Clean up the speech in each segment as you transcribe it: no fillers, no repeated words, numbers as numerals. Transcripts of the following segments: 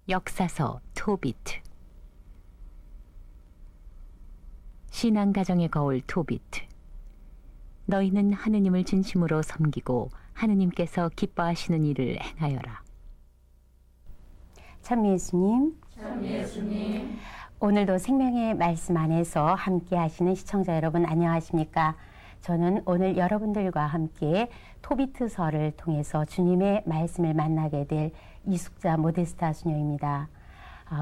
역사서 토비트. 신앙가정의 거울 토비트. 너희는 하느님을 진심으로 섬기고 하느님께서 기뻐하시는 일을 행하여라. 참 예수님, 오늘도 생명의 말씀 안에서 함께 하시는 시청자 여러분 안녕하십니까? 저는 오늘 여러분들과 함께 토비트서를 통해서 주님의 말씀을 만나게 될 이숙자 모데스타 수녀입니다.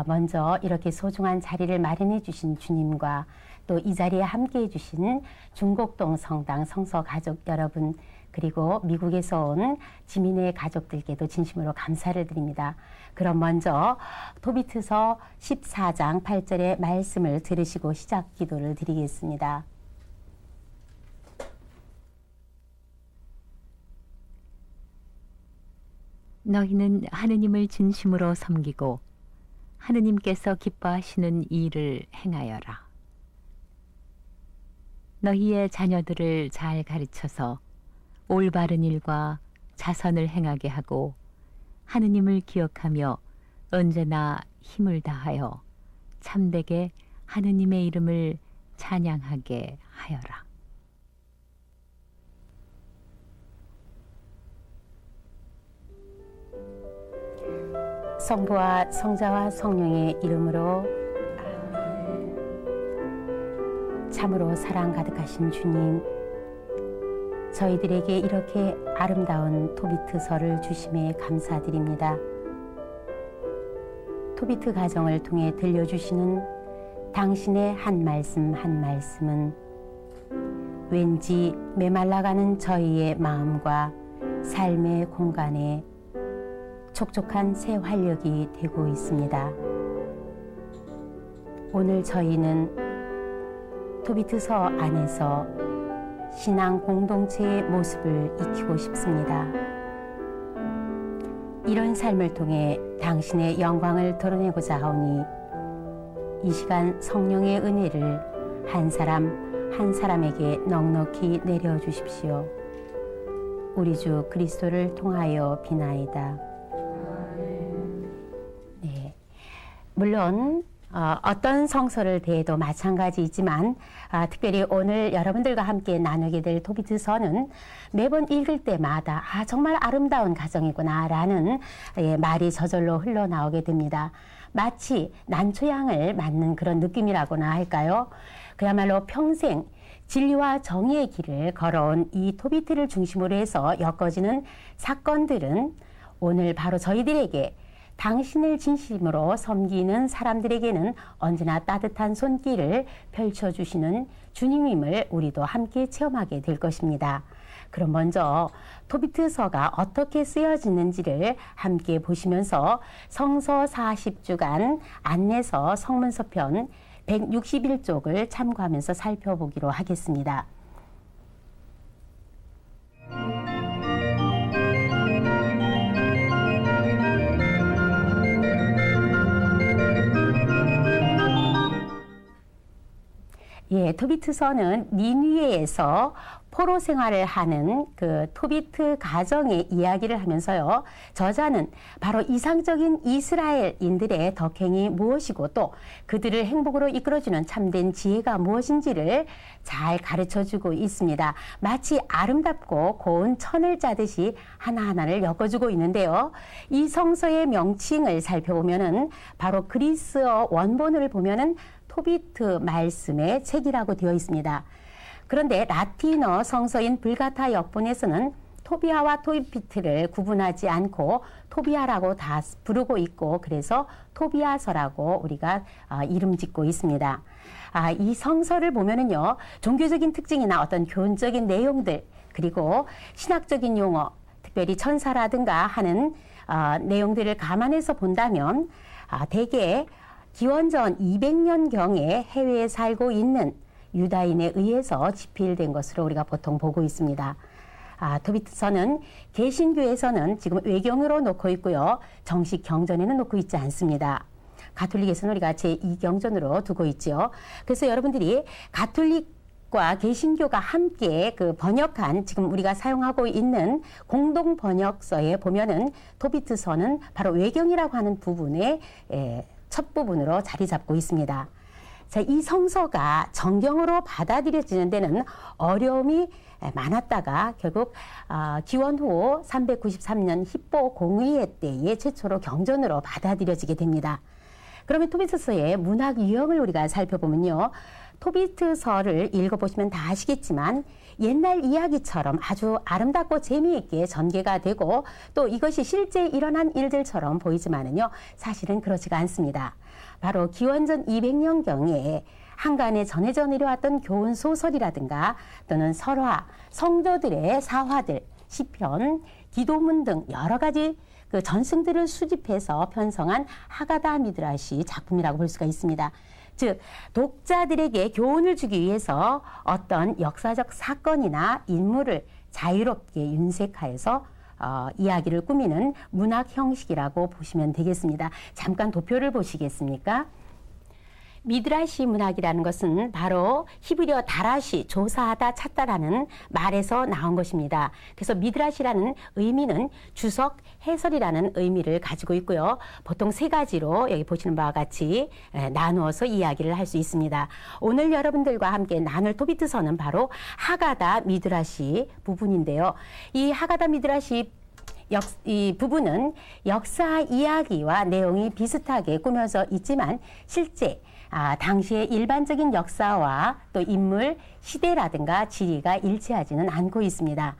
먼저 이렇게 소중한 자리를 마련해 주신 주님과 또 이 자리에 함께 해주신 중곡동 성당 성서 가족 여러분, 그리고 미국에서 온 지민의 가족들께도 진심으로 감사를 드립니다. 그럼 먼저 토비트서 14장 8절의 말씀을 들으시고 시작 기도를 드리겠습니다. 너희는 하느님을 진심으로 섬기고 하느님께서 기뻐하시는 일을 행하여라. 너희의 자녀들을 잘 가르쳐서 올바른 일과 자선을 행하게 하고 하느님을 기억하며 언제나 힘을 다하여 참되게 하느님의 이름을 찬양하게 하여라. 성부와 성자와 성령의 이름으로 참으로 사랑 가득하신 주님, 저희들에게 이렇게 아름다운 토비트서를 주심에 감사드립니다. 토비트 가정을 통해 들려주시는 당신의 한 말씀 한 말씀은 왠지 메말라가는 저희의 마음과 삶의 공간에 촉촉한 새 활력이 되고 있습니다. 오늘 저희는 토비트서 안에서 신앙 공동체의 모습을 익히고 싶습니다. 이런 삶을 통해 당신의 영광을 드러내고자 하오니 이 시간 성령의 은혜를 한 사람 한 사람에게 넉넉히 내려주십시오. 우리 주 그리스도를 통하여 비나이다. 네, 물론 어떤 성서를 대해도 마찬가지이지만 특별히 오늘 여러분들과 함께 나누게 될 토비트서는 매번 읽을 때마다 정말 아름다운 가정이구나 라는 말이 저절로 흘러나오게 됩니다. 마치 난초양을 맞는 그런 느낌이라고나 할까요? 그야말로 평생 진리와 정의의 길을 걸어온 이 토비트를 중심으로 해서 엮어지는 사건들은 오늘 바로 저희들에게 당신을 진심으로 섬기는 사람들에게는 언제나 따뜻한 손길을 펼쳐주시는 주님임을 우리도 함께 체험하게 될 것입니다. 그럼 먼저 토비트서가 어떻게 쓰여지는지를 함께 보시면서 성서 40주간 안내서 성문서편 161쪽을 참고하면서 살펴보기로 하겠습니다. 예, 토비트서는 니느웨에서 포로 생활을 하는 그 토비트 가정의 이야기를 하면서요, 저자는 바로 이상적인 이스라엘인들의 덕행이 무엇이고 또 그들을 행복으로 이끌어주는 참된 지혜가 무엇인지를 잘 가르쳐주고 있습니다. 마치 아름답고 고운 천을 짜듯이 하나하나를 엮어주고 있는데요. 이 성서의 명칭을 살펴보면은 바로 그리스어 원본을 보면은 토비트 말씀의 책이라고 되어 있습니다. 그런데 라틴어 성서인 불가타 역본에서는 토비아와 토비트를 구분하지 않고 토비아라고 다 부르고 있고, 그래서 토비아서라고 우리가 이름 짓고 있습니다. 이 성서를 보면은요, 종교적인 특징이나 어떤 교훈적인 내용들, 그리고 신학적인 용어, 특별히 천사라든가 하는 내용들을 감안해서 본다면 대개 기원전 200년경에 해외에 살고 있는 유다인에 의해서 집필된 것으로 우리가 보통 보고 있습니다. 토비트서는 개신교에서는 지금 외경으로 놓고 있고요. 정식 경전에는 놓고 있지 않습니다. 가톨릭에서는 우리가 제2경전으로 두고 있죠. 그래서 여러분들이 가톨릭 과 개신교가 함께 그 번역한 지금 우리가 사용하고 있는 공동 번역서에 보면은 토비트서는 바로 외경이라고 하는 부분의 첫 부분으로 자리 잡고 있습니다. 자, 이 성서가 정경으로 받아들여지는 데는 어려움이 많았다가 결국 기원 후 393년 힙보 공의회 때에 최초로 경전으로 받아들여지게 됩니다. 그러면 토비트서의 문학 유형을 우리가 살펴보면요. 토비트서를 읽어보시면 다 아시겠지만 옛날 이야기처럼 아주 아름답고 재미있게 전개가 되고 또 이것이 실제 일어난 일들처럼 보이지만은요. 사실은 그렇지가 않습니다. 바로 기원전 200년경에 한간에 전해져 내려왔던 교훈 소설이라든가 또는 설화, 성도들의 사화들, 시편, 기도문 등 여러 가지 그 전승들을 수집해서 편성한 하가다 미드라시 작품이라고 볼 수가 있습니다. 즉 독자들에게 교훈을 주기 위해서 어떤 역사적 사건이나 인물을 자유롭게 윤색하여서 이야기를 꾸미는 문학 형식이라고 보시면 되겠습니다. 잠깐 도표를 보시겠습니까? 미드라시 문학이라는 것은 바로 히브리어 다라시, 조사하다, 찾다라는 말에서 나온 것입니다. 그래서 미드라시라는 의미는 주석, 해설이라는 의미를 가지고 있고요. 보통 세 가지로 여기 보시는 바와 같이 나누어서 이야기를 할 수 있습니다. 오늘 여러분들과 함께 나눌 토비트서는 바로 하가다 미드라시 부분인데요. 이 하가다 미드라시 이 부분은 역사 이야기와 내용이 비슷하게 꾸며져 있지만 실제 당시의 일반적인 역사와 또 인물, 시대라든가 지리가 일치하지는 않고 있습니다.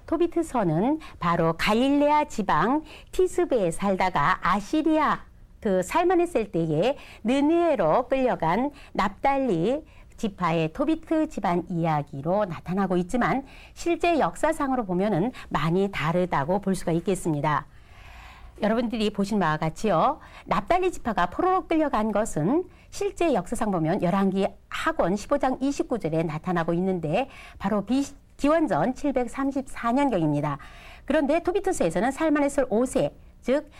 토비트서는 바로 갈릴레아 지방 티스베에 살다가 아시리아 그 살만했을 때에 느느에로 끌려간 납달리 지파의 토비트 집안 이야기로 나타나고 있지만 실제 역사상으로 보면은 많이 다르다고 볼 수가 있겠습니다. 여러분들이 보신 바와 같이요. 납달리 지파가 포로로 끌려간 것은 실제 역사상 보면 열왕기 하권 15장 29절에 나타나고 있는데 바로 기원전 734년경입니다. 그런데 토비트서에서는 살만에슬 5세, 즉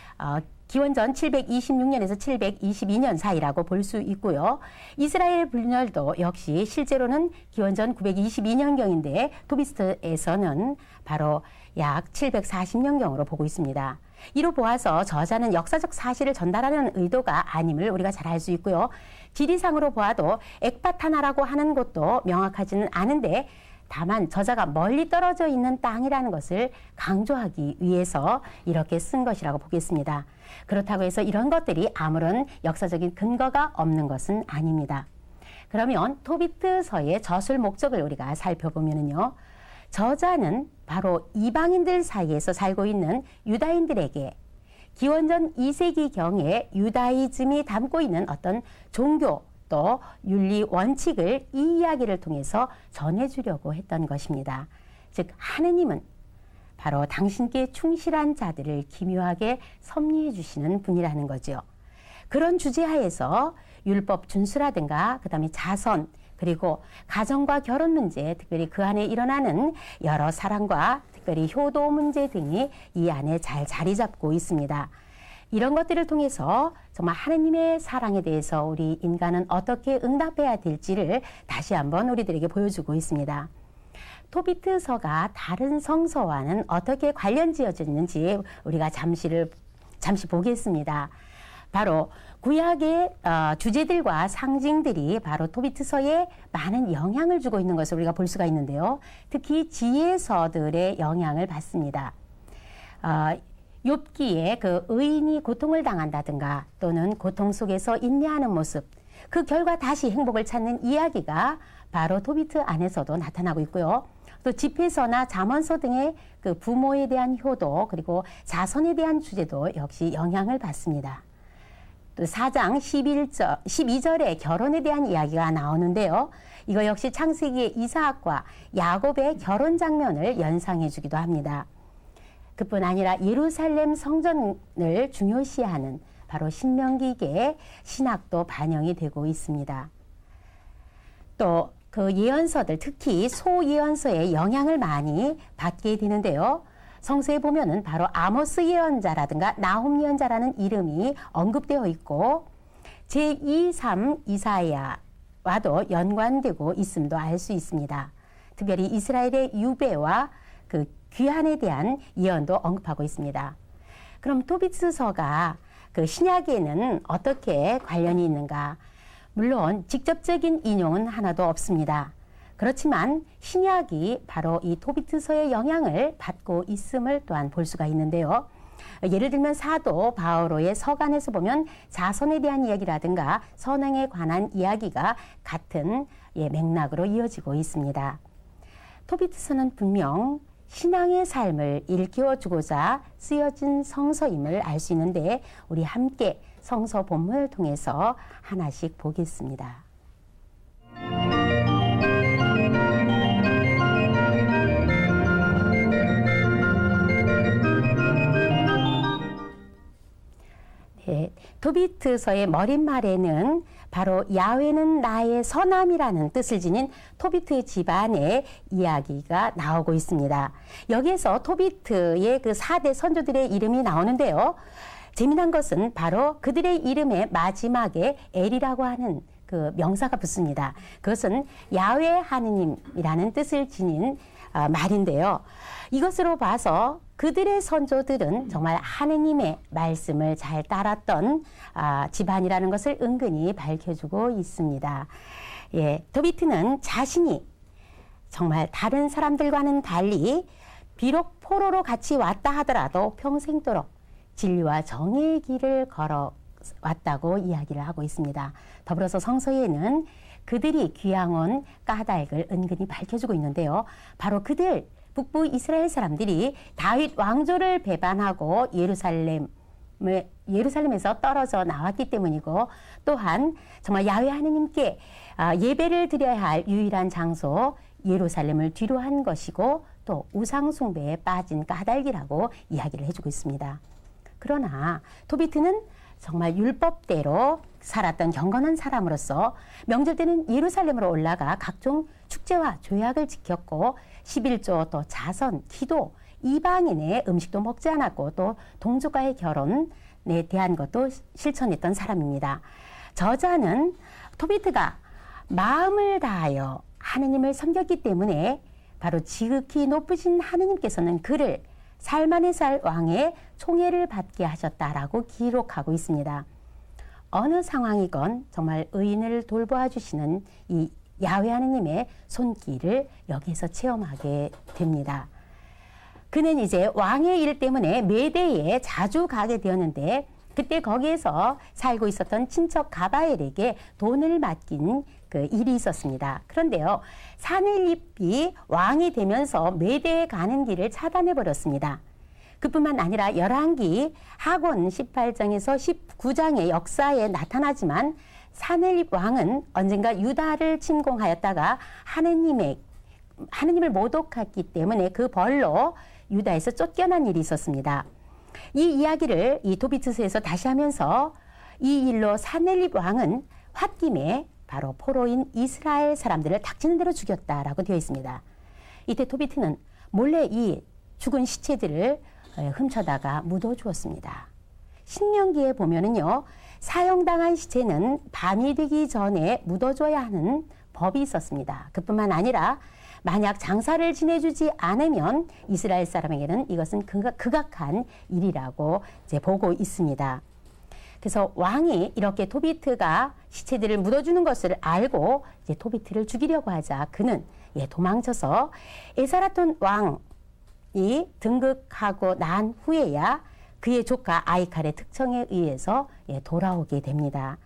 기원전 726년에서 722년 사이라고 볼 수 있고요. 이스라엘 분열도 역시 실제로는 기원전 922년경인데 토비트서에서는 바로 약 740년경으로 보고 있습니다. 이로 보아서 저자는 역사적 사실을 전달하는 의도가 아님을 우리가 잘 알 수 있고요. 지리상으로 보아도 엑바타나라고 하는 곳도 명확하지는 않은데 다만 저자가 멀리 떨어져 있는 땅이라는 것을 강조하기 위해서 이렇게 쓴 것이라고 보겠습니다. 그렇다고 해서 이런 것들이 아무런 역사적인 근거가 없는 것은 아닙니다. 그러면 토비트서의 저술 목적을 우리가 살펴보면요. 저자는 바로 이방인들 사이에서 살고 있는 유다인들에게 기원전 2세기경에 유다이즘이 담고 있는 어떤 종교 또 윤리 원칙을 이 이야기를 통해서 전해주려고 했던 것입니다. 즉 하느님은 바로 당신께 충실한 자들을 기묘하게 섭리해 주시는 분이라는 거죠. 그런 주제하에서 율법 준수라든가 그다음에 자선 그리고 가정과 결혼 문제, 특별히 그 안에 일어나는 여러 사랑과 특별히 효도 문제 등이 이 안에 잘 자리 잡고 있습니다. 이런 것들을 통해서 정말 하느님의 사랑에 대해서 우리 인간은 어떻게 응답해야 될지를 다시 한번 우리들에게 보여주고 있습니다. 토비트서가 다른 성서와는 어떻게 관련 지어졌는지 우리가 잠시 보겠습니다. 바로 구약의 주제들과 상징들이 바로 토비트서에 많은 영향을 주고 있는 것을 우리가 볼 수가 있는데요. 특히 지혜서들의 영향을 받습니다. 욥기에 그 의인이 고통을 당한다든가 또는 고통 속에서 인내하는 모습, 그 결과 다시 행복을 찾는 이야기가 바로 토비트 안에서도 나타나고 있고요. 또 집회서나 잠언서 등의 그 부모에 대한 효도 그리고 자선에 대한 주제도 역시 영향을 받습니다. 또 4장 12절에 결혼에 대한 이야기가 나오는데요. 이거 역시 창세기의 이삭과 야곱의 결혼 장면을 연상해 주기도 합니다. 그뿐 아니라 예루살렘 성전을 중요시하는 바로 신명기의 신학도 반영이 되고 있습니다. 또 그 예언서들, 특히 소예언서의 영향을 많이 받게 되는데요. 성서에 보면은 바로 아모스 예언자라든가 나홈 예언자라는 이름이 언급되어 있고 제2, 3 이사야와 와도 연관되고 있음도 알 수 있습니다. 특별히 이스라엘의 유배와 그 귀환에 대한 예언도 언급하고 있습니다. 그럼 토비트서가 그 신약에는 어떻게 관련이 있는가? 물론 직접적인 인용은 하나도 없습니다. 그렇지만 신약이 바로 이 토비트서의 영향을 받고 있음을 또한 볼 수가 있는데요. 예를 들면 사도 바오로의 서간에서 보면 자선에 대한 이야기라든가 선행에 관한 이야기가 같은 맥락으로 이어지고 있습니다. 토비트서는 분명 신앙의 삶을 일깨워주고자 쓰여진 성서임을 알 수 있는데 우리 함께 성서 본문을 통해서 하나씩 보겠습니다. 네, 토비트서의 머릿말에는 바로 야훼는 나의 선함이라는 뜻을 지닌 토비트 집안의 이야기가 나오고 있습니다. 여기에서 토비트의 그 4대 선조들의 이름이 나오는데요. 재미난 것은 바로 그들의 이름의 마지막에 엘이라고 하는 그 명사가 붙습니다. 그것은 야훼 하느님이라는 뜻을 지닌 말인데요. 이것으로 봐서 그들의 선조들은 정말 하느님의 말씀을 잘 따랐던 집안이라는 것을 은근히 밝혀주고 있습니다. 예, 토비트는 자신이 정말 다른 사람들과는 달리 비록 포로로 같이 왔다 하더라도 평생도록 진리와 정의의 길을 걸어왔다고 이야기를 하고 있습니다. 더불어서 성서에는 그들이 귀양 온 까닭을 은근히 밝혀주고 있는데요. 바로 그들 북부 이스라엘 사람들이 다윗 왕조를 배반하고 예루살렘에서 떨어져 나왔기 때문이고 또한 정말 야훼 하느님께 예배를 드려야 할 유일한 장소 예루살렘을 뒤로 한 것이고 또 우상 숭배에 빠진 까닭이라고 이야기를 해주고 있습니다. 그러나 토비트는 정말 율법대로 살았던 경건한 사람으로서 명절 때는 예루살렘으로 올라가 각종 축제와 조약을 지켰고 11조 또 자선, 기도, 이방인의 음식도 먹지 않았고 또 동족과의 결혼에 대한 것도 실천했던 사람입니다. 저자는 토비트가 마음을 다하여 하느님을 섬겼기 때문에 바로 지극히 높으신 하느님께서는 그를 살만의 살 왕의 총애를 받게 하셨다라고 기록하고 있습니다. 어느 상황이건 정말 의인을 돌보아 주시는 이 야훼 하느님의 손길을 여기에서 체험하게 됩니다. 그는 이제 왕의 일 때문에 메대에 자주 가게 되었는데 그때 거기에서 살고 있었던 친척 가바엘에게 돈을 맡긴 그 일이 있었습니다. 그런데요, 사넬립이 왕이 되면서 메대에 가는 길을 차단해 버렸습니다. 그뿐만 아니라 열왕기 하곤 18장에서 19장의 역사에 나타나지만 사넬립 왕은 언젠가 유다를 침공하였다가 하느님을 모독했기 때문에 그 벌로 유다에서 쫓겨난 일이 있었습니다. 이 이야기를 이 토비트서에서 다시 하면서 이 일로 사넬립 왕은 홧김에 바로 포로인 이스라엘 사람들을 닥치는 대로 죽였다라고 되어 있습니다. 이때 토비트는 몰래 이 죽은 시체들을 훔쳐다가 묻어주었습니다. 신명기에 보면은요, 사형당한 시체는 밤이 되기 전에 묻어줘야 하는 법이 있었습니다. 그뿐만 아니라 만약 장사를 지내주지 않으면 이스라엘 사람에게는 이것은 극악한 일이라고 이제 보고 있습니다. 그래서 왕이 이렇게 토비트가 시체들을 묻어주는 것을 알고 이제 토비트를 죽이려고 하자 그는 도망쳐서 에사라톤 왕이 등극하고 난 후에야 그의 조카 아이칼의 특청에 의해서 돌아오게 됩니다.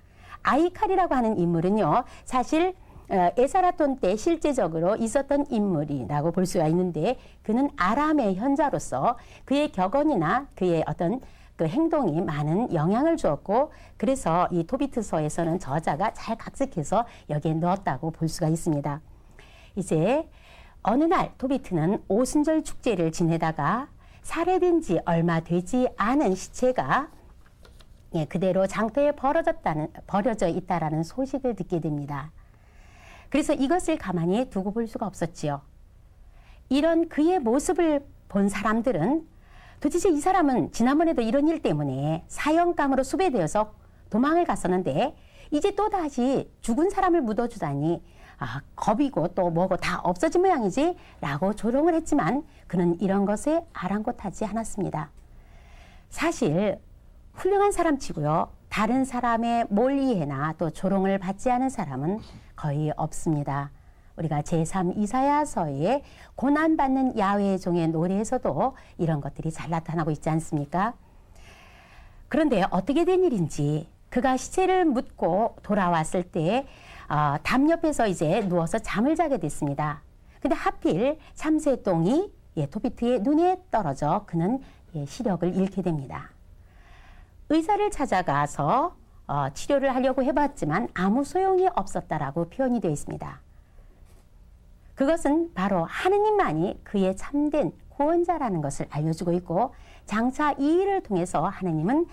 아이칼이라고 하는 인물은요, 사실 에사라톤 때 실제적으로 있었던 인물이라고 볼 수가 있는데 그는 아람의 현자로서 그의 격언이나 그의 어떤 그 행동이 많은 영향을 주었고 그래서 이 토비트서에서는 저자가 잘 각색해서 여기에 넣었다고 볼 수가 있습니다. 이제 어느 날 토비트는 오순절 축제를 지내다가 살해된 지 얼마 되지 않은 시체가 그대로 장터에 버려져 있다라는 소식을 듣게 됩니다. 그래서 이것을 가만히 두고 볼 수가 없었지요. 이런 그의 모습을 본 사람들은 도대체 이 사람은 지난번에도 이런 일 때문에 사형감으로 수배되어서 도망을 갔었는데 이제 또다시 죽은 사람을 묻어주다니 겁이고 또 뭐고 다 없어진 모양이지 라고 조롱을 했지만 그는 이런 것에 아랑곳하지 않았습니다. 사실 훌륭한 사람치고요. 다른 사람의 몰이해나 또 조롱을 받지 않은 사람은 거의 없습니다. 우리가 제3 이사야서의 고난받는 야훼의 종의 노래에서도 이런 것들이 잘 나타나고 있지 않습니까? 그런데 어떻게 된 일인지 그가 시체를 묻고 돌아왔을 때 담 옆에서 이제 누워서 잠을 자게 됐습니다. 근데 하필 참새똥이 토비트의 눈에 떨어져 그는 시력을 잃게 됩니다. 의사를 찾아가서 치료를 하려고 해봤지만 아무 소용이 없었다라고 표현이 되어 있습니다. 그것은 바로 하느님만이 그의 참된 구원자라는 것을 알려주고 있고 장차 이 일을 통해서 하느님은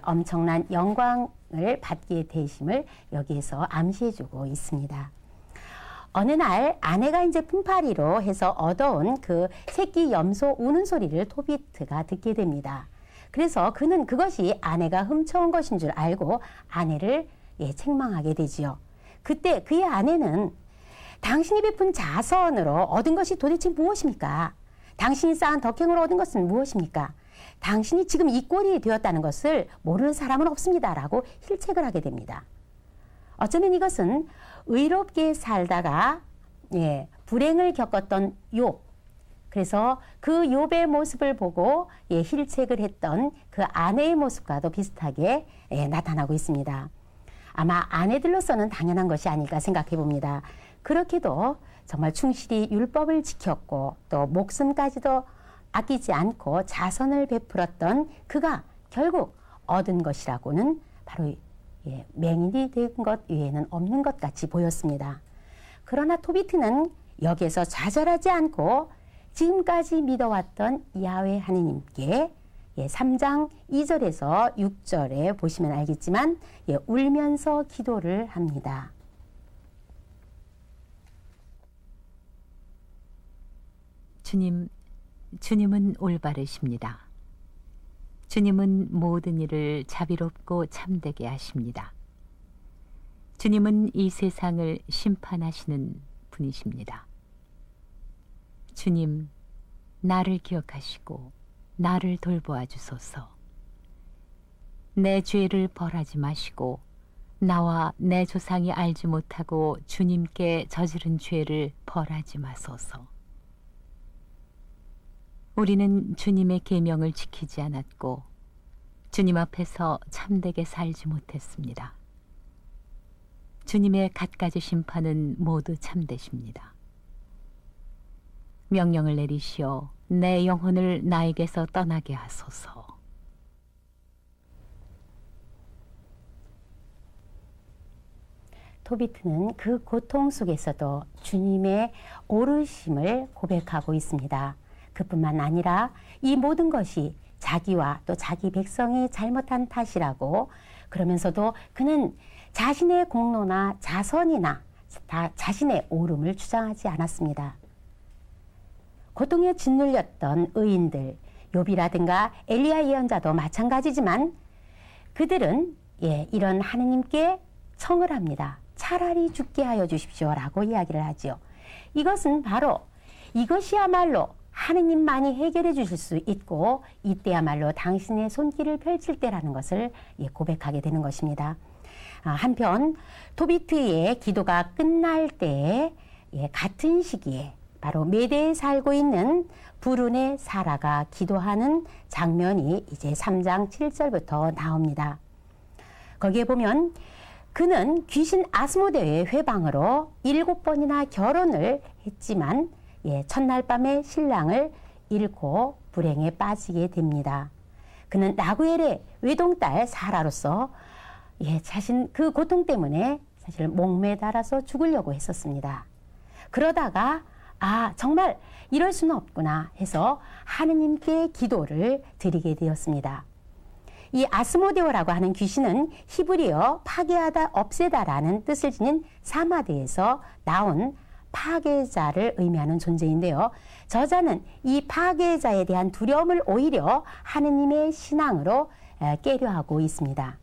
엄청난 영광을 받게 되심을 여기에서 암시해주고 있습니다. 어느 날 아내가 이제 품팔이로 해서 얻어온 그 새끼 염소 우는 소리를 토비트가 듣게 됩니다. 그래서 그는 그것이 아내가 훔쳐온 것인 줄 알고 아내를 책망하게 되지요. 그때 그의 아내는 당신이 베푼 자선으로 얻은 것이 도대체 무엇입니까? 당신이 쌓은 덕행으로 얻은 것은 무엇입니까? 당신이 지금 이 꼴이 되었다는 것을 모르는 사람은 없습니다. 라고 힐책을 하게 됩니다. 어쩌면 이것은 의롭게 살다가 불행을 겪었던 욥, 그래서 그 욥의 모습을 보고 힐책을 했던 그 아내의 모습과도 비슷하게 나타나고 있습니다. 아마 아내들로서는 당연한 것이 아닐까 생각해 봅니다. 그렇게도 정말 충실히 율법을 지켰고 또 목숨까지도 아끼지 않고 자선을 베풀었던 그가 결국 얻은 것이라고는 바로 맹인이 된 것 외에는 없는 것 같이 보였습니다. 그러나 토비트는 여기에서 좌절하지 않고 지금까지 믿어왔던 야훼 하느님께 3장 2절에서 6절에 보시면 알겠지만 울면서 기도를 합니다. 주님은 올바르십니다. 주님은 모든 일을 자비롭고 참되게 하십니다. 주님은 이 세상을 심판하시는 분이십니다. 주님, 나를 기억하시고 나를 돌보아 주소서. 내 죄를 벌하지 마시고 나와 내 조상이 알지 못하고 주님께 저지른 죄를 벌하지 마소서. 우리는 주님의 계명을 지키지 않았고 주님 앞에서 참되게 살지 못했습니다. 주님의 갖가지 심판은 모두 참되십니다. 명령을 내리시어 내 영혼을 나에게서 떠나게 하소서. 토비트는 그 고통 속에서도 주님의 오르심을 고백하고 있습니다. 그뿐만 아니라 이 모든 것이 자기와 또 자기 백성이 잘못한 탓이라고 그러면서도 그는 자신의 공로나 자선이나 다 자신의 옳음을 주장하지 않았습니다. 고통에 짓눌렸던 의인들, 욥이라든가 엘리야 예언자도 마찬가지지만 그들은 이런 하느님께 청을 합니다. 차라리 죽게 하여 주십시오라고 이야기를 하지요. 이것은 바로 이것이야말로 하느님만이 해결해 주실 수 있고 이때야말로 당신의 손길을 펼칠 때라는 것을 고백하게 되는 것입니다. 한편 토비트의 기도가 끝날 때 같은 시기에 바로 메대에 살고 있는 불운의 사라가 기도하는 장면이 이제 3장 7절부터 나옵니다. 거기에 보면 그는 귀신 아스모데의 회방으로 7번이나 결혼을 했지만 첫날 밤에 신랑을 잃고 불행에 빠지게 됩니다. 그는 라구엘의 외동딸 사라로서 자신 그 고통 때문에 사실 목매달아서 죽으려고 했었습니다. 그러다가 정말 이럴 수는 없구나 해서 하느님께 기도를 드리게 되었습니다. 이 아스모데오라고 하는 귀신은 히브리어 파괴하다, 없애다라는 뜻을 지닌 사마드에서 나온 파괴자를 의미하는 존재인데요. 저자는 이 파괴자에 대한 두려움을 오히려 하느님의 신앙으로 깨려하고 있습니다.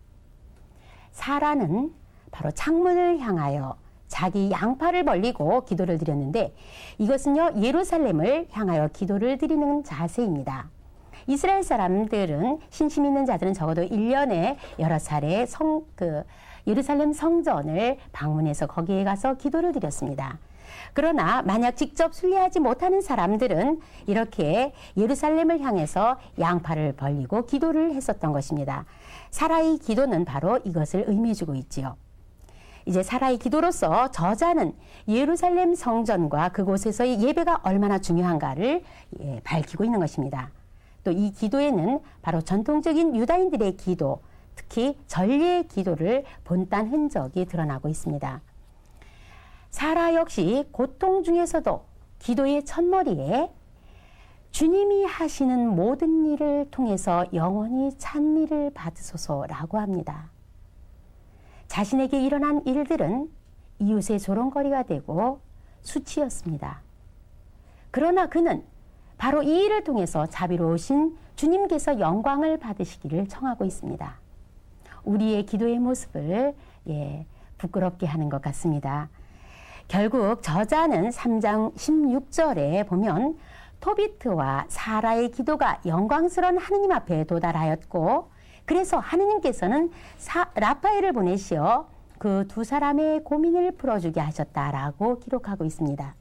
사라는 바로 창문을 향하여 자기 양팔을 벌리고 기도를 드렸는데 이것은요 예루살렘을 향하여 기도를 드리는 자세입니다. 이스라엘 사람들은 신심 있는 자들은 적어도 1년에 여러 차례 예루살렘 성전을 방문해서 거기에 가서 기도를 드렸습니다. 그러나 만약 직접 순례하지 못하는 사람들은 이렇게 예루살렘을 향해서 양팔을 벌리고 기도를 했었던 것입니다. 사라의 기도는 바로 이것을 의미해주고 있지요. 이제 사라의 기도로서 저자는 예루살렘 성전과 그곳에서의 예배가 얼마나 중요한가를 밝히고 있는 것입니다. 또 이 기도에는 바로 전통적인 유다인들의 기도, 특히 전례의 기도를 본딴 흔적이 드러나고 있습니다. 사라 역시 고통 중에서도 기도의 첫머리에 주님이 하시는 모든 일을 통해서 영원히 찬미를 받으소서라고 합니다. 자신에게 일어난 일들은 이웃의 조롱거리가 되고 수치였습니다. 그러나 그는 바로 이 일을 통해서 자비로우신 주님께서 영광을 받으시기를 청하고 있습니다. 우리의 기도의 모습을 부끄럽게 하는 것 같습니다. 결국 저자는 3장 16절에 보면 토비트와 사라의 기도가 영광스러운 하느님 앞에 도달하였고 그래서 하느님께서는 라파엘을 보내시어 그 두 사람의 고민을 풀어주게 하셨다라고 기록하고 있습니다.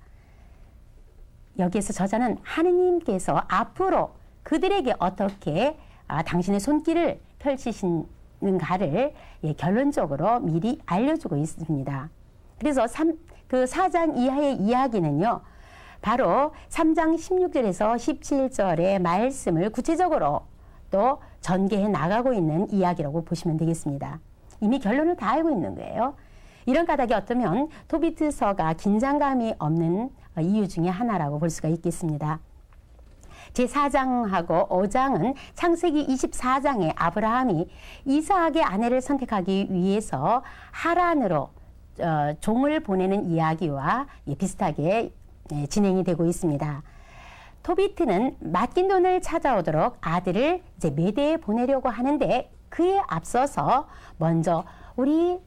여기에서 저자는 하느님께서 앞으로 그들에게 어떻게 당신의 손길을 펼치시는가를 결론적으로 미리 알려주고 있습니다. 그래서 그 4장 이하의 이야기는요. 바로 3장 16절에서 17절의 말씀을 구체적으로 또 전개해 나가고 있는 이야기라고 보시면 되겠습니다. 이미 결론을 다 알고 있는 거예요. 이런 까닭이 어쩌면 토비트서가 긴장감이 없는 이유 중에 하나라고 볼 수가 있겠습니다. 제4장하고 5장은 창세기 24장에 아브라함이 이삭의 아내를 선택하기 위해서 하란으로 종을 보내는 이야기와 비슷하게 진행이 되고 있습니다. 토비트는 맡긴 돈을 찾아오도록 아들을 이제 메대에 보내려고 하는데 그에 앞서서 먼저 우리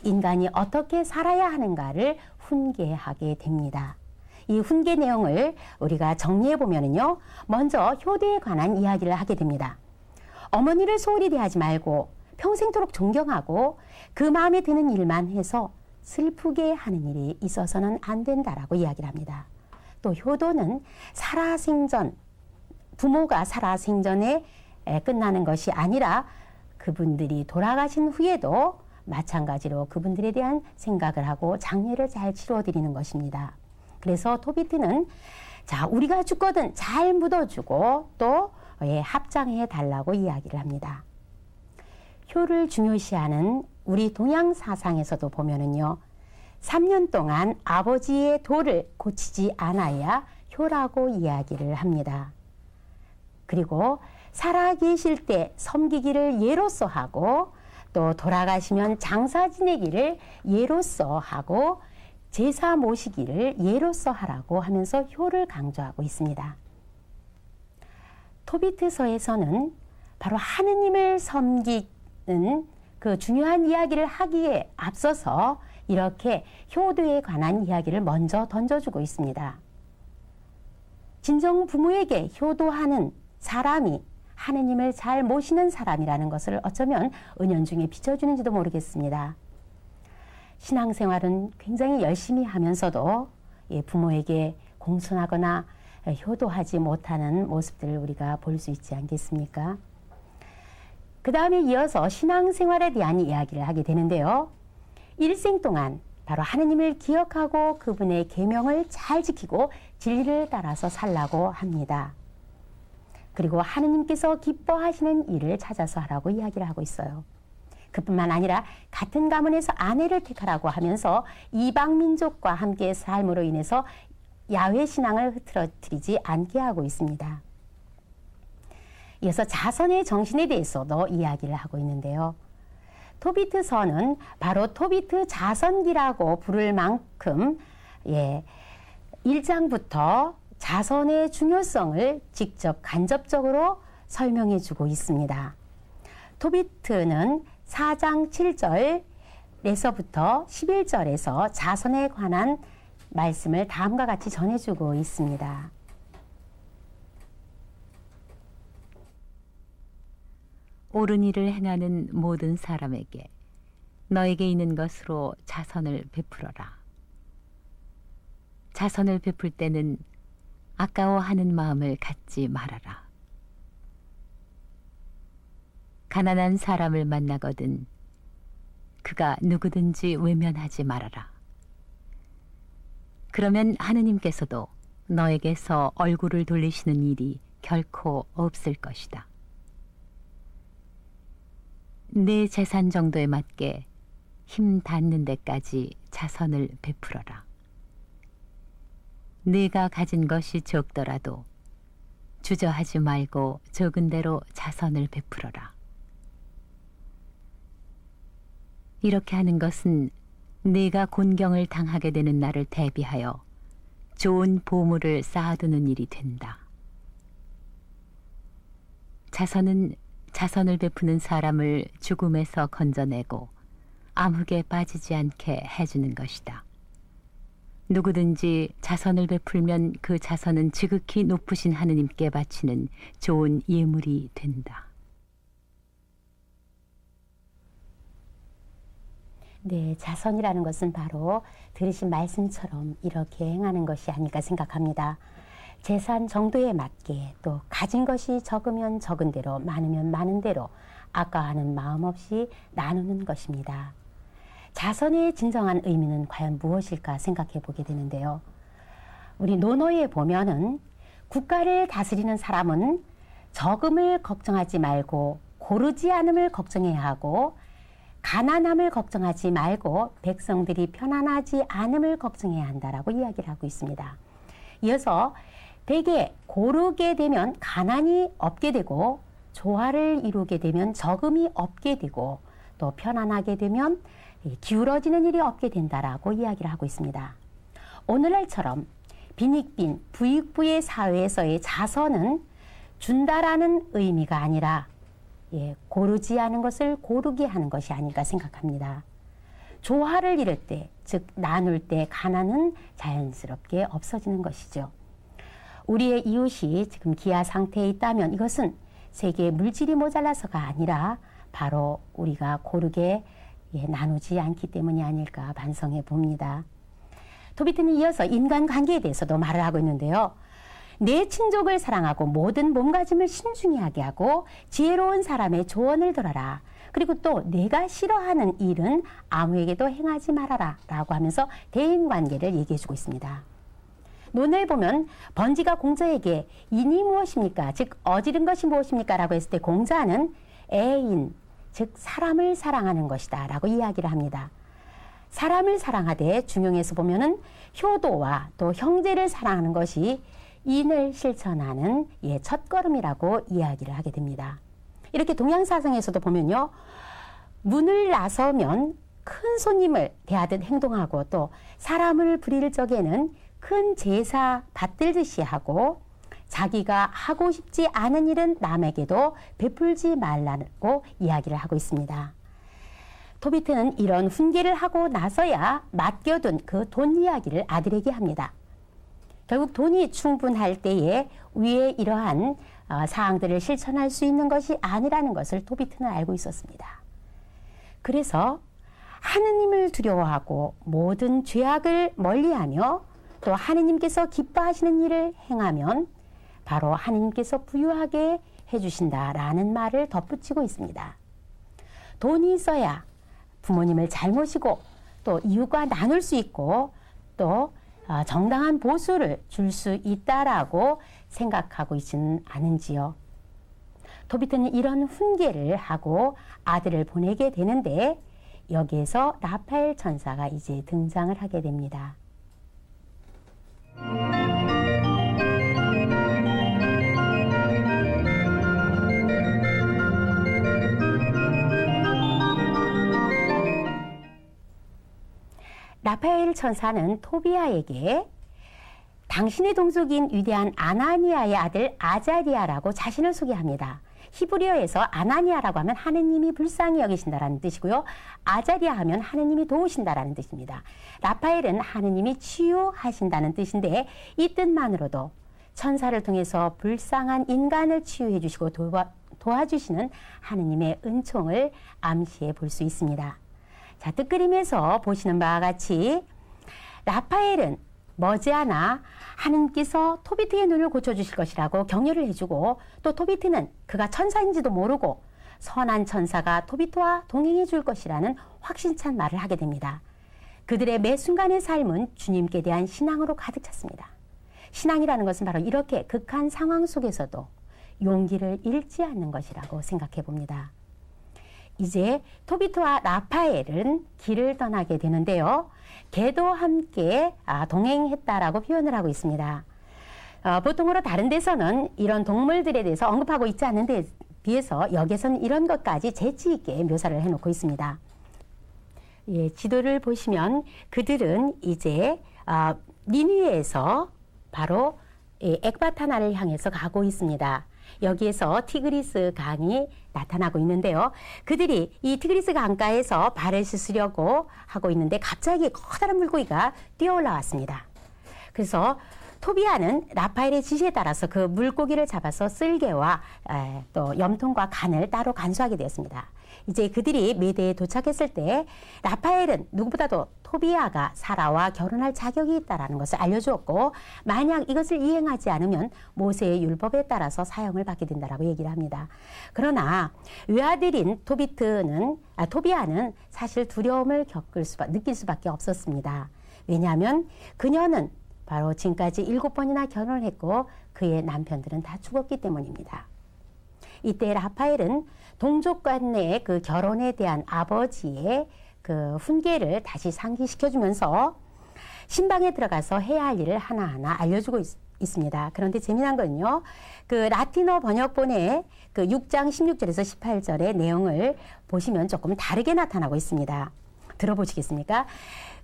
인간이 어떻게 살아야 하는가를 훈계하게 됩니다. 이 훈계 내용을 우리가 정리해 보면은요, 먼저 효도에 관한 이야기를 하게 됩니다. 어머니를 소홀히 대하지 말고 평생토록 존경하고 그 마음에 드는 일만 해서 슬프게 하는 일이 있어서는 안 된다라고 이야기를 합니다. 또 효도는 살아생전, 부모가 살아생전에 끝나는 것이 아니라 그분들이 돌아가신 후에도 마찬가지로 그분들에 대한 생각을 하고 장례를 잘 치러드리는 것입니다. 그래서 토비트는 자, 우리가 죽거든 잘 묻어주고 또 합장해 달라고 이야기를 합니다. 효를 중요시하는 우리 동양 사상에서도 보면은요, 3년 동안 아버지의 도를 고치지 않아야 효라고 이야기를 합니다. 그리고 살아계실 때 섬기기를 예로써 하고 또 돌아가시면 장사 지내기를 예로써 하고 제사 모시기를 예로써 하라고 하면서 효를 강조하고 있습니다. 토비트서에서는 바로 하느님을 섬기는 그 중요한 이야기를 하기에 앞서서 이렇게 효도에 관한 이야기를 먼저 던져주고 있습니다. 진정 부모에게 효도하는 사람이 하느님을 잘 모시는 사람이라는 것을 어쩌면 은연중에 비춰주는지도 모르겠습니다. 신앙생활은 굉장히 열심히 하면서도 부모에게 공손하거나 효도하지 못하는 모습들을 우리가 볼 수 있지 않겠습니까? 그 다음에 이어서 신앙생활에 대한 이야기를 하게 되는데요. 일생 동안 바로 하느님을 기억하고 그분의 계명을 잘 지키고 진리를 따라서 살라고 합니다. 그리고 하느님께서 기뻐하시는 일을 찾아서 하라고 이야기를 하고 있어요. 그뿐만 아니라 같은 가문에서 아내를 택하라고 하면서 이방 민족과 함께 삶으로 인해서 야훼 신앙을 흐트러뜨리지 않게 하고 있습니다. 이어서 자선의 정신에 대해서도 이야기를 하고 있는데요. 토비트서는 바로 토비트 자선기라고 부를 만큼 1장부터 자선의 중요성을 직접 간접적으로 설명해 주고 있습니다. 토비트는 4장 7절 9절에서부터 11절에서 자선에 관한 말씀을 다음과 같이 전해주고 있습니다. 옳은 일을 행하는 모든 사람에게 너에게 있는 것으로 자선을 베풀어라. 자선을 베풀 때는 아까워하는 마음을 갖지 말아라. 가난한 사람을 만나거든 그가 누구든지 외면하지 말아라. 그러면 하느님께서도 너에게서 얼굴을 돌리시는 일이 결코 없을 것이다. 내 재산 정도에 맞게 힘 닿는 데까지 자선을 베풀어라. 네가 가진 것이 적더라도 주저하지 말고 적은 대로 자선을 베풀어라. 이렇게 하는 것은 네가 곤경을 당하게 되는 날을 대비하여 좋은 보물을 쌓아두는 일이 된다. 자선은 자선을 베푸는 사람을 죽음에서 건져내고 암흑에 빠지지 않게 해주는 것이다. 누구든지 자선을 베풀면 그 자선은 지극히 높으신 하느님께 바치는 좋은 예물이 된다. 네, 자선이라는 것은 바로 들으신 말씀처럼 이렇게 행하는 것이 아닐까 생각합니다. 재산 정도에 맞게 또 가진 것이 적으면 적은 대로 많으면 많은 대로 아까워하는 마음 없이 나누는 것입니다. 자선의 진정한 의미는 과연 무엇일까 생각해 보게 되는데요. 우리 논어에 보면은 국가를 다스리는 사람은 적음을 걱정하지 말고 고르지 않음을 걱정해야 하고 가난함을 걱정하지 말고 백성들이 편안하지 않음을 걱정해야 한다라고 이야기를 하고 있습니다. 이어서 대개 고르게 되면 가난이 없게 되고 조화를 이루게 되면 적음이 없게 되고 또 편안하게 되면 기울어지는 일이 없게 된다라고 이야기를 하고 있습니다. 오늘날처럼 빈익빈 부익부의 사회에서의 자선은 준다라는 의미가 아니라 고르지 않은 것을 고르게 하는 것이 아닐까 생각합니다. 조화를 이룰 때, 즉 나눌 때 가난은 자연스럽게 없어지는 것이죠. 우리의 이웃이 지금 기아 상태에 있다면 이것은 세계의 물질이 모자라서가 아니라 바로 우리가 고르게 나누지 않기 때문이 아닐까 반성해 봅니다. 토비트는 이어서 인간관계에 대해서도 말을 하고 있는데요. 내 친족을 사랑하고 모든 몸가짐을 신중히 하게 하고 지혜로운 사람의 조언을 들어라. 그리고 또 내가 싫어하는 일은 아무에게도 행하지 말아라 라고 하면서 대인관계를 얘기해 주고 있습니다. 논어에 보면 번지가 공자에게 인이 무엇입니까? 즉 어지른 것이 무엇입니까? 라고 했을 때 공자는 애인, 즉 사람을 사랑하는 것이다 라고 이야기를 합니다. 사람을 사랑하되 중용에서 보면은 효도와 또 형제를 사랑하는 것이 인을 실천하는 첫걸음이라고 이야기를 하게 됩니다. 이렇게 동양사상에서도 보면요. 문을 나서면 큰 손님을 대하듯 행동하고 또 사람을 부릴 적에는 큰 제사 받들듯이 하고 자기가 하고 싶지 않은 일은 남에게도 베풀지 말라고 이야기를 하고 있습니다. 토비트는 이런 훈계를 하고 나서야 맡겨둔 그 돈 이야기를 아들에게 합니다. 결국 돈이 충분할 때에 위에 이러한 사항들을 실천할 수 있는 것이 아니라는 것을 토비트는 알고 있었습니다. 그래서 하느님을 두려워하고 모든 죄악을 멀리하며 또 하느님께서 기뻐하시는 일을 행하면 바로 하느님께서 부유하게 해주신다라는 말을 덧붙이고 있습니다. 돈이 있어야 부모님을 잘 모시고 또 이웃과 나눌 수 있고 또 정당한 보수를 줄 수 있다라고 생각하고 있지는 않은지요. 토비트는 이런 훈계를 하고 아들을 보내게 되는데 여기에서 라파엘 천사가 이제 등장을 하게 됩니다. 라파엘 천사는 토비아에게 당신의 동족인 위대한 아나니아의 아들 아자리아라고 자신을 소개합니다. 히브리어에서 아나니아라고 하면 하느님이 불쌍히 여기신다라는 뜻이고요. 아자리아 하면 하느님이 도우신다라는 뜻입니다. 라파엘은 하느님이 치유하신다는 뜻인데 이 뜻만으로도 천사를 통해서 불쌍한 인간을 치유해 주시고 도와주시는 하느님의 은총을 암시해 볼 수 있습니다. 자, 뜻그림에서 보시는 바와 같이 라파엘은 머지않아 하느님께서 토비트의 눈을 고쳐주실 것이라고 격려를 해주고 또 토비트는 그가 천사인지도 모르고 선한 천사가 토비트와 동행해 줄 것이라는 확신찬 말을 하게 됩니다. 그들의 매 순간의 삶은 주님께 대한 신앙으로 가득 찼습니다. 신앙이라는 것은 바로 이렇게 극한 상황 속에서도 용기를 잃지 않는 것이라고 생각해 봅니다. 이제 토비트와 라파엘은 길을 떠나게 되는데요. 개도 함께 동행했다라고 표현을 하고 있습니다. 보통으로 다른 데서는 이런 동물들에 대해서 언급하고 있지 않은 데 비해서 여기서는 이런 것까지 재치 있게 묘사를 해놓고 있습니다. 예, 지도를 보시면 그들은 이제 니느웨에서 바로 엑바타나를 향해서 가고 있습니다. 여기에서 티그리스 강이 나타나고 있는데요. 그들이 이 티그리스 강가에서 발을 씻으려고 하고 있는데 갑자기 커다란 물고기가 뛰어 올라왔습니다. 그래서 토비아는 라파엘의 지시에 따라서 그 물고기를 잡아서 쓸개와 또 염통과 간을 따로 간수하게 되었습니다. 이제 그들이 메대에 도착했을 때 라파엘은 누구보다도 토비아가 사라와 결혼할 자격이 있다는 것을 알려주었고 만약 이것을 이행하지 않으면 모세의 율법에 따라서 사형을 받게 된다라고 얘기를 합니다. 그러나 외아들인 토비아는 사실 두려움을 느낄 수밖에 없었습니다. 왜냐하면 그녀는 바로 지금까지 7번이나 결혼을 했고 그의 남편들은 다 죽었기 때문입니다. 이때 라파엘은 동족 간의 그 결혼에 대한 아버지의 그 훈계를 다시 상기시켜주면서 신방에 들어가서 해야 할 일을 하나하나 알려주고 있습니다. 그런데 재미난 건요, 그 라틴어 번역본의 그 6장 16절에서 18절의 내용을 보시면 조금 다르게 나타나고 있습니다. 들어보시겠습니까?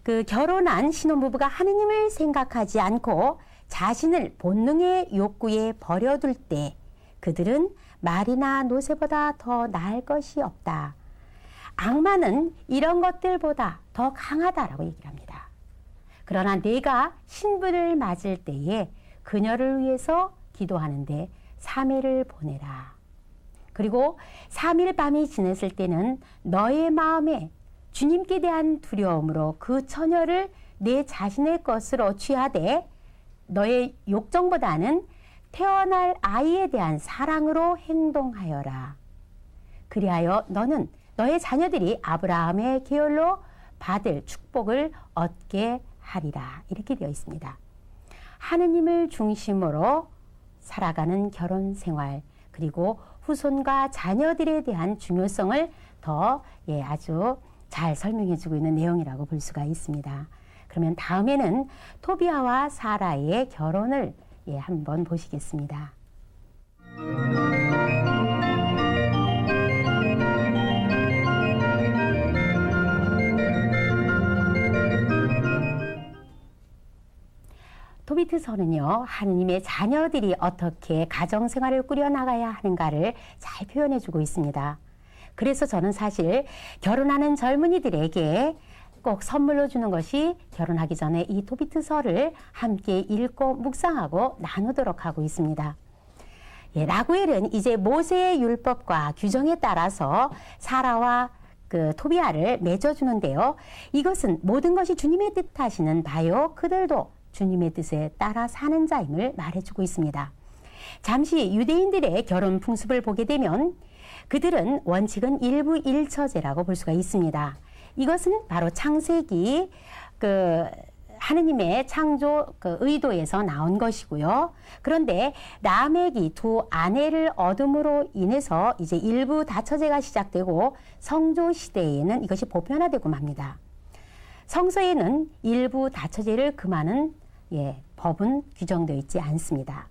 그 결혼한 신혼부부가 하느님을 생각하지 않고 자신을 본능의 욕구에 버려둘 때 그들은 말이나 노새보다 더 나을 것이 없다. 악마는 이런 것들보다 더 강하다라고 얘기를 합니다. 그러나 내가 신부를 맞을 때에 그녀를 위해서 기도하는데 3일을 보내라. 그리고 3일 밤이 지났을 때는 너의 마음에 주님께 대한 두려움으로 그 처녀를 내 자신의 것으로 취하되 너의 욕정보다는 태어날 아이에 대한 사랑으로 행동하여라. 그리하여 너는 너의 자녀들이 아브라함의 계열로 받을 축복을 얻게 하리라. 이렇게 되어 있습니다. 하느님을 중심으로 살아가는 결혼 생활 그리고 후손과 자녀들에 대한 중요성을 더 아주 잘 설명해 주고 있는 내용이라고 볼 수가 있습니다. 그러면 다음에는 토비아와 사라의 결혼을 한번 보시겠습니다. 토비트서는요, 하느님의 자녀들이 어떻게 가정생활을 꾸려나가야 하는가를 잘 표현해주고 있습니다. 그래서 저는 사실 결혼하는 젊은이들에게 꼭 선물로 주는 것이 결혼하기 전에 이 토비트서를 함께 읽고 묵상하고 나누도록 하고 있습니다. 라구엘은 이제 모세의 율법과 규정에 따라서 사라와 그 토비아를 맺어주는데요. 이것은 모든 것이 주님의 뜻하시는 바요. 그들도 주님의 뜻에 따라 사는 자임을 말해주고 있습니다. 잠시 유대인들의 결혼 풍습을 보게 되면 그들은 원칙은 일부 일처제라고 볼 수가 있습니다. 이것은 바로 창세기 하느님의 창조 의도에서 나온 것이고요. 그런데 라멕이 두 아내를 얻음으로 인해서 이제 일부 다처제가 시작되고 성조 시대에는 이것이 보편화되고 맙니다. 성서에는 일부 다처제를 금하는 법은 규정되어 있지 않습니다.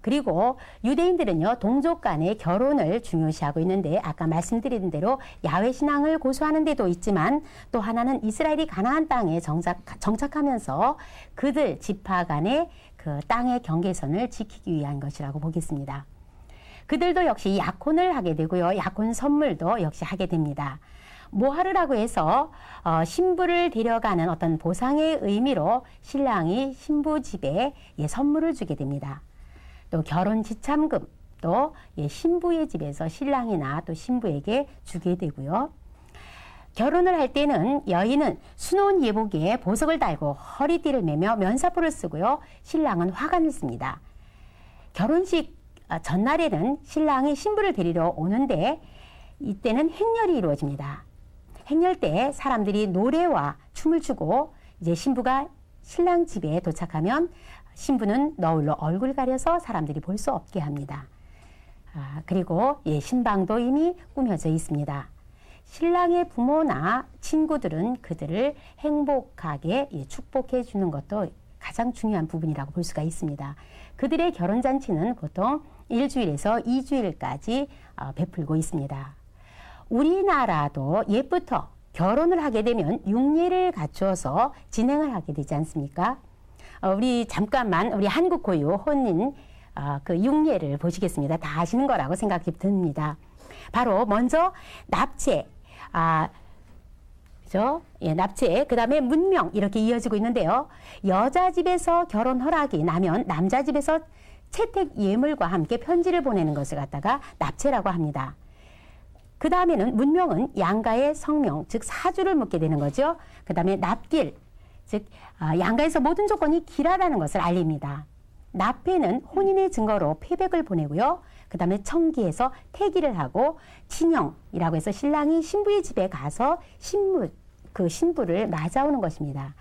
그리고 유대인들은요, 동족 간의 결혼을 중요시하고 있는데 아까 말씀드린 대로 야훼 신앙을 고수하는 데도 있지만 또 하나는 이스라엘이 가나안 땅에 정착하면서 그들 지파 간의 그 땅의 경계선을 지키기 위한 것이라고 보겠습니다. 그들도 역시 약혼을 하게 되고요. 약혼 선물도 역시 하게 됩니다. 모하르라고 해서 신부를 데려가는 어떤 보상의 의미로 신랑이 신부 집에 선물을 주게 됩니다. 또 결혼 지참금 또 신부의 집에서 신랑이나 또 신부에게 주게 되고요. 결혼을 할 때는 여인은 수놓은 예복에 보석을 달고 허리띠를 매며 면사포를 쓰고요. 신랑은 화관을 씁니다. 결혼식 전날에는 신랑이 신부를 데리러 오는데 이때는 행렬이 이루어집니다. 행렬 때 사람들이 노래와 춤을 추고 이제 신부가 신랑 집에 도착하면 신부는 너울로 얼굴 가려서 사람들이 볼 수 없게 합니다. 그리고 신방도 이미 꾸며져 있습니다. 신랑의 부모나 친구들은 그들을 행복하게 축복해 주는 것도 가장 중요한 부분이라고 볼 수가 있습니다. 그들의 결혼잔치는 보통 1주일에서 2주일까지 베풀고 있습니다. 우리나라도 옛부터 결혼을 하게 되면 육례를 갖추어서 진행을 하게 되지 않습니까? 우리 잠깐만 우리 한국 고유 혼인 그 육례를 보시겠습니다. 다 아시는 거라고 생각이 듭니다. 바로 먼저 납체, 그죠? 납체, 그 다음에 문명 이렇게 이어지고 있는데요. 여자 집에서 결혼 허락이 나면 남자 집에서 채택 예물과 함께 편지를 보내는 것을 갖다가 납체라고 합니다. 그 다음에는 문명은 양가의 성명, 즉 사주를 묻게 되는 거죠. 그 다음에 납길, 즉 양가에서 모든 조건이 길하다는 것을 알립니다. 납회는 혼인의 증거로 패백을 보내고요. 그 다음에 청기에서 태기를 하고 친형이라고 해서 신랑이 신부의 집에 가서 신부를 맞아오는 것입니다.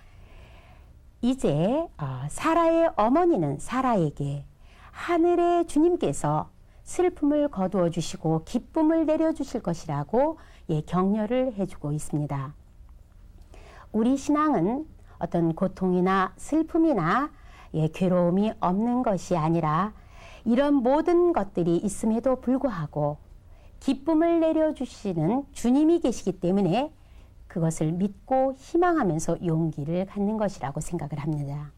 이제 사라의 어머니는 사라에게 하늘의 주님께서 슬픔을 거두어 주시고 기쁨을 내려주실 것이라고 격려를 해주고 있습니다. 우리 신앙은 어떤 고통이나 슬픔이나 괴로움이 없는 것이 아니라 이런 모든 것들이 있음에도 불구하고 기쁨을 내려주시는 주님이 계시기 때문에 그것을 믿고 희망하면서 용기를 갖는 것이라고 생각을 합니다.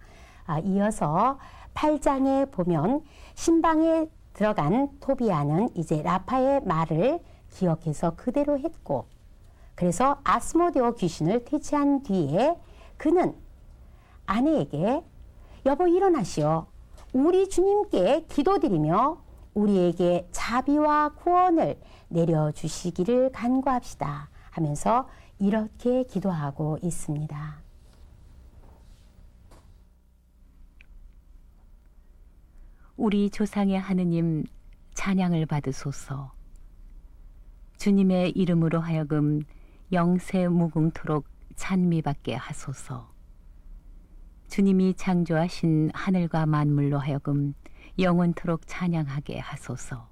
이어서 8장에 보면 신방에 들어간 토비아는 이제 라파의 말을 기억해서 그대로 했고, 그래서 아스모데오 귀신을 퇴치한 뒤에 그는 아내에게 여보 일어나시오. 우리 주님께 기도드리며 우리에게 자비와 구원을 내려주시기를 간구합시다 하면서 이렇게 기도하고 있습니다. 우리 조상의 하느님 찬양을 받으소서. 주님의 이름으로 하여금 영세 무궁토록 찬미받게 하소서. 주님이 창조하신 하늘과 만물로 하여금 영원토록 찬양하게 하소서.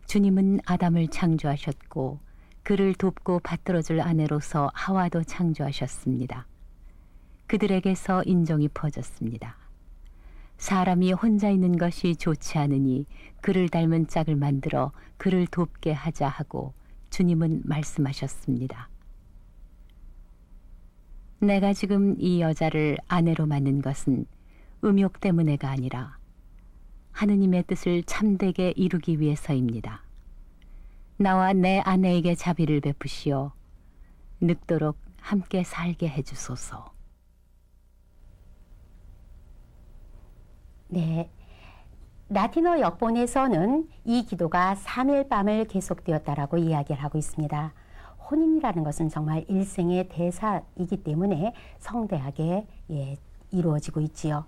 주님은 아담을 창조하셨고 그를 돕고 받들어줄 아내로서 하와도 창조하셨습니다. 그들에게서 인종이 퍼졌습니다. 사람이 혼자 있는 것이 좋지 않으니 그를 닮은 짝을 만들어 그를 돕게 하자 하고 주님은 말씀하셨습니다. 내가 지금 이 여자를 아내로 만든 것은 음욕 때문에가 아니라 하느님의 뜻을 참되게 이루기 위해서입니다. 나와 내 아내에게 자비를 베푸시어 늙도록 함께 살게 해주소서. 네, 라틴어 역본에서는 이 기도가 3일 밤을 계속되었다라고 이야기를 하고 있습니다. 혼인이라는 것은 정말 일생의 대사이기 때문에 성대하게 이루어지고 있지요.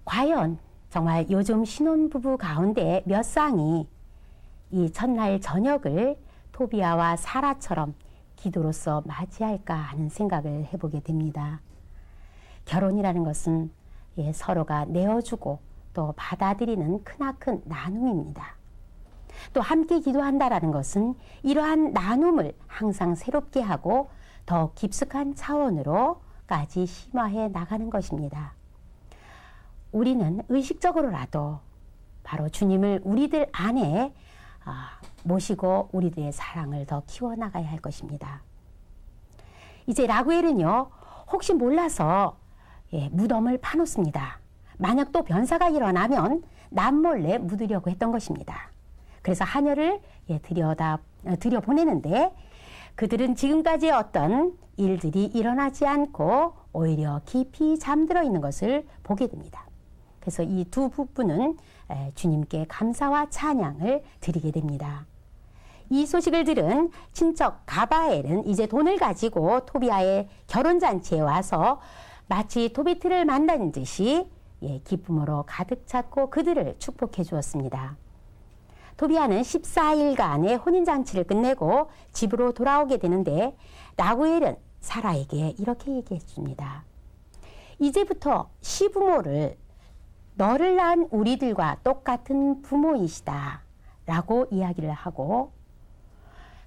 과연 정말 요즘 신혼부부 가운데 몇 쌍이 이 첫날 저녁을 토비아와 사라처럼 기도로서 맞이할까 하는 생각을 해보게 됩니다. 결혼이라는 것은 서로가 내어주고 또 받아들이는 크나큰 나눔입니다. 또 함께 기도한다라는 것은 이러한 나눔을 항상 새롭게 하고 더 깊숙한 차원으로까지 심화해 나가는 것입니다. 우리는 의식적으로라도 바로 주님을 우리들 안에 모시고 우리들의 사랑을 더 키워나가야 할 것입니다. 이제 라구엘은요, 혹시 몰라서 무덤을 파놓습니다. 만약 또 변사가 일어나면 남몰래 묻으려고 했던 것입니다. 그래서 하녀를 들여보내는데 그들은 지금까지의 어떤 일들이 일어나지 않고 오히려 깊이 잠들어 있는 것을 보게 됩니다. 그래서 이 두 부부는 주님께 감사와 찬양을 드리게 됩니다. 이 소식을 들은 친척 가바엘은 이제 돈을 가지고 토비아의 결혼잔치에 와서 마치 토비트를 만난 듯이 기쁨으로 가득 찼고 그들을 축복해 주었습니다. 토비아는 14일간의 혼인잔치를 끝내고 집으로 돌아오게 되는데 라구엘은 사라에게 이렇게 얘기해 줍니다. 이제부터 시부모를 너를 낳은 우리들과 똑같은 부모이시다 라고 이야기를 하고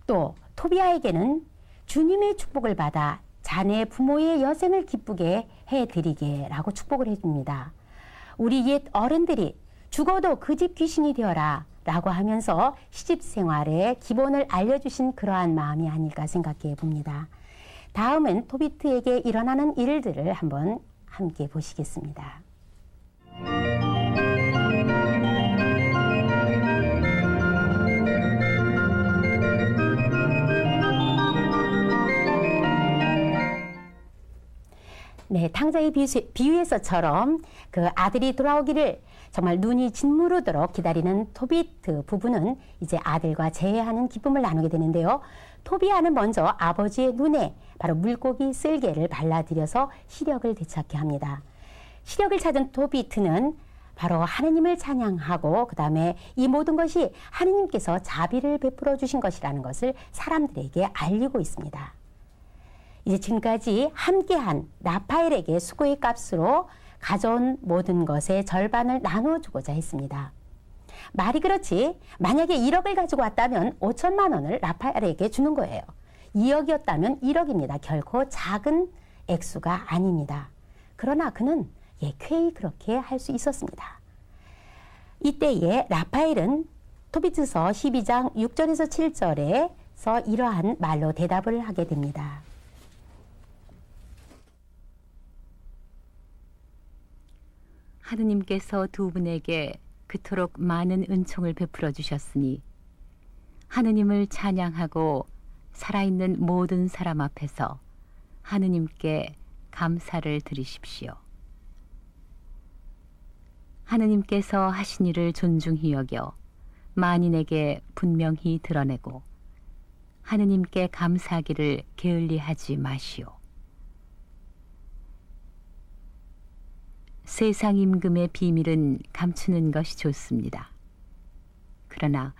또 토비아에게는 주님의 축복을 받아 자네 부모의 여생을 기쁘게 해드리게 라고 축복을 해줍니다. 우리 옛 어른들이 죽어도 그 집 귀신이 되어라 라고 하면서 시집 생활의 기본을 알려주신 그러한 마음이 아닐까 생각해 봅니다. 다음은 토비트에게 일어나는 일들을 한번 함께 보시겠습니다. 네, 탕자의 비유에서처럼 그 아들이 돌아오기를 정말 눈이 짓무르도록 기다리는 토비트 부부는 이제 아들과 재회하는 기쁨을 나누게 되는데요. 토비아는 먼저 아버지의 눈에 바로 물고기 쓸개를 발라드려서 시력을 되찾게 합니다. 시력을 찾은 토비트는 바로 하느님을 찬양하고 그 다음에 이 모든 것이 하느님께서 자비를 베풀어 주신 것이라는 것을 사람들에게 알리고 있습니다. 이제 지금까지 함께한 라파엘에게 수고의 값으로 가져온 모든 것의 절반을 나눠주고자 했습니다. 말이 그렇지 만약에 1억을 가지고 왔다면 5천만 원을 라파엘에게 주는 거예요. 2억이었다면 1억입니다. 결코 작은 액수가 아닙니다. 그러나 그는 쾌히 그렇게 할 수 있었습니다. 이때에 라파엘은 토비트서 12장 6절에서 7절에서 이러한 말로 대답을 하게 됩니다. 하느님께서 두 분에게 그토록 많은 은총을 베풀어 주셨으니 하느님을 찬양하고 살아있는 모든 사람 앞에서 하느님께 감사를 드리십시오. 하느님께서 하신 일을 존중히 여겨 만인에게 분명히 드러내고 하느님께 감사하기를 게을리하지 마시오. 세상 임금의 비밀은 감추는 것이 좋습니다. 그러나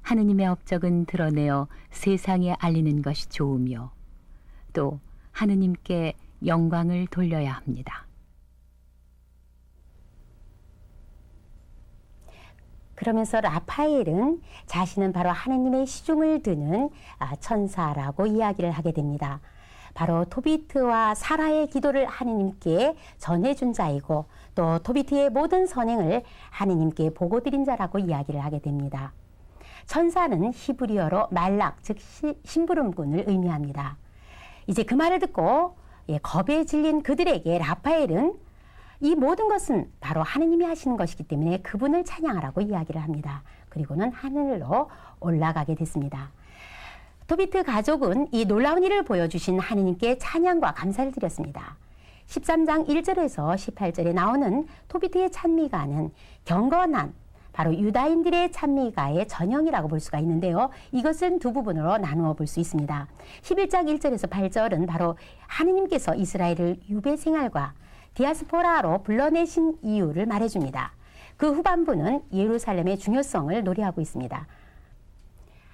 하느님의 업적은 드러내어 세상에 알리는 것이 좋으며 또 하느님께 영광을 돌려야 합니다. 그러면서 라파엘은 자신은 바로 하느님의 시중을 드는 천사라고 이야기를 하게 됩니다. 바로 토비트와 사라의 기도를 하느님께 전해준 자이고 또 토비트의 모든 선행을 하느님께 보고드린 자라고 이야기를 하게 됩니다. 천사는 히브리어로 말락, 즉 심부름꾼을 의미합니다. 이제 그 말을 듣고 겁에 질린 그들에게 라파엘은 이 모든 것은 바로 하느님이 하시는 것이기 때문에 그분을 찬양하라고 이야기를 합니다. 그리고는 하늘로 올라가게 됐습니다. 토비트 가족은 이 놀라운 일을 보여주신 하느님께 찬양과 감사를 드렸습니다. 13장 1절에서 18절에 나오는 토비트의 찬미가는 경건한 바로 유다인들의 찬미가의 전형이라고 볼 수가 있는데요. 이것은 두 부분으로 나누어 볼 수 있습니다. 11장 1절에서 8절은 바로 하느님께서 이스라엘을 유배 생활과 디아스포라로 불러내신 이유를 말해줍니다. 그 후반부는 예루살렘의 중요성을 노래하고 있습니다.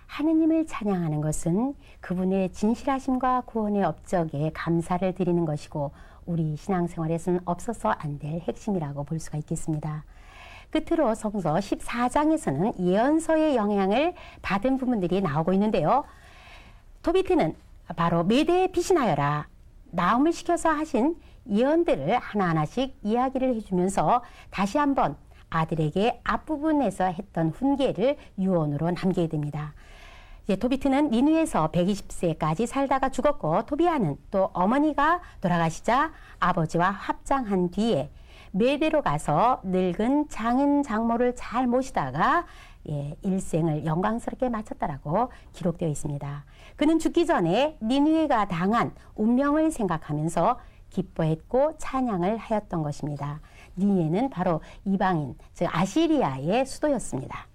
하느님을 찬양하는 것은 그분의 진실하심과 구원의 업적에 감사를 드리는 것이고 우리 신앙생활에서는 없어서 안 될 핵심이라고 볼 수가 있겠습니다. 끝으로 성서 14장에서는 예언서의 영향을 받은 부분들이 나오고 있는데요. 토비트는 바로 메대에 피신하여라 나음을 시켜서 하신 예언들을 하나하나씩 이야기를 해주면서 다시 한번 아들에게 앞부분에서 했던 훈계를 유언으로 남기게 됩니다. 토비트는 니누에서 120세까지 살다가 죽었고 토비아는 또 어머니가 돌아가시자 아버지와 합장한 뒤에 매대로 가서 늙은 장인 장모를 잘 모시다가 일생을 영광스럽게 마쳤다라고 기록되어 있습니다. 그는 죽기 전에 니느웨가 당한 운명을 생각하면서 기뻐했고 찬양을 하였던 것입니다. 니느웨는 바로 이방인, 즉 아시리아의 수도였습니다.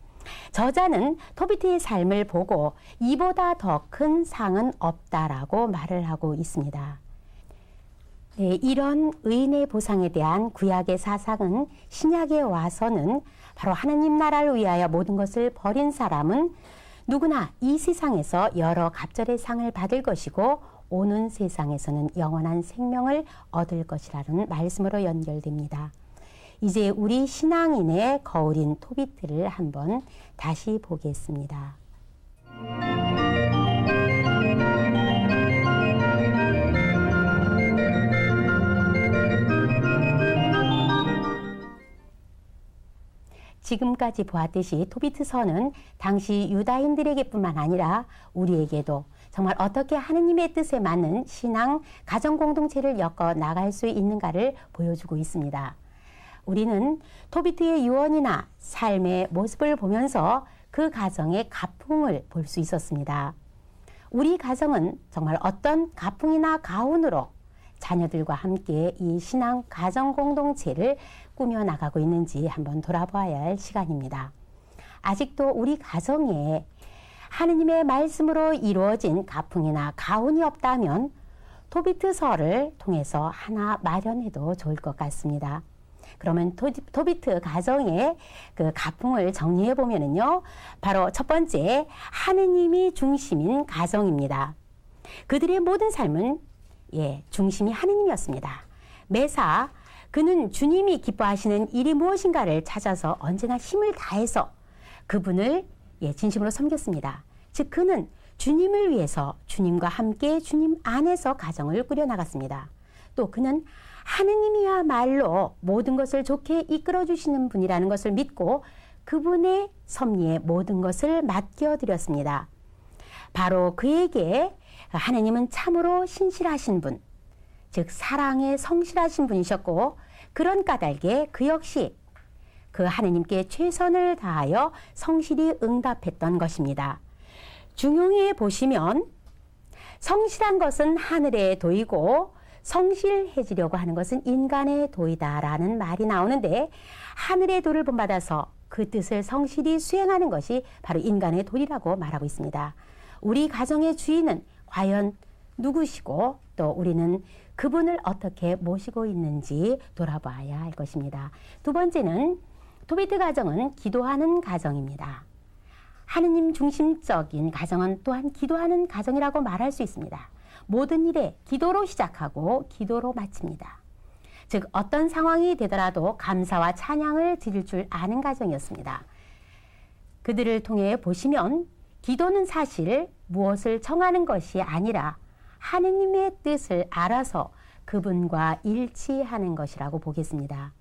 저자는 토비트의 삶을 보고 이보다 더 큰 상은 없다라고 말을 하고 있습니다. 네, 이런 의인의 보상에 대한 구약의 사상은 신약에 와서는 바로 하나님 나라를 위하여 모든 것을 버린 사람은 누구나 이 세상에서 여러 갑절의 상을 받을 것이고 오는 세상에서는 영원한 생명을 얻을 것이라는 말씀으로 연결됩니다. 이제 우리 신앙인의 거울인 토비트를 한번 다시 보겠습니다. 지금까지 보았듯이 토비트서는 당시 유다인들에게뿐만 아니라 우리에게도 정말 어떻게 하느님의 뜻에 맞는 신앙, 가정 공동체를 엮어 나갈 수 있는가를 보여주고 있습니다. 우리는 토비트의 유언이나 삶의 모습을 보면서 그 가정의 가풍을 볼 수 있었습니다. 우리 가정은 정말 어떤 가풍이나 가훈으로 자녀들과 함께 이 신앙 가정 공동체를 꾸며 나가고 있는지 한번 돌아봐야 할 시간입니다. 아직도 우리 가정에 하느님의 말씀으로 이루어진 가풍이나 가훈이 없다면 토비트서를 통해서 하나 마련해도 좋을 것 같습니다. 그러면 토비트 가정의 그 가풍을 정리해 보면은요, 바로 첫 번째, 하느님이 중심인 가정입니다. 그들의 모든 삶은 중심이 하느님이었습니다. 매사 그는 주님이 기뻐하시는 일이 무엇인가를 찾아서 언제나 힘을 다해서 그분을 진심으로 섬겼습니다. 즉 그는 주님을 위해서 주님과 함께 주님 안에서 가정을 꾸려나갔습니다. 또 그는 하느님이야말로 모든 것을 좋게 이끌어 주시는 분이라는 것을 믿고 그분의 섭리에 모든 것을 맡겨드렸습니다. 바로 그에게 하느님은 참으로 신실하신 분, 즉 사랑에 성실하신 분이셨고 그런 까닭에 그 역시 그 하느님께 최선을 다하여 성실히 응답했던 것입니다. 중용에 보시면 성실한 것은 하늘의 도이고 성실해지려고 하는 것은 인간의 도이다라는 말이 나오는데 하늘의 도를 본받아서 그 뜻을 성실히 수행하는 것이 바로 인간의 도리라고 말하고 있습니다. 우리 가정의 주인은 과연 누구시고 또 우리는 그분을 어떻게 모시고 있는지 돌아봐야 할 것입니다. 두 번째는 토비트 가정은 기도하는 가정입니다. 하느님 중심적인 가정은 또한 기도하는 가정이라고 말할 수 있습니다. 모든 일에 기도로 시작하고 기도로 마칩니다. 즉 어떤 상황이 되더라도 감사와 찬양을 드릴 줄 아는 가정이었습니다. 그들을 통해 보시면 기도는 사실 무엇을 청하는 것이 아니라 하느님의 뜻을 알아서 그분과 일치하는 것이라고 보겠습니다.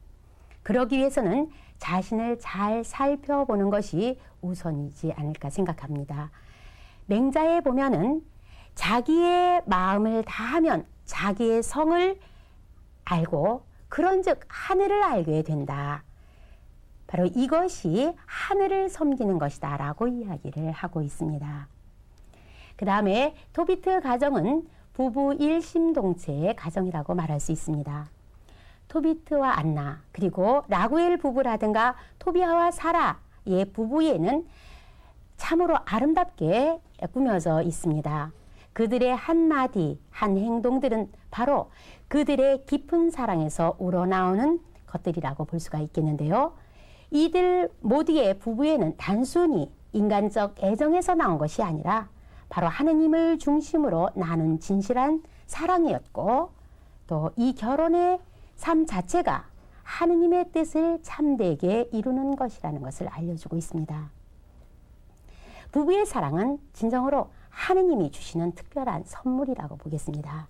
그러기 위해서는 자신을 잘 살펴보는 것이 우선이지 않을까 생각합니다. 맹자에 보면은 자기의 마음을 다하면 자기의 성을 알고 그런즉 하늘을 알게 된다. 바로 이것이 하늘을 섬기는 것이다 라고 이야기를 하고 있습니다. 그 다음에 토비트 가정은 부부 일심동체의 가정이라고 말할 수 있습니다. 토비트와 안나 그리고 라구엘 부부라든가 토비아와 사라의 부부에는 참으로 아름답게 꾸며져 있습니다. 그들의 한마디 한 행동들은 바로 그들의 깊은 사랑에서 우러나오는 것들이라고 볼 수가 있겠는데요. 이들 모두의 부부에는 단순히 인간적 애정에서 나온 것이 아니라 바로 하느님을 중심으로 나눈 진실한 사랑이었고 또 이 결혼의 삶 자체가 하느님의 뜻을 참되게 이루는 것이라는 것을 알려주고 있습니다. 부부의 사랑은 진정으로 하느님이 주시는 특별한 선물이라고 보겠습니다.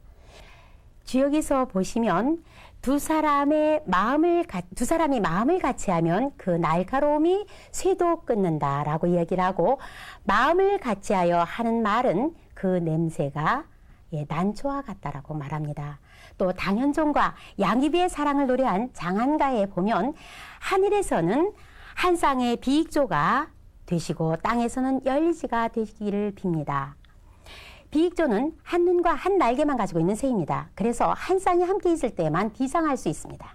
주역에서 보시면 두 사람이 마음을 같이 하면 그 날카로움이 쇠도 끊는다라고 이야기를 하고 마음을 같이하여 하는 말은 그 냄새가 난초와 같다라고 말합니다. 또 당현종과 양귀비의 사랑을 노래한 장한가에 보면 하늘에서는 한 쌍의 비익조가 되시고 땅에서는 열리지가 되기를 빕니다. 비익조는 한 눈과 한 날개만 가지고 있는 새입니다. 그래서 한 쌍이 함께 있을 때만 비상할 수 있습니다.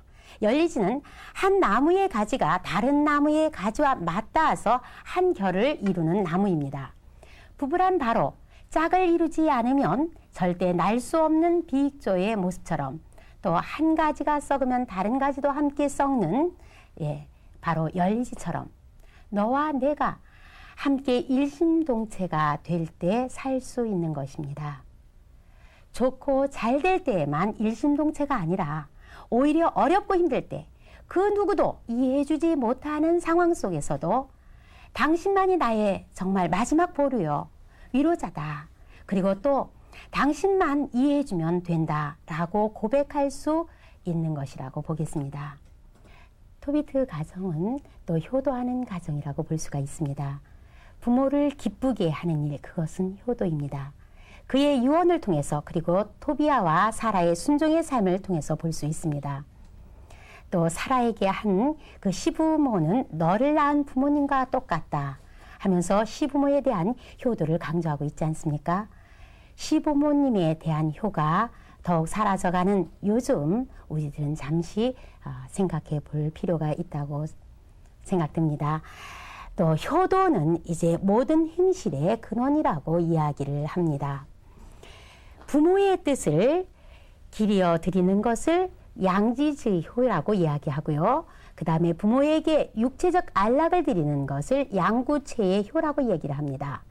열리지는 한 나무의 가지가 다른 나무의 가지와 맞닿아서 한 결을 이루는 나무입니다. 부부란 바로 짝을 이루지 않으면 절대 날 수 없는 비익조의 모습처럼 또 한 가지가 썩으면 다른 가지도 함께 썩는 바로 열리지처럼 너와 내가 함께 일심동체가 될 때 살 수 있는 것입니다. 좋고 잘 될 때에만 일심동체가 아니라 오히려 어렵고 힘들 때 그 누구도 이해해주지 못하는 상황 속에서도 당신만이 나의 정말 마지막 보루요, 위로자다. 그리고 또 당신만 이해해주면 된다라고 고백할 수 있는 것이라고 보겠습니다. 토비트 가정은 또 효도하는 가정이라고 볼 수가 있습니다. 부모를 기쁘게 하는 일, 그것은 효도입니다. 그의 유언을 통해서 그리고 토비아와 사라의 순종의 삶을 통해서 볼 수 있습니다. 또 사라에게 한 그 시부모는 너를 낳은 부모님과 똑같다 하면서 시부모에 대한 효도를 강조하고 있지 않습니까? 시부모님에 대한 효가 더욱 사라져가는 요즘 우리들은 잠시 생각해 볼 필요가 있다고 생각됩니다. 또 효도는 이제 모든 행실의 근원이라고 이야기를 합니다. 부모의 뜻을 기리어 드리는 것을 양지즈효라고 이야기하고요. 그 다음에 부모에게 육체적 안락을 드리는 것을 양구체의 효라고 얘기를 합니다.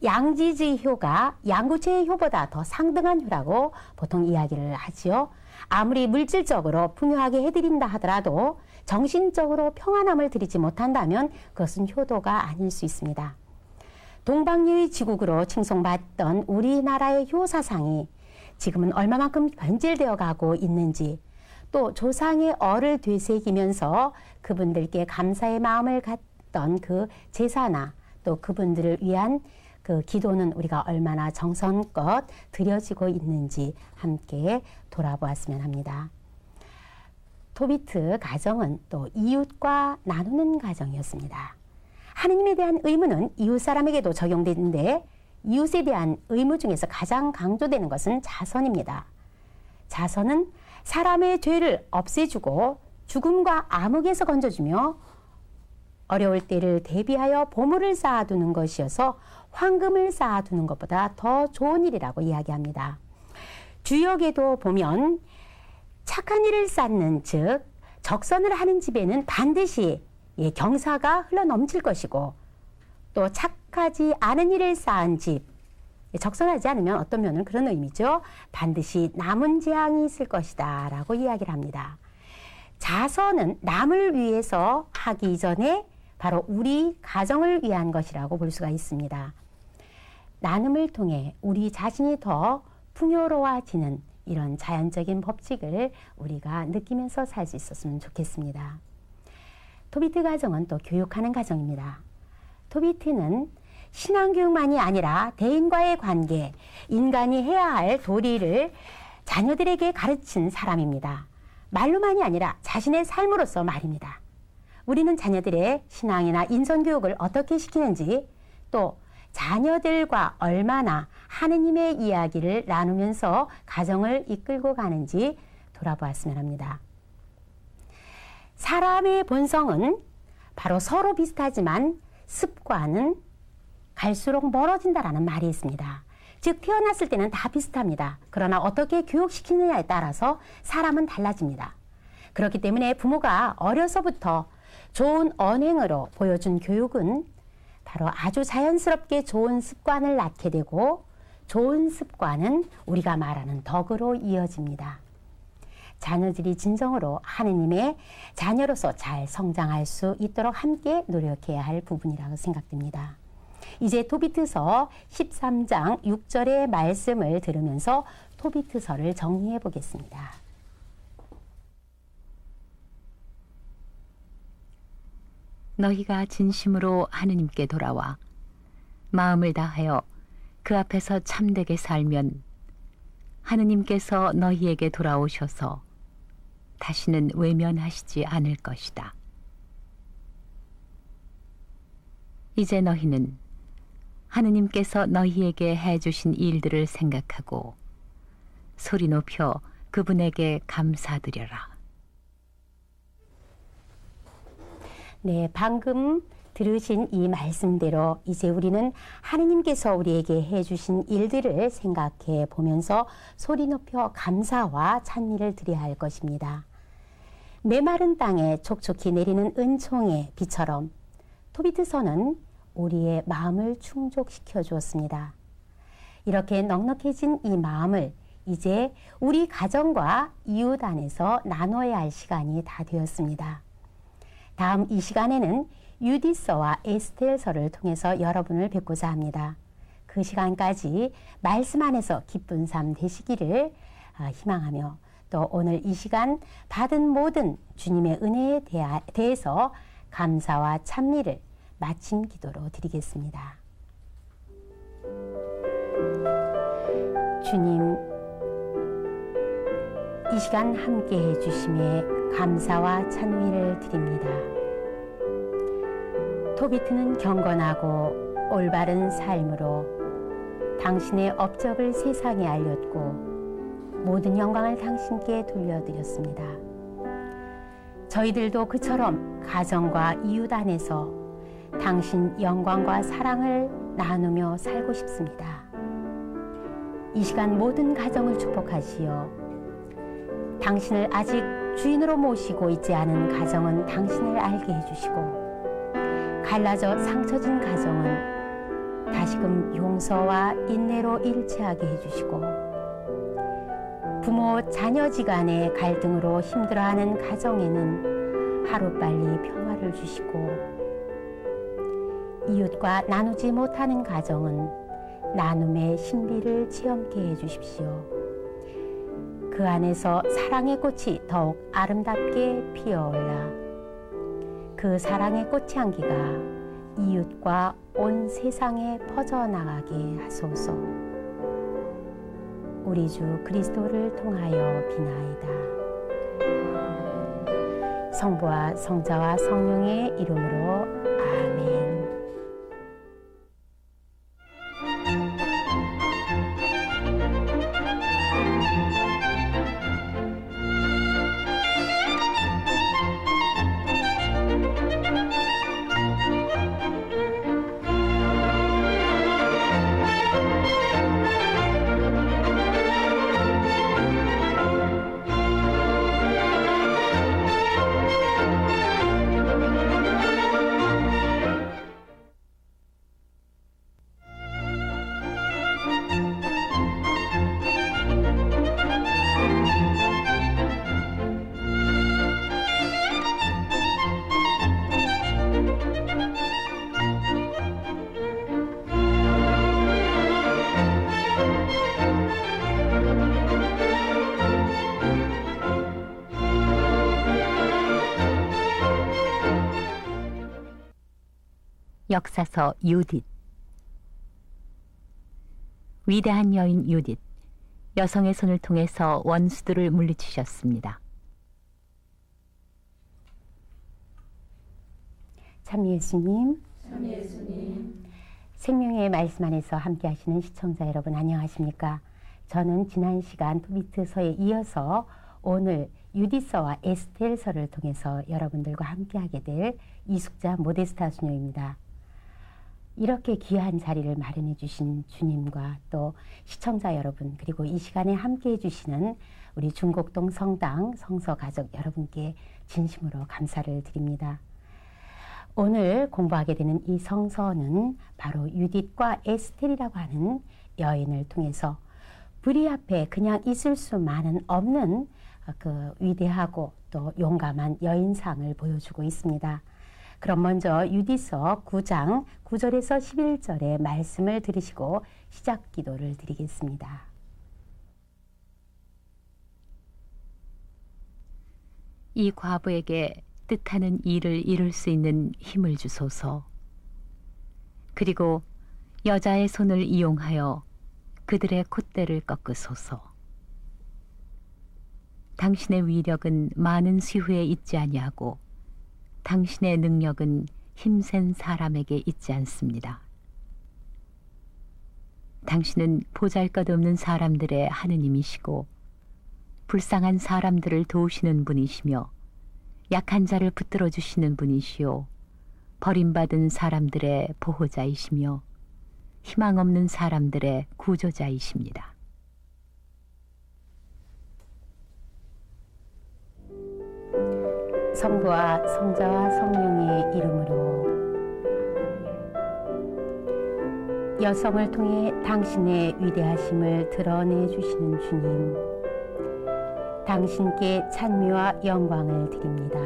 양지즈효가 양구체의 효보다 더 상등한 효라고 보통 이야기를 하지요. 아무리 물질적으로 풍요하게 해드린다 하더라도 정신적으로 평안함을 드리지 못한다면 그것은 효도가 아닐 수 있습니다. 동방유의 지국으로 칭송받던 우리나라의 효사상이 지금은 얼마만큼 변질되어 가고 있는지, 또 조상의 얼을 되새기면서 그분들께 감사의 마음을 갖던 그 제사나 또 그분들을 위한 그 기도는 우리가 얼마나 정성껏 드려지고 있는지 함께 돌아보았으면 합니다. 토비트 가정은 또 이웃과 나누는 가정이었습니다. 하느님에 대한 의무는 이웃 사람에게도 적용되는데 이웃에 대한 의무 중에서 가장 강조되는 것은 자선입니다. 자선은 사람의 죄를 없애주고 죽음과 암흑에서 건져주며 어려울 때를 대비하여 보물을 쌓아두는 것이어서 황금을 쌓아두는 것보다 더 좋은 일이라고 이야기합니다. 주역에도 보면 착한 일을 쌓는 즉 적선을 하는 집에는 반드시 경사가 흘러넘칠 것이고 또 착하지 않은 일을 쌓은 집, 적선하지 않으면 어떤 면은 그런 의미죠. 반드시 남은 재앙이 있을 것이다 라고 이야기를 합니다. 자선은 남을 위해서 하기 전에 바로 우리 가정을 위한 것이라고 볼 수가 있습니다. 나눔을 통해 우리 자신이 더 풍요로워지는 이런 자연적인 법칙을 우리가 느끼면서 살 수 있었으면 좋겠습니다. 토비트 가정은 또 교육하는 가정입니다. 토비트는 신앙교육만이 아니라 대인과의 관계, 인간이 해야 할 도리를 자녀들에게 가르친 사람입니다. 말로만이 아니라 자신의 삶으로서 말입니다. 우리는 자녀들의 신앙이나 인성교육을 어떻게 시키는지, 또 자녀들과 얼마나 하느님의 이야기를 나누면서 가정을 이끌고 가는지 돌아보았으면 합니다. 사람의 본성은 바로 서로 비슷하지만 습관은 갈수록 멀어진다라는 말이 있습니다. 즉 태어났을 때는 다 비슷합니다. 그러나 어떻게 교육시키느냐에 따라서 사람은 달라집니다. 그렇기 때문에 부모가 어려서부터 좋은 언행으로 보여준 교육은 바로 아주 자연스럽게 좋은 습관을 낳게 되고 좋은 습관은 우리가 말하는 덕으로 이어집니다. 자녀들이 진정으로 하느님의 자녀로서 잘 성장할 수 있도록 함께 노력해야 할 부분이라고 생각됩니다. 이제 토비트서 13장 6절의 말씀을 들으면서 토비트서를 정리해 보겠습니다. 너희가 진심으로 하느님께 돌아와 마음을 다하여 그 앞에서 참되게 살면 하느님께서 너희에게 돌아오셔서 다시는 외면하시지 않을 것이다. 이제 너희는 하느님께서 너희에게 해주신 일들을 생각하고 소리 높여 그분에게 감사드려라. 네, 방금 들으신 이 말씀대로 이제 우리는 하느님께서 우리에게 해주신 일들을 생각해 보면서 소리 높여 감사와 찬미를 드려야 할 것입니다. 메마른 땅에 촉촉히 내리는 은총의 비처럼 토비트서는 우리의 마음을 충족시켜 주었습니다. 이렇게 넉넉해진 이 마음을 이제 우리 가정과 이웃 안에서 나눠야 할 시간이 다 되었습니다. 다음 이 시간에는 유디서와 에스텔서를 통해서 여러분을 뵙고자 합니다. 그 시간까지 말씀 안에서 기쁜 삶 되시기를 희망하며 또 오늘 이 시간 받은 모든 주님의 은혜에 대해서 감사와 찬미를 마침 기도로 드리겠습니다. 주님, 이 시간 함께 해주심에 감사와 찬미를 드립니다. 토비트는 경건하고 올바른 삶으로 당신의 업적을 세상에 알렸고 모든 영광을 당신께 돌려드렸습니다. 저희들도 그처럼 가정과 이웃 안에서 당신 영광과 사랑을 나누며 살고 싶습니다. 이 시간 모든 가정을 축복하시어 당신을 아직 주인으로 모시고 있지 않은 가정은 당신을 알게 해주시고 갈라져 상처진 가정은 다시금 용서와 인내로 일치하게 해주시고 부모 자녀지간의 갈등으로 힘들어하는 가정에는 하루빨리 평화를 주시고 이웃과 나누지 못하는 가정은 나눔의 신비를 체험케 해주십시오. 그 안에서 사랑의 꽃이 더욱 아름답게 피어올라 그 사랑의 꽃향기가 이웃과 온 세상에 퍼져나가게 하소서. 우리 주 그리스도를 통하여 비나이다. 성부와 성자와 성령의 이름으로 아멘. 역사서 유딧. 위대한 여인 유딧, 여성의 손을 통해서 원수들을 물리치셨습니다. 참 예수님, 생명의 말씀 안에서 함께 하시는 시청자 여러분 안녕하십니까? 저는 지난 시간 토비트서에 이어서 오늘 유디서와 에스텔서를 통해서 여러분들과 함께 하게 될 이숙자 모데스타 수녀입니다. 이렇게 귀한 자리를 마련해 주신 주님과 또 시청자 여러분, 그리고 이 시간에 함께 해주시는 우리 중곡동 성당 성서 가족 여러분께 진심으로 감사를 드립니다. 오늘 공부하게 되는 이 성서는 바로 유딧과 에스텔이라고 하는 여인을 통해서 불의 앞에 그냥 있을 수만은 없는 그 위대하고 또 용감한 여인상을 보여주고 있습니다. 그럼 먼저 유디서 9장 9절에서 11절의 말씀을 들으시고 시작 기도를 드리겠습니다. 이 과부에게 뜻하는 일을 이룰 수 있는 힘을 주소서. 그리고 여자의 손을 이용하여 그들의 콧대를 꺾으소서. 당신의 위력은 많은 시후에 있지 아니하고 당신의 능력은 힘센 사람에게 있지 않습니다. 당신은 보잘것없는 사람들의 하느님이시고 불쌍한 사람들을 도우시는 분이시며 약한 자를 붙들어 주시는 분이시요 버림받은 사람들의 보호자이시며 희망 없는 사람들의 구조자이십니다. 성부와 성자와 성령의 이름으로 여성을 통해 당신의 위대하심을 드러내 주시는 주님, 당신께 찬미와 영광을 드립니다.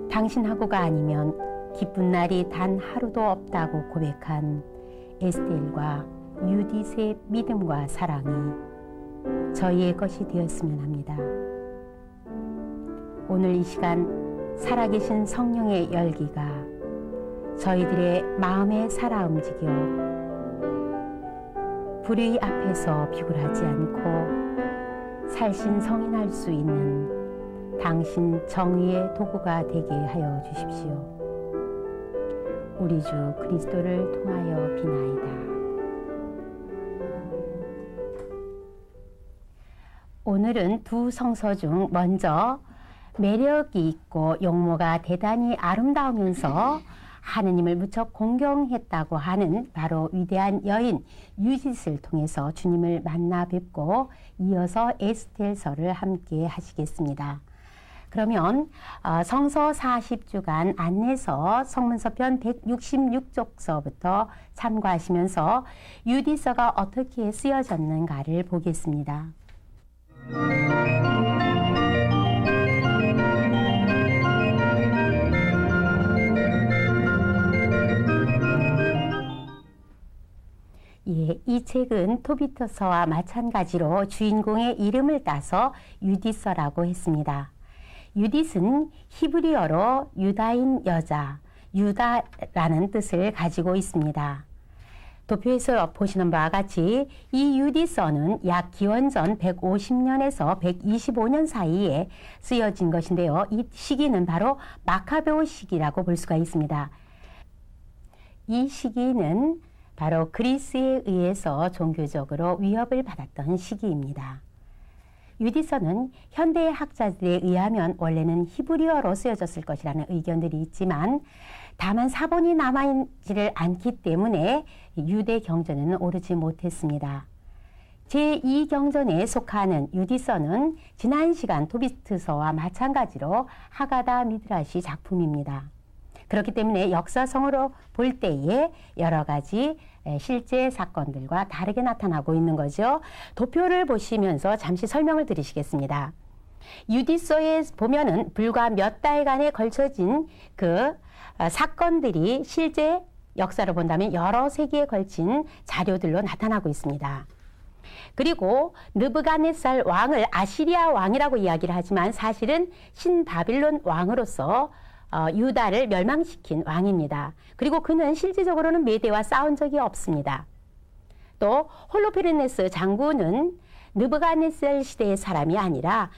당신하고가 아니면 기쁜 날이 단 하루도 없다고 고백한 에스텔과 유딧의 믿음과 사랑이 저희의 것이 되었으면 합니다. 오늘 이 시간 살아계신 성령의 열기가 저희들의 마음에 살아 움직여 불의 앞에서 비굴하지 않고 살신 성인할 수 있는 당신 정의의 도구가 되게 하여 주십시오. 우리 주 그리스도를 통하여 비나이다. 오늘은 두 성서 중 먼저 매력이 있고 용모가 대단히 아름다우면서 하느님을 무척 공경했다고 하는 바로 위대한 여인 유딧을 통해서 주님을 만나 뵙고 이어서 에스텔서를 함께 하시겠습니다. 그러면 성서 40주간 안내서 성문서편 166쪽서부터 참고하시면서 유딧서가 어떻게 쓰여졌는가를 보겠습니다. 예, 이 책은 토비트서와 마찬가지로 주인공의 이름을 따서 유딧서라고 했습니다. 유딧은 히브리어로 유다인 여자, 유다라는 뜻을 가지고 있습니다. 도표에서 보시는 바와 같이 이 유딧서는 약 기원전 150년에서 125년 사이에 쓰여진 것인데요. 이 시기는 바로 마카베오 시기라고 볼 수가 있습니다. 이 시기는 바로 그리스에 의해서 종교적으로 위협을 받았던 시기입니다. 유딧서는 현대 학자들에 의하면 원래는 히브리어로 쓰여졌을 것이라는 의견들이 있지만 다만 사본이 남아있지를 않기 때문에 유대 경전에는 오르지 못했습니다. 제2경전에 속하는 유딧서는 지난 시간 토비트서와 마찬가지로 하가다 미드라시 작품입니다. 그렇기 때문에 역사성으로 볼 때에 여러 가지 실제 사건들과 다르게 나타나고 있는 거죠. 도표를 보시면서 잠시 설명을 드리시겠습니다. 유딧서에 보면은 불과 몇 달간에 걸쳐진 그 사건들이 실제 역사를 본다면 여러 세기에 걸친 자료들로 나타나고 있습니다. 그리고 느부갓네살 왕을 아시리아 왕이라고 이야기를 하지만 사실은 신바빌론 왕으로서 유다를 멸망시킨 왕입니다. 그리고 그는 실질적으로는 메대와 싸운 적이 없습니다. 또 홀로페르네스 장군은 느부갓네살 시대의 사람이 아니라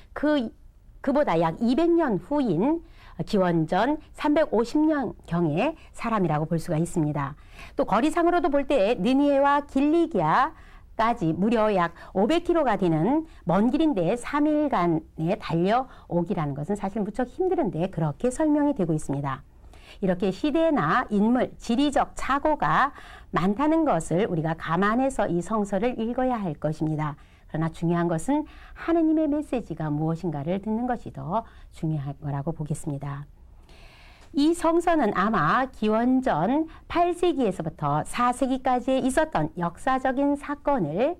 그보다 약 200년 후인 기원전 350년경의 사람이라고 볼 수가 있습니다. 또 거리상으로도 볼 때 느니에와 길리기아까지 무려 약 500km가 되는 먼 길인데 3일간에 달려오기라는 것은 사실 무척 힘든데 그렇게 설명이 되고 있습니다. 이렇게 시대나 인물, 지리적 착오가 많다는 것을 우리가 감안해서 이 성서를 읽어야 할 것입니다. 그러나 중요한 것은 하느님의 메시지가 무엇인가를 듣는 것이 더 중요한 거라고 보겠습니다. 이 성서는 아마 기원전 8세기에서부터 4세기까지 있었던 역사적인 사건을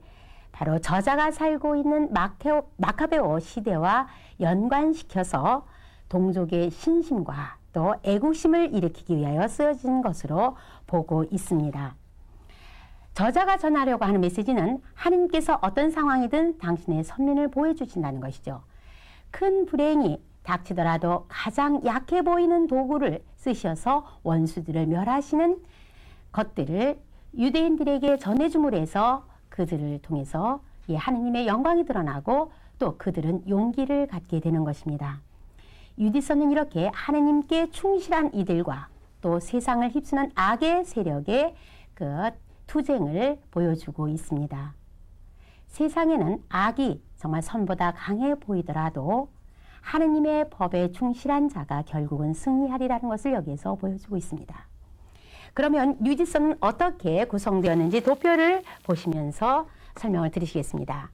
바로 저자가 살고 있는 마카베오 시대와 연관시켜서 동족의 신심과 또 애국심을 일으키기 위하여 쓰여진 것으로 보고 있습니다. 저자가 전하려고 하는 메시지는 하느님께서 어떤 상황이든 당신의 선민을 보여주신다는 것이죠. 큰 불행이 닥치더라도 가장 약해 보이는 도구를 쓰셔서 원수들을 멸하시는 것들을 유대인들에게 전해줌으로 해서 그들을 통해서 하느님의 영광이 드러나고 또 그들은 용기를 갖게 되는 것입니다. 유디서는 이렇게 하느님께 충실한 이들과 또 세상을 휩쓰는 악의 세력의 그 투쟁을 보여주고 있습니다. 세상에는 악이 정말 선보다 강해 보이더라도 하느님의 법에 충실한 자가 결국은 승리하리라는 것을 여기에서 보여주고 있습니다. 그러면 유디서는 어떻게 구성되었는지 도표를 보시면서 설명을 드리시겠습니다.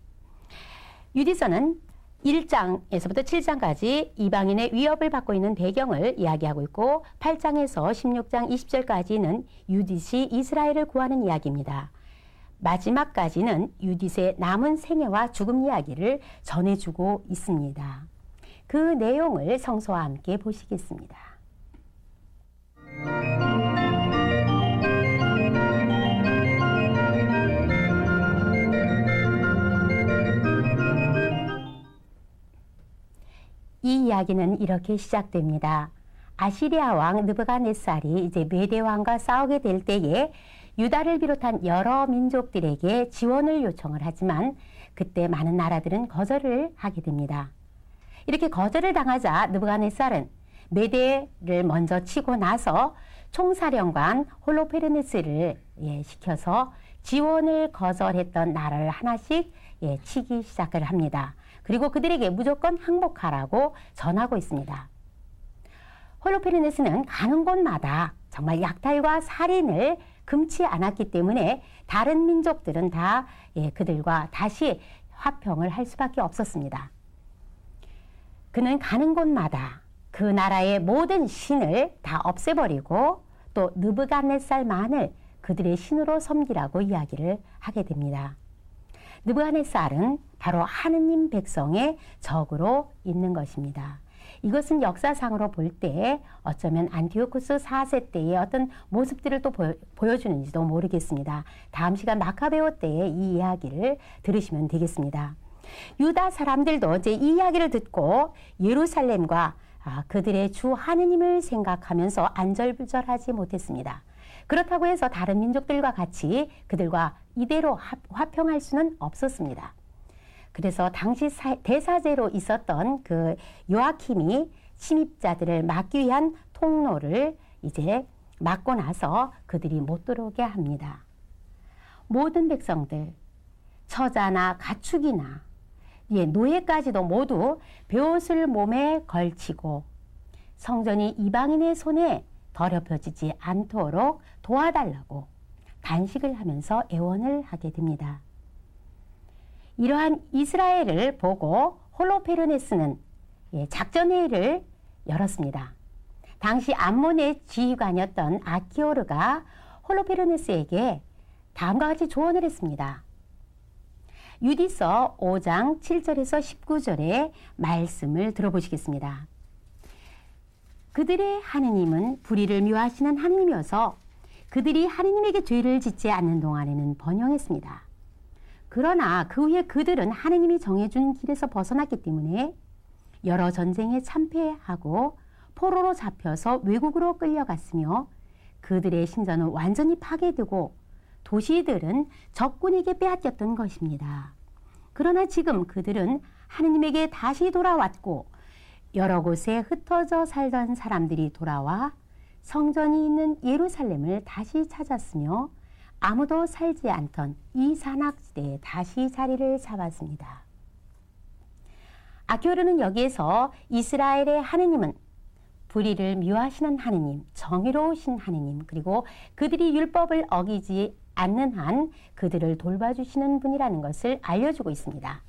유디서는 1장에서부터 7장까지 이방인의 위협을 받고 있는 배경을 이야기하고 있고 8장에서 16장 20절까지는 유딧이 이스라엘을 구하는 이야기입니다. 마지막까지는 유딧의 남은 생애와 죽음 이야기를 전해주고 있습니다. 그 내용을 성서와 함께 보시겠습니다. 이 이야기는 이렇게 시작됩니다. 아시리아 왕 느부갓네살이 이제 메대 왕과 싸우게 될 때에 유다를 비롯한 여러 민족들에게 지원을 요청을 하지만 그때 많은 나라들은 거절을 하게 됩니다. 이렇게 거절을 당하자 느부갓네살은 메대를 먼저 치고 나서 총사령관 홀로페르네스를 시켜서 지원을 거절했던 나라를 하나씩 치기 시작을 합니다. 그리고 그들에게 무조건 항복하라고 전하고 있습니다. 홀로페르네스는 가는 곳마다 정말 약탈과 살인을 금치 않았기 때문에 다른 민족들은 다 그들과 다시 화평을 할 수밖에 없었습니다. 그는 가는 곳마다 그 나라의 모든 신을 다 없애버리고 또 느부갓네살만을 그들의 신으로 섬기라고 이야기를 하게 됩니다. 느부갓네살은 바로 하느님 백성의 적으로 있는 것입니다. 이것은 역사상으로 볼 때 어쩌면 안티오쿠스 4세 때의 어떤 모습들을 또 보여주는지도 모르겠습니다. 다음 시간 마카베오 때의 이 이야기를 들으시면 되겠습니다. 유다 사람들도 이제 이 이야기를 듣고 예루살렘과 그들의 주 하느님을 생각하면서 안절부절하지 못했습니다. 그렇다고 해서 다른 민족들과 같이 그들과 이대로 화평할 수는 없었습니다. 그래서 당시 대사제로 있었던 그 요아킴이 침입자들을 막기 위한 통로를 이제 막고 나서 그들이 못 들어오게 합니다. 모든 백성들, 처자나 가축이나 노예까지도 모두 베옷을 몸에 걸치고 성전이 이방인의 손에 더럽혀지지 않도록 도와달라고 단식을 하면서 애원을 하게 됩니다. 이러한 이스라엘을 보고 홀로페르네스는 작전회의를 열었습니다. 당시 암몬의 지휘관이었던 아키오르가 홀로페르네스에게 다음과 같이 조언을 했습니다. 유디서 5장 7절에서 19절의 말씀을 들어보시겠습니다. 그들의 하느님은 불의를 미워하시는 하느님이어서 그들이 하느님에게 죄를 짓지 않는 동안에는 번영했습니다. 그러나 그 후에 그들은 하느님이 정해준 길에서 벗어났기 때문에 여러 전쟁에 참패하고 포로로 잡혀서 외국으로 끌려갔으며 그들의 신전은 완전히 파괴되고 도시들은 적군에게 빼앗겼던 것입니다. 그러나 지금 그들은 하느님에게 다시 돌아왔고 여러 곳에 흩어져 살던 사람들이 돌아와 성전이 있는 예루살렘을 다시 찾았으며 아무도 살지 않던 이 산악지대에 다시 자리를 잡았습니다. 아키오르는 여기에서 이스라엘의 하느님은 불의를 미워하시는 하느님, 정의로우신 하느님, 그리고 그들이 율법을 어기지 않는 한 그들을 돌봐주시는 분이라는 것을 알려주고 있습니다.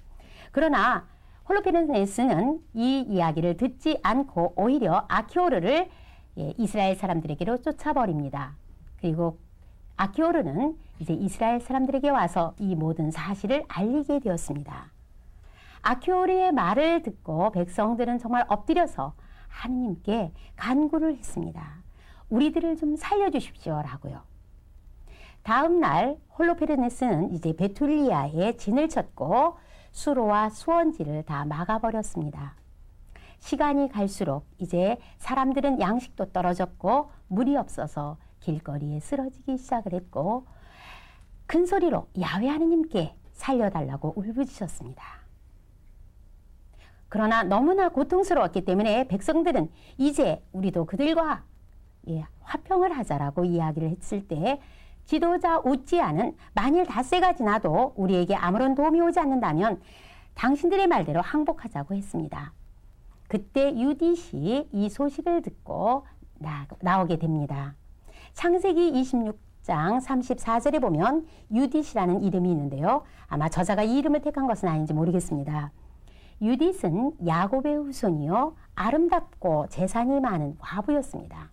그러나 홀로페르네스는 이 이야기를 듣지 않고 오히려 아키오르를 이스라엘 사람들에게로 쫓아버립니다. 그리고 아키오르는 이제 이스라엘 사람들에게 와서 이 모든 사실을 알리게 되었습니다. 아키오르의 말을 듣고 백성들은 정말 엎드려서 하느님께 간구를 했습니다. 우리들을 좀 살려주십시오라고요. 다음 날 홀로페르네스는 이제 베툴리아에 진을 쳤고 수로와 수원지를 다 막아버렸습니다. 시간이 갈수록 이제 사람들은 양식도 떨어졌고 물이 없어서 길거리에 쓰러지기 시작을 했고 큰 소리로 야훼 하느님께 살려달라고 울부짖었습니다. 그러나 너무나 고통스러웠기 때문에 백성들은 이제 우리도 그들과 화평을 하자라고 이야기를 했을 때 지도자 우찌야는 만일 닷새가 지나도 우리에게 아무런 도움이 오지 않는다면 당신들의 말대로 항복하자고 했습니다. 그때 유딧이 이 소식을 듣고 나오게 됩니다. 창세기 26장 34절에 보면 유딧이라는 이름이 있는데요. 아마 저자가 이 이름을 택한 것은 아닌지 모르겠습니다. 유딧은 야곱의 후손이요 아름답고 재산이 많은 과부였습니다.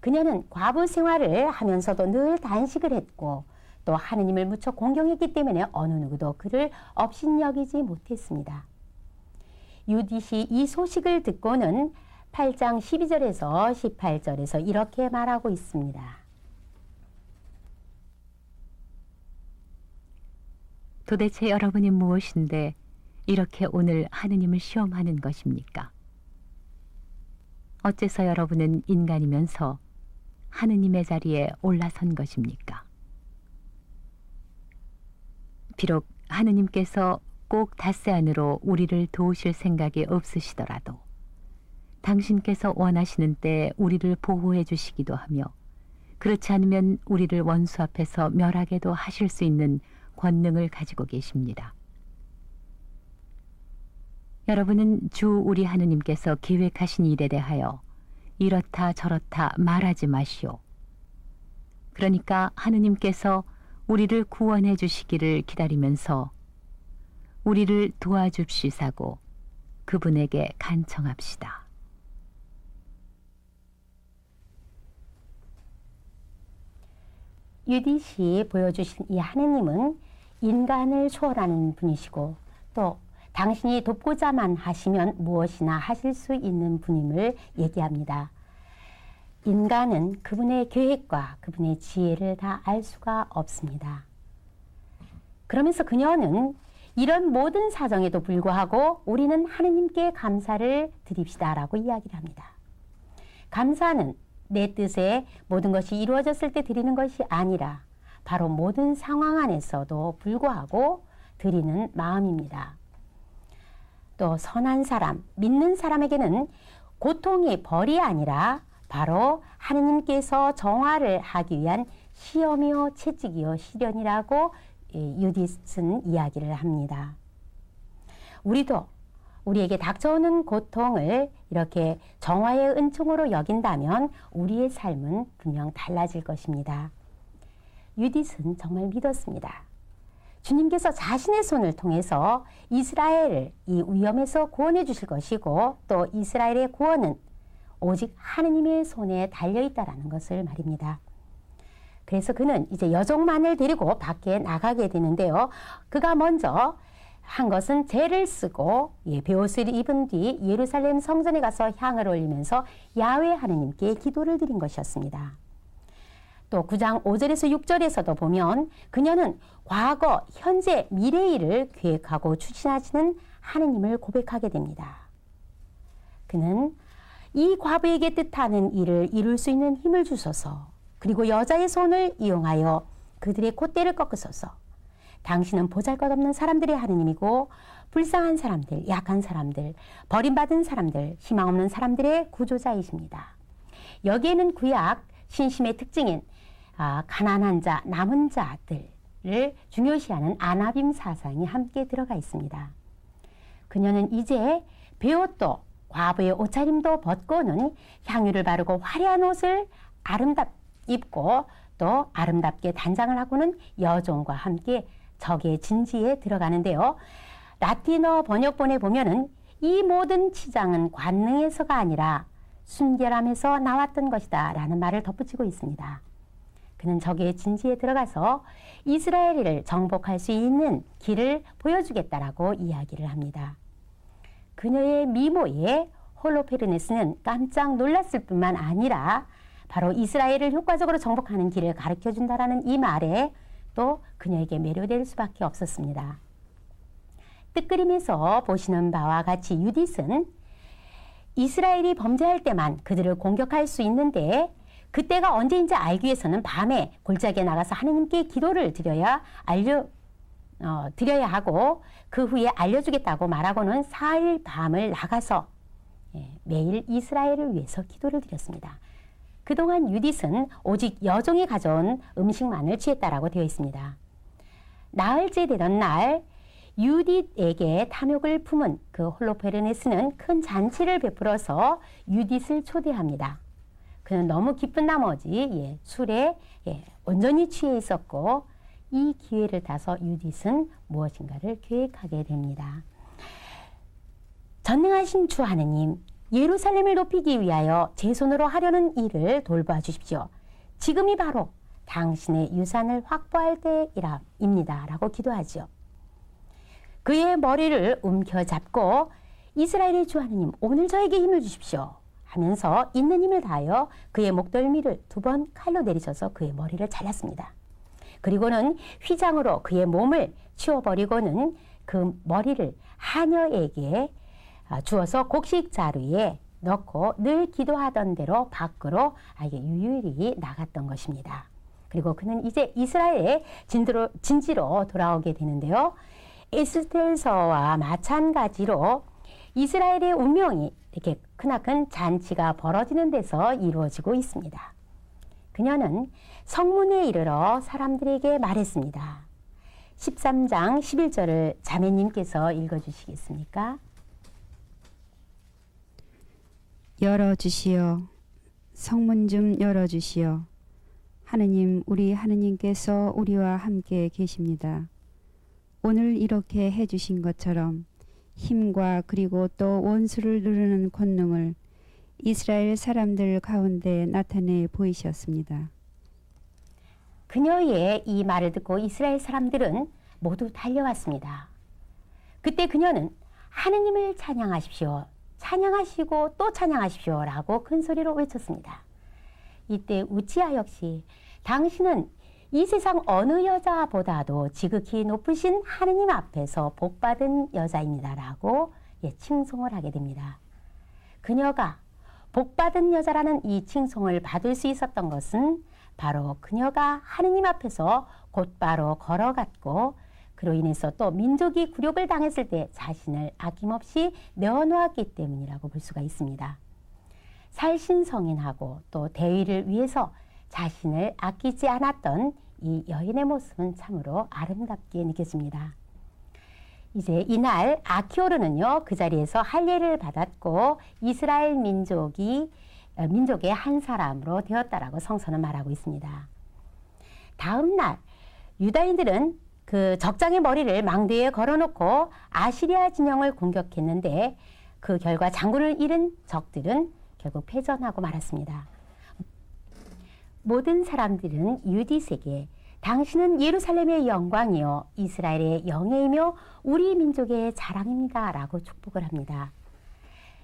그녀는 과부 생활을 하면서도 늘 단식을 했고 또 하느님을 무척 공경했기 때문에 어느 누구도 그를 업신여기지 못했습니다. 유딧이 이 소식을 듣고는 8장 12절에서 18절에서 이렇게 말하고 있습니다. 도대체 여러분이 무엇인데 이렇게 오늘 하느님을 시험하는 것입니까? 어째서 여러분은 인간이면서 하느님의 자리에 올라선 것입니까? 비록 하느님께서 꼭 닷새 안으로 우리를 도우실 생각이 없으시더라도 당신께서 원하시는 때에 우리를 보호해 주시기도 하며 그렇지 않으면 우리를 원수 앞에서 멸하게도 하실 수 있는 권능을 가지고 계십니다. 여러분은 주 우리 하느님께서 계획하신 일에 대하여 이렇다 저렇다 말하지 마시오. 그러니까 하느님께서 우리를 구원해 주시기를 기다리면서 우리를 도와줍시사고 그분에게 간청합시다. 유딧이 보여주신 이 하느님은 인간을 초월하는 분이시고 또 당신이 돕고자만 하시면 무엇이나 하실 수 있는 분임을 얘기합니다. 인간은 그분의 계획과 그분의 지혜를 다 알 수가 없습니다. 그러면서 그녀는 이런 모든 사정에도 불구하고 우리는 하느님께 감사를 드립시다라고 이야기를 합니다. 감사는 내 뜻에 모든 것이 이루어졌을 때 드리는 것이 아니라 바로 모든 상황 안에서도 불구하고 드리는 마음입니다. 또 선한 사람, 믿는 사람에게는 고통이 벌이 아니라 바로 하느님께서 정화를 하기 위한 시험이요 채찍이요 시련이라고 유딧은 이야기를 합니다. 우리도 우리에게 닥쳐오는 고통을 이렇게 정화의 은총으로 여긴다면 우리의 삶은 분명 달라질 것입니다. 유딧은 정말 믿었습니다. 주님께서 자신의 손을 통해서 이스라엘을 이 위험에서 구원해 주실 것이고 또 이스라엘의 구원은 오직 하느님의 손에 달려있다라는 것을 말입니다. 그래서 그는 이제 여종만을 데리고 밖에 나가게 되는데요. 그가 먼저 한 것은 재를 쓰고 베옷을 입은 뒤 예루살렘 성전에 가서 향을 올리면서 야훼 하느님께 기도를 드린 것이었습니다. 또 9장 5절에서 6절에서도 보면 그녀는 과거, 현재, 미래의 일을 계획하고 추진하시는 하느님을 고백하게 됩니다. 그는 이 과부에게 뜻하는 일을 이룰 수 있는 힘을 주소서, 그리고 여자의 손을 이용하여 그들의 콧대를 꺾으소서. 당신은 보잘것없는 사람들의 하느님이고 불쌍한 사람들, 약한 사람들, 버림받은 사람들, 희망 없는 사람들의 구조자이십니다. 여기에는 구약 신심의 특징인 가난한 자, 남은 자들을 중요시하는 아나빔 사상이 함께 들어가 있습니다. 그녀는 이제 베옷도 과부의 옷차림도 벗고는 향유를 바르고 화려한 옷을 입고 또 아름답게 단장을 하고는 여종과 함께 적의 진지에 들어가는데요. 라틴어 번역본에 보면은 이 모든 치장은 관능에서가 아니라 순결함에서 나왔던 것이다 라는 말을 덧붙이고 있습니다. 그는 적의 진지에 들어가서 이스라엘을 정복할 수 있는 길을 보여주겠다라고 이야기를 합니다. 그녀의 미모에 홀로페르네스는 깜짝 놀랐을 뿐만 아니라 바로 이스라엘을 효과적으로 정복하는 길을 가르쳐준다라는 이 말에 또 그녀에게 매료될 수밖에 없었습니다. 뜻그림에서 보시는 바와 같이 유딧은 이스라엘이 범죄할 때만 그들을 공격할 수 있는데 그때가 언제인지 알기 위해서는 밤에 골짜기에 나가서 하느님께 기도를 드려야 알려 드려야 하고 그 후에 알려주겠다고 말하고는 4일 밤을 나가서 매일 이스라엘을 위해서 기도를 드렸습니다. 그동안 유딧은 오직 여종이 가져온 음식만을 취했다라고 되어 있습니다. 나흘째 되던 날 유딧에게 탐욕을 품은 그 홀로페르네스는 큰 잔치를 베풀어서 유딧을 초대합니다. 그는 너무 기쁜 나머지 술에 온전히 취해 있었고 이 기회를 타서 유딧은 무엇인가를 계획하게 됩니다. 전능하신 주 하느님, 예루살렘을 높이기 위하여 제 손으로 하려는 일을 돌봐 주십시오. 지금이 바로 당신의 유산을 확보할 때입니다. 라고 기도하죠. 그의 머리를 움켜잡고 이스라엘의 주 하느님, 오늘 저에게 힘을 주십시오. 하면서 있는 힘을 다하여 그의 목덜미를 2번 칼로 내리셔서 그의 머리를 잘랐습니다. 그리고는 휘장으로 그의 몸을 치워버리고는 그 머리를 하녀에게 주어서 곡식 자루에 넣고 늘 기도하던 대로 밖으로 유유히 나갔던 것입니다. 그리고 그는 이제 이스라엘의 진지로 돌아오게 되는데요. 에스겔서와 마찬가지로 이스라엘의 운명이 이렇게 크나큰 잔치가 벌어지는 데서 이루어지고 있습니다. 그녀는 성문에 이르러 사람들에게 말했습니다. 13장 11절을 자매님께서 읽어주시겠습니까? 열어주시오. 성문 좀 열어주시오. 하느님, 우리 하느님께서 우리와 함께 계십니다. 오늘 이렇게 해주신 것처럼 힘과 그리고 또 원수를 누르는 권능을 이스라엘 사람들 가운데 나타내 보이셨습니다. 그녀의 이 말을 듣고 이스라엘 사람들은 모두 달려왔습니다. 그때 그녀는 하느님을 찬양하십시오. 찬양하시고 또 찬양하십시오. 라고 큰 소리로 외쳤습니다. 이때 우치야 역시 당신은 이 세상 어느 여자보다도 지극히 높으신 하느님 앞에서 복받은 여자입니다. 라고 칭송을 하게 됩니다. 그녀가 복받은 여자라는 이 칭송을 받을 수 있었던 것은 바로 그녀가 하느님 앞에서 곧바로 걸어갔고 그로 인해서 또 민족이 굴욕을 당했을 때 자신을 아낌없이 내어놓았기 때문이라고 볼 수가 있습니다. 살신성인하고 또 대의를 위해서 자신을 아끼지 않았던 이 여인의 모습은 참으로 아름답게 느껴집니다. 이제 이날 아키오르는요, 그 자리에서 할례를 받았고 이스라엘 민족의 한 사람으로 되었다라고 성서는 말하고 있습니다. 다음 날 유다인들은 그 적장의 머리를 망대에 걸어놓고 아시리아 진영을 공격했는데 그 결과 장군을 잃은 적들은 결국 패전하고 말았습니다. 모든 사람들은 유딧에게 당신은 예루살렘의 영광이요 이스라엘의 영예이며 우리 민족의 자랑입니다. 라고 축복을 합니다.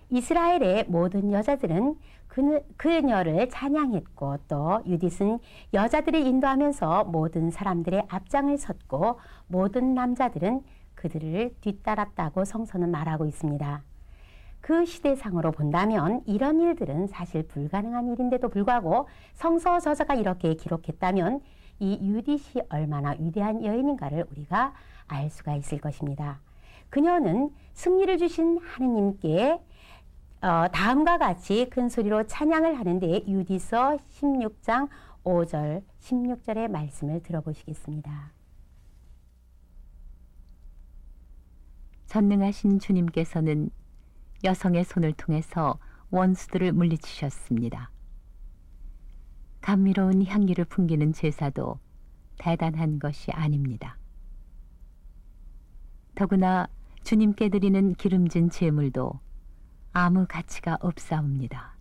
이스라엘의 모든 여자들은 그녀를 찬양했고 또 유딧은 여자들을 인도하면서 모든 사람들의 앞장을 섰고 모든 남자들은 그들을 뒤따랐다고 성서는 말하고 있습니다. 그 시대상으로 본다면 이런 일들은 사실 불가능한 일인데도 불구하고 성서 저자가 이렇게 기록했다면 이 유딧이 얼마나 위대한 여인인가를 우리가 알 수가 있을 것입니다. 그녀는 승리를 주신 하느님께 다음과 같이 큰 소리로 찬양을 하는데 유디서 16장 5절 16절의 말씀을 들어보시겠습니다. 전능하신 주님께서는 여성의 손을 통해서 원수들을 물리치셨습니다. 감미로운 향기를 풍기는 제사도 대단한 것이 아닙니다. 더구나 주님께 드리는 기름진 제물도 아무 가치가 없사옵니다.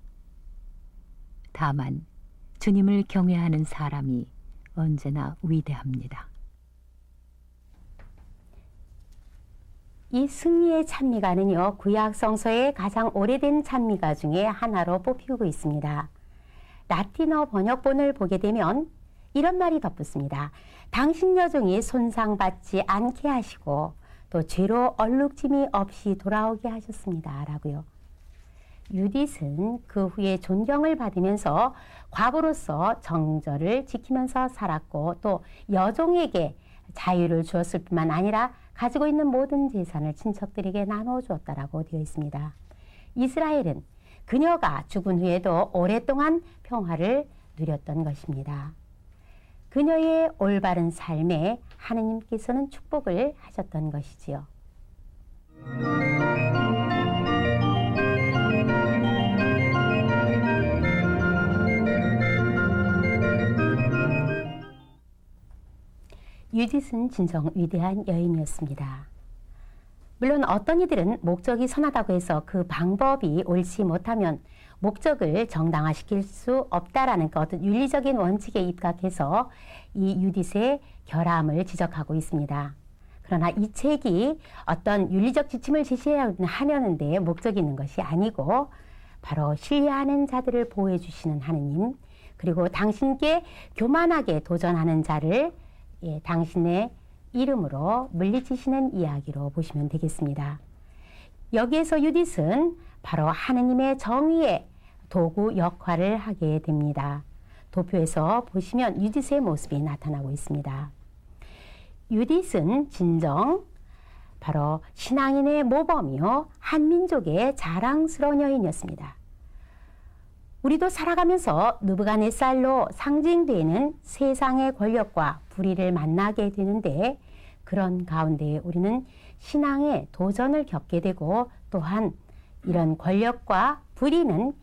다만 주님을 경외하는 사람이 언제나 위대합니다. 이 승리의 찬미가는요, 구약 성서의 가장 오래된 찬미가 중에 하나로 뽑히고 있습니다. 라틴어 번역본을 보게 되면 이런 말이 덧붙습니다. 당신 여종이 손상받지 않게 하시고 또 죄로 얼룩짐이 없이 돌아오게 하셨습니다. 라고요. 유딧은 그 후에 존경을 받으면서 과부로서 정절을 지키면서 살았고 또 여종에게 자유를 주었을 뿐만 아니라 가지고 있는 모든 재산을 친척들에게 나눠주었다라고 되어 있습니다. 이스라엘은 그녀가 죽은 후에도 오랫동안 평화를 누렸던 것입니다. 그녀의 올바른 삶에 하느님께서는 축복을 하셨던 것이지요. 유딧은 진정 위대한 여인이었습니다. 물론 어떤 이들은 목적이 선하다고 해서 그 방법이 옳지 못하면 목적을 정당화시킬 수 없다라는 그 어떤 윤리적인 원칙에 입각해서 이 유딧의 결함을 지적하고 있습니다. 그러나 이 책이 어떤 윤리적 지침을 제시하려는 데 목적이 있는 것이 아니고 바로 신뢰하는 자들을 보호해 주시는 하느님, 그리고 당신께 교만하게 도전하는 자를 당신의 이름으로 물리치시는 이야기로 보시면 되겠습니다. 여기에서 유딧은 바로 하느님의 정의의 도구 역할을 하게 됩니다. 도표에서 보시면 유딧의 모습이 나타나고 있습니다. 유딧은 진정 바로 신앙인의 모범이요 한민족의 자랑스러운 여인이었습니다. 우리도 살아가면서 느부갓네살로 상징되는 세상의 권력과 불의를 만나게 되는데, 그런 가운데 우리는 신앙의 도전을 겪게 되고, 또한 이런 권력과 불의는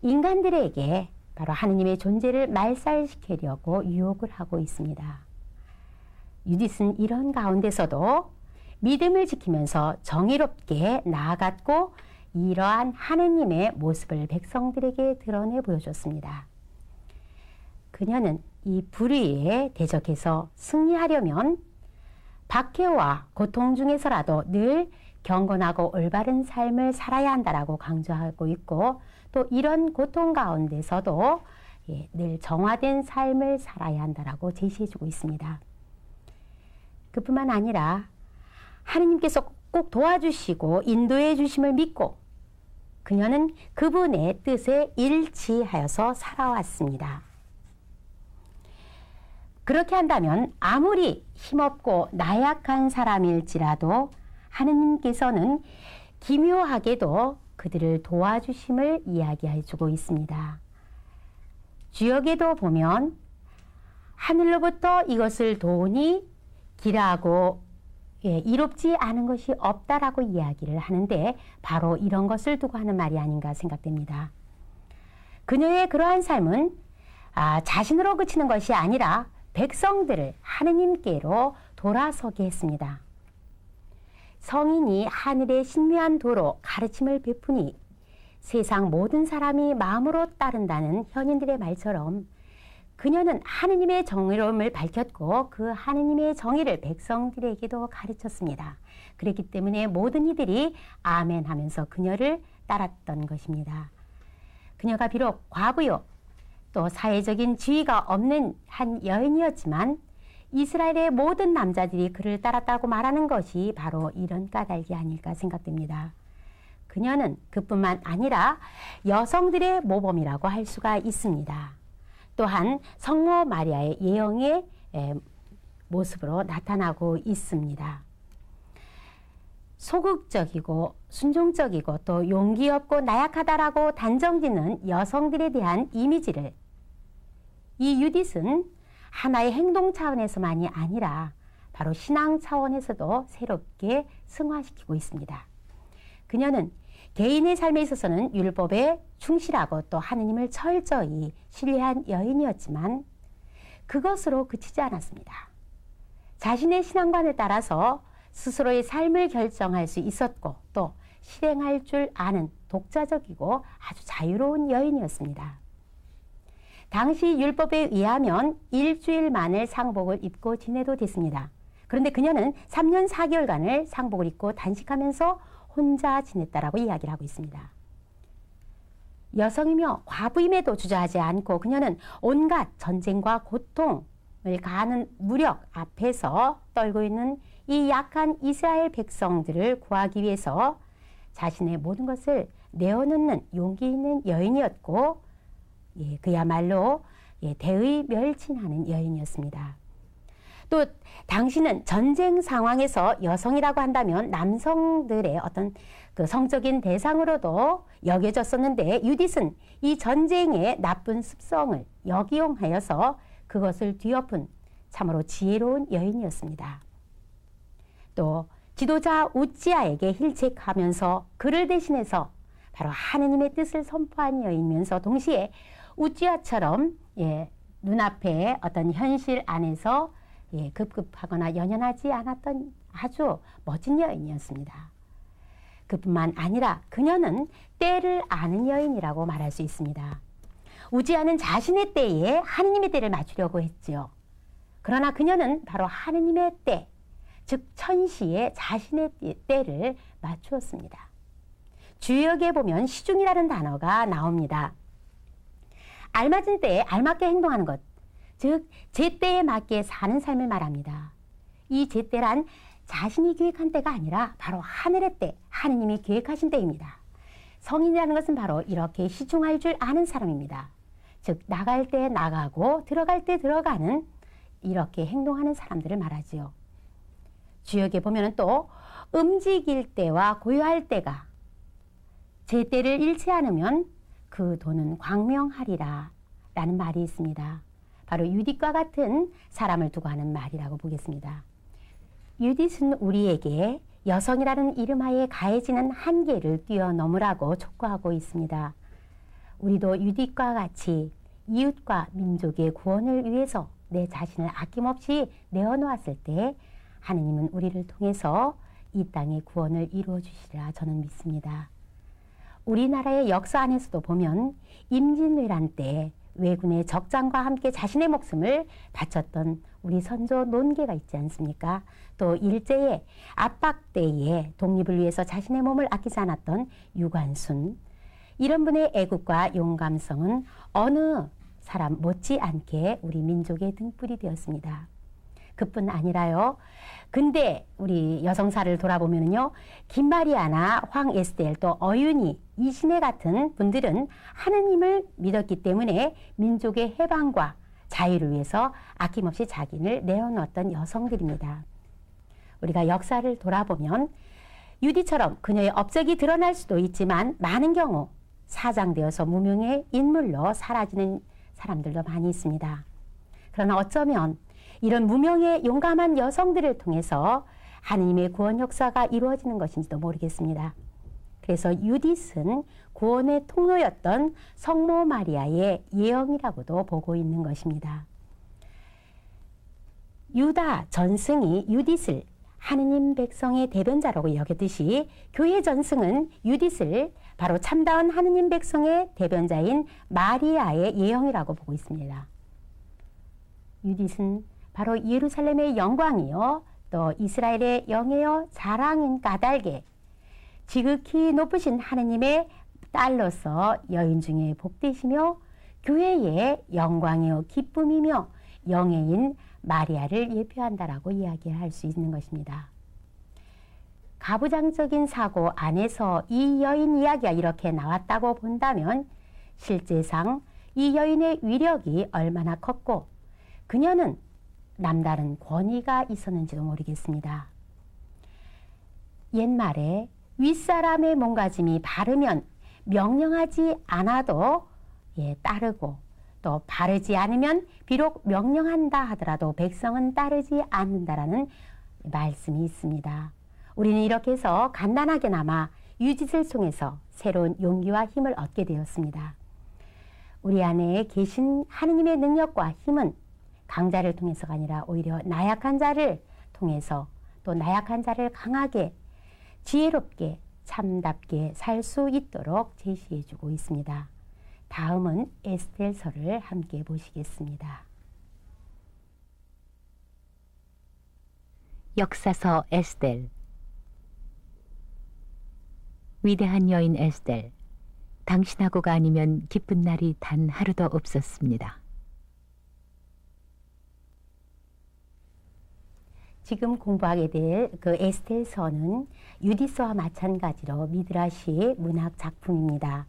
인간들에게 바로 하느님의 존재를 말살시키려고 유혹을 하고 있습니다. 유딧은 이런 가운데서도 믿음을 지키면서 정의롭게 나아갔고, 이러한 하느님의 모습을 백성들에게 드러내 보여줬습니다. 그녀는 이 불의에 대적해서 승리하려면 박해와 고통 중에서라도 늘 경건하고 올바른 삶을 살아야 한다라고 강조하고 있고, 또 이런 고통 가운데서도 늘 정화된 삶을 살아야 한다라고 제시해주고 있습니다. 그뿐만 아니라 하느님께서 꼭 도와주시고 인도해 주심을 믿고 그녀는 그분의 뜻에 일치하여서 살아왔습니다. 그렇게 한다면 아무리 힘없고 나약한 사람일지라도 하느님께서는 기묘하게도 그들을 도와주심을 이야기해 주고 있습니다. 주역에도 보면 하늘로부터 이것을 도우니 길하고 이롭지 않은 것이 없다라고 이야기를 하는데, 바로 이런 것을 두고 하는 말이 아닌가 생각됩니다. 그녀의 그러한 삶은 자신으로 그치는 것이 아니라 백성들을 하느님께로 돌아서게 했습니다. 성인이 하늘의 신묘한 도로 가르침을 베푸니 세상 모든 사람이 마음으로 따른다는 현인들의 말처럼 그녀는 하느님의 정의로움을 밝혔고 그 하느님의 정의를 백성들에게도 가르쳤습니다. 그렇기 때문에 모든 이들이 아멘 하면서 그녀를 따랐던 것입니다. 그녀가 비록 과부요, 또 사회적인 지위가 없는 한 여인이었지만 이스라엘의 모든 남자들이 그를 따랐다고 말하는 것이 바로 이런 까닭이 아닐까 생각됩니다. 그녀는 그뿐만 아니라 여성들의 모범이라고 할 수가 있습니다. 또한 성모 마리아의 예언의 모습으로 나타나고 있습니다. 소극적이고 순종적이고 또 용기 없고 나약하다라고 단정짓는 여성들에 대한 이미지를 이 유딧은 하나의 행동 차원에서만이 아니라 바로 신앙 차원에서도 새롭게 승화시키고 있습니다. 그녀는 개인의 삶에 있어서는 율법에 충실하고 또 하느님을 철저히 신뢰한 여인이었지만 그것으로 그치지 않았습니다. 자신의 신앙관을 따라서 스스로의 삶을 결정할 수 있었고 또 실행할 줄 아는 독자적이고 아주 자유로운 여인이었습니다. 당시 율법에 의하면 일주일만을 상복을 입고 지내도 됐습니다. 그런데 그녀는 3년 4개월간을 상복을 입고 단식하면서 혼자 지냈다라고 이야기를 하고 있습니다. 여성이며 과부임에도 주저하지 않고 그녀는 온갖 전쟁과 고통을 가하는 무력 앞에서 떨고 있는 이 약한 이스라엘 백성들을 구하기 위해서 자신의 모든 것을 내어놓는 용기 있는 여인이었고, 그야말로 대의 멸진하는 여인이었습니다. 또 당시는 전쟁 상황에서 여성이라고 한다면 남성들의 어떤 그 성적인 대상으로도 여겨졌었는데 유딧은 이 전쟁의 나쁜 습성을 역이용하여서 그것을 뒤엎은 참으로 지혜로운 여인이었습니다. 또 지도자 우찌아에게 힐책하면서 그를 대신해서 바로 하느님의 뜻을 선포한 여인이면서 동시에 우찌아처럼 눈앞에 어떤 현실 안에서 급급하거나 연연하지 않았던 아주 멋진 여인이었습니다. 그뿐만 아니라 그녀는 때를 아는 여인이라고 말할 수 있습니다. 우지아는 자신의 때에 하느님의 때를 맞추려고 했지요. 그러나 그녀는 바로 하느님의 때, 즉 천시에 자신의 때를 맞추었습니다. 주역에 보면 시중이라는 단어가 나옵니다. 알맞은 때에 알맞게 행동하는 것, 즉 제때에 맞게 사는 삶을 말합니다. 이 제때란 자신이 계획한 때가 아니라 바로 하늘의 때, 하느님이 계획하신 때입니다. 성인이라는 것은 바로 이렇게 시중할 줄 아는 사람입니다. 즉 나갈 때 나가고 들어갈 때 들어가는 이렇게 행동하는 사람들을 말하지요. 주역에 보면 또 움직일 때와 고요할 때가 제때를 잃지 않으면 그 돈은 광명하리라 라는 말이 있습니다. 바로 유딧과 같은 사람을 두고 하는 말이라고 보겠습니다. 유딧은 우리에게 여성이라는 이름하에 가해지는 한계를 뛰어넘으라고 촉구하고 있습니다. 우리도 유딧과 같이 이웃과 민족의 구원을 위해서 내 자신을 아낌없이 내어놓았을 때 하느님은 우리를 통해서 이 땅의 구원을 이루어 주시리라 저는 믿습니다. 우리나라의 역사 안에서도 보면 임진왜란 때 왜군의 적장과 함께 자신의 목숨을 바쳤던 우리 선조 논개가 있지 않습니까? 또 일제의 압박 때에 독립을 위해서 자신의 몸을 아끼지 않았던 유관순, 이런 분의 애국과 용감성은 어느 사람 못지않게 우리 민족의 등불이 되었습니다. 그뿐 아니라요. 근데 우리 여성사를 돌아보면요, 김마리아나 황에스텔 또 어윤이, 이신혜 같은 분들은 하느님을 믿었기 때문에 민족의 해방과 자유를 위해서 아낌없이 자기를 내어놓았던 여성들입니다. 우리가 역사를 돌아보면 유디처럼 그녀의 업적이 드러날 수도 있지만 많은 경우 사장되어서 무명의 인물로 사라지는 사람들도 많이 있습니다. 그러나 어쩌면 이런 무명의 용감한 여성들을 통해서 하느님의 구원 역사가 이루어지는 것인지도 모르겠습니다. 그래서 유딧은 구원의 통로였던 성모 마리아의 예언이라고도 보고 있는 것입니다. 유다 전승이 유딧을 하느님 백성의 대변자라고 여겼듯이 교회 전승은 유딧을 바로 참다운 하느님 백성의 대변자인 마리아의 예언이라고 보고 있습니다. 유딧은 바로 예루살렘의 영광이요 또 이스라엘의 영예요 자랑인 까닭에 지극히 높으신 하느님의 딸로서 여인 중에 복되시며 교회의 영광이요 기쁨이며 영예인 마리아를 예표한다라고 이야기할 수 있는 것입니다. 가부장적인 사고 안에서 이 여인 이야기가 이렇게 나왔다고 본다면 실제상 이 여인의 위력이 얼마나 컸고 그녀는 남다른 권위가 있었는지도 모르겠습니다. 옛말에 윗사람의 몸가짐이 바르면 명령하지 않아도 따르고 또 바르지 않으면 비록 명령한다 하더라도 백성은 따르지 않는다라는 말씀이 있습니다. 우리는 이렇게 해서 간단하게나마 유짓을 통해서 새로운 용기와 힘을 얻게 되었습니다. 우리 안에 계신 하느님의 능력과 힘은 강자를 통해서가 아니라 오히려 나약한 자를 통해서 또 나약한 자를 강하게 지혜롭게 참답게 살 수 있도록 제시해주고 있습니다. 다음은 에스텔서를 함께 보시겠습니다. 역사서 에스텔. 위대한 여인 에스텔, 당신하고가 아니면 기쁜 날이 단 하루도 없었습니다. 지금 공부하게 될 그 에스텔서는 유디서와 마찬가지로 미드라시의 문학 작품입니다.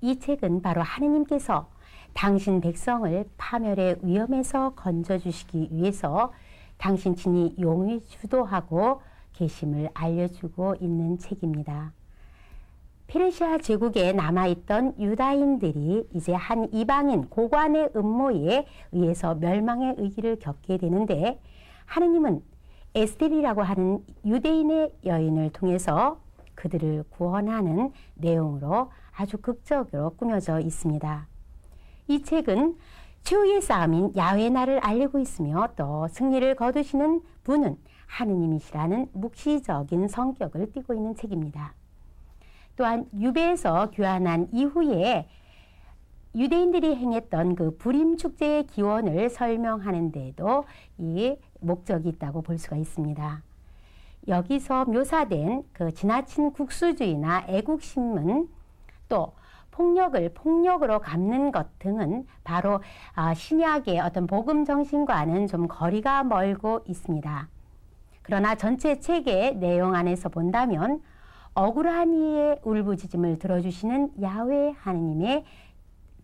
이 책은 바로 하느님께서 당신 백성을 파멸의 위험에서 건져주시기 위해서 당신 친히 용의 주도하고 계심을 알려주고 있는 책입니다. 페르시아 제국에 남아있던 유다인들이 이제 한 이방인 고관의 음모에 의해서 멸망의 위기를 겪게 되는데, 하느님은 에스텔이라고 하는 유대인의 여인을 통해서 그들을 구원하는 내용으로 아주 극적으로 꾸며져 있습니다. 이 책은 최후의 싸움인 야훼 날을 알리고 있으며 또 승리를 거두시는 분은 하느님이시라는 묵시적인 성격을 띠고 있는 책입니다. 또한 유배에서 귀환한 이후에 유대인들이 행했던 그 부림 축제의 기원을 설명하는 데에도 이 목적이 있다고 볼 수가 있습니다. 여기서 묘사된 그 지나친 국수주의나 애국심은, 또 폭력을 폭력으로 갚는 것 등은 바로 신약의 어떤 복음 정신과는 좀 거리가 멀고 있습니다. 그러나 전체 책의 내용 안에서 본다면 억울한 이의 울부짖음을 들어주시는 야훼 하느님의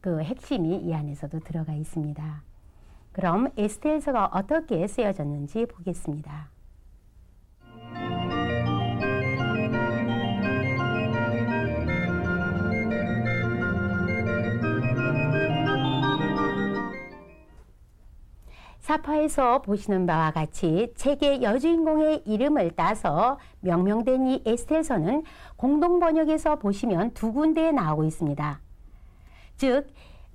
그 핵심이 이 안에서도 들어가 있습니다. 그럼 에스텔서가 어떻게 쓰여졌는지 보겠습니다. 사파에서 보시는 바와 같이 책의 여주인공의 이름을 따서 명명된 이 에스텔서는 공동 번역에서 보시면 두 군데에 나오고 있습니다. 즉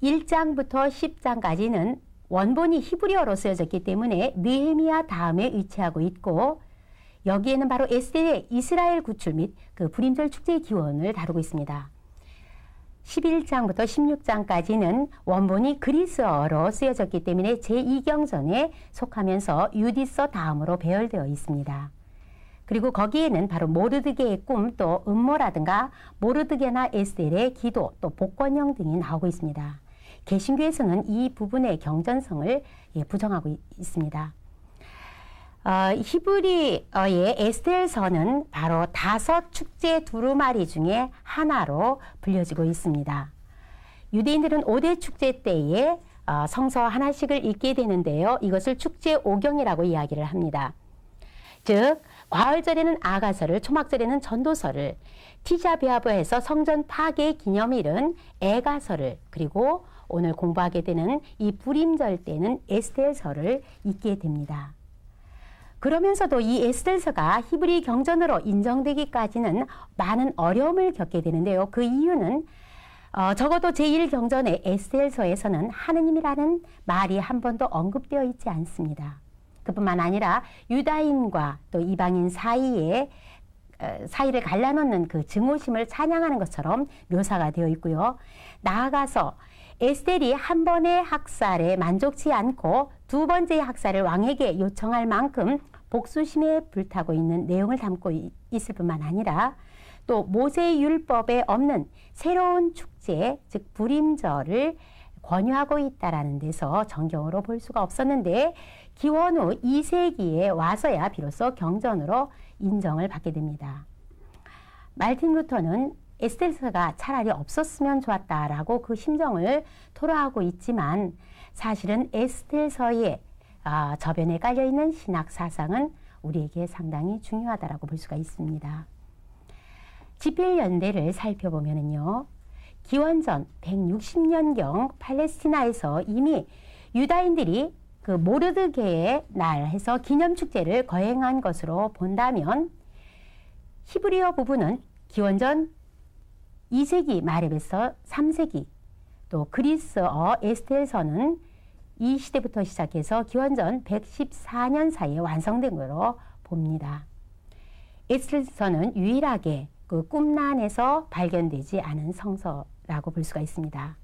1장부터 10장까지는 원본이 히브리어로 쓰여졌기 때문에 느헤미야 다음에 위치하고 있고, 여기에는 바로 에스텔의 이스라엘 구출 및 그 불임절 축제의 기원을 다루고 있습니다. 11장부터 16장까지는 원본이 그리스어로 쓰여졌기 때문에 제2경전에 속하면서 유디서 다음으로 배열되어 있습니다. 그리고 거기에는 바로 모르드게의 꿈, 또 음모라든가 모르드게나 에스텔의 기도, 또 복권형 등이 나오고 있습니다. 개신교에서는 이 부분의 경전성을 부정하고 있습니다. 히브리어의 에스텔서는 바로 5 축제 두루마리 중에 하나로 불려지고 있습니다. 유대인들은 5대 축제 때에 성서 하나씩을 읽게 되는데요. 이것을 축제 5경이라고 이야기를 합니다. 즉 과월절에는 아가서를, 초막절에는 전도서를, 티자베아브에서 성전 파괴 기념일은 애가서를, 그리고 오늘 공부하게 되는 이 불임절 때는 에스텔서를 읽게 됩니다. 그러면서도 이 에스텔서가 히브리 경전으로 인정되기까지는 많은 어려움을 겪게 되는데요. 그 이유는 적어도 제1경전의 에스텔서에서는 하느님이라는 말이 한 번도 언급되어 있지 않습니다. 그뿐만 아니라 유다인과 또 이방인 사이를 갈라놓는 그 증오심을 찬양하는 것처럼 묘사가 되어 있고요. 나아가서 에스텔이 한 번의 학살에 만족치 않고 두 번째의 학살을 왕에게 요청할 만큼 복수심에 불타고 있는 내용을 담고 있을 뿐만 아니라, 또 모세의 율법에 없는 새로운 축제, 즉 불임절을 권유하고 있다라는 데서 정경으로 볼 수가 없었는데, 기원 후 2세기에 와서야 비로소 경전으로 인정을 받게 됩니다. 말틴 루터는 에스텔서가 차라리 없었으면 좋았다라고 그 심정을 토로하고 있지만, 사실은 에스텔서의 저변에 깔려있는 신학 사상은 우리에게 상당히 중요하다라고 볼 수가 있습니다. 지필연대를 살펴보면요, 기원전 160년경 팔레스티나에서 이미 유다인들이 그 모르드게의 날 해서 기념축제를 거행한 것으로 본다면, 히브리어 부분은 기원전 2세기 말에 비해서 3세기, 또 그리스어 에스텔서는 이 시대부터 시작해서 기원전 114년 사이에 완성된 것으로 봅니다. 에스텔서는 유일하게 그 꿈란에서 발견되지 않은 성서라고 볼 수가 있습니다.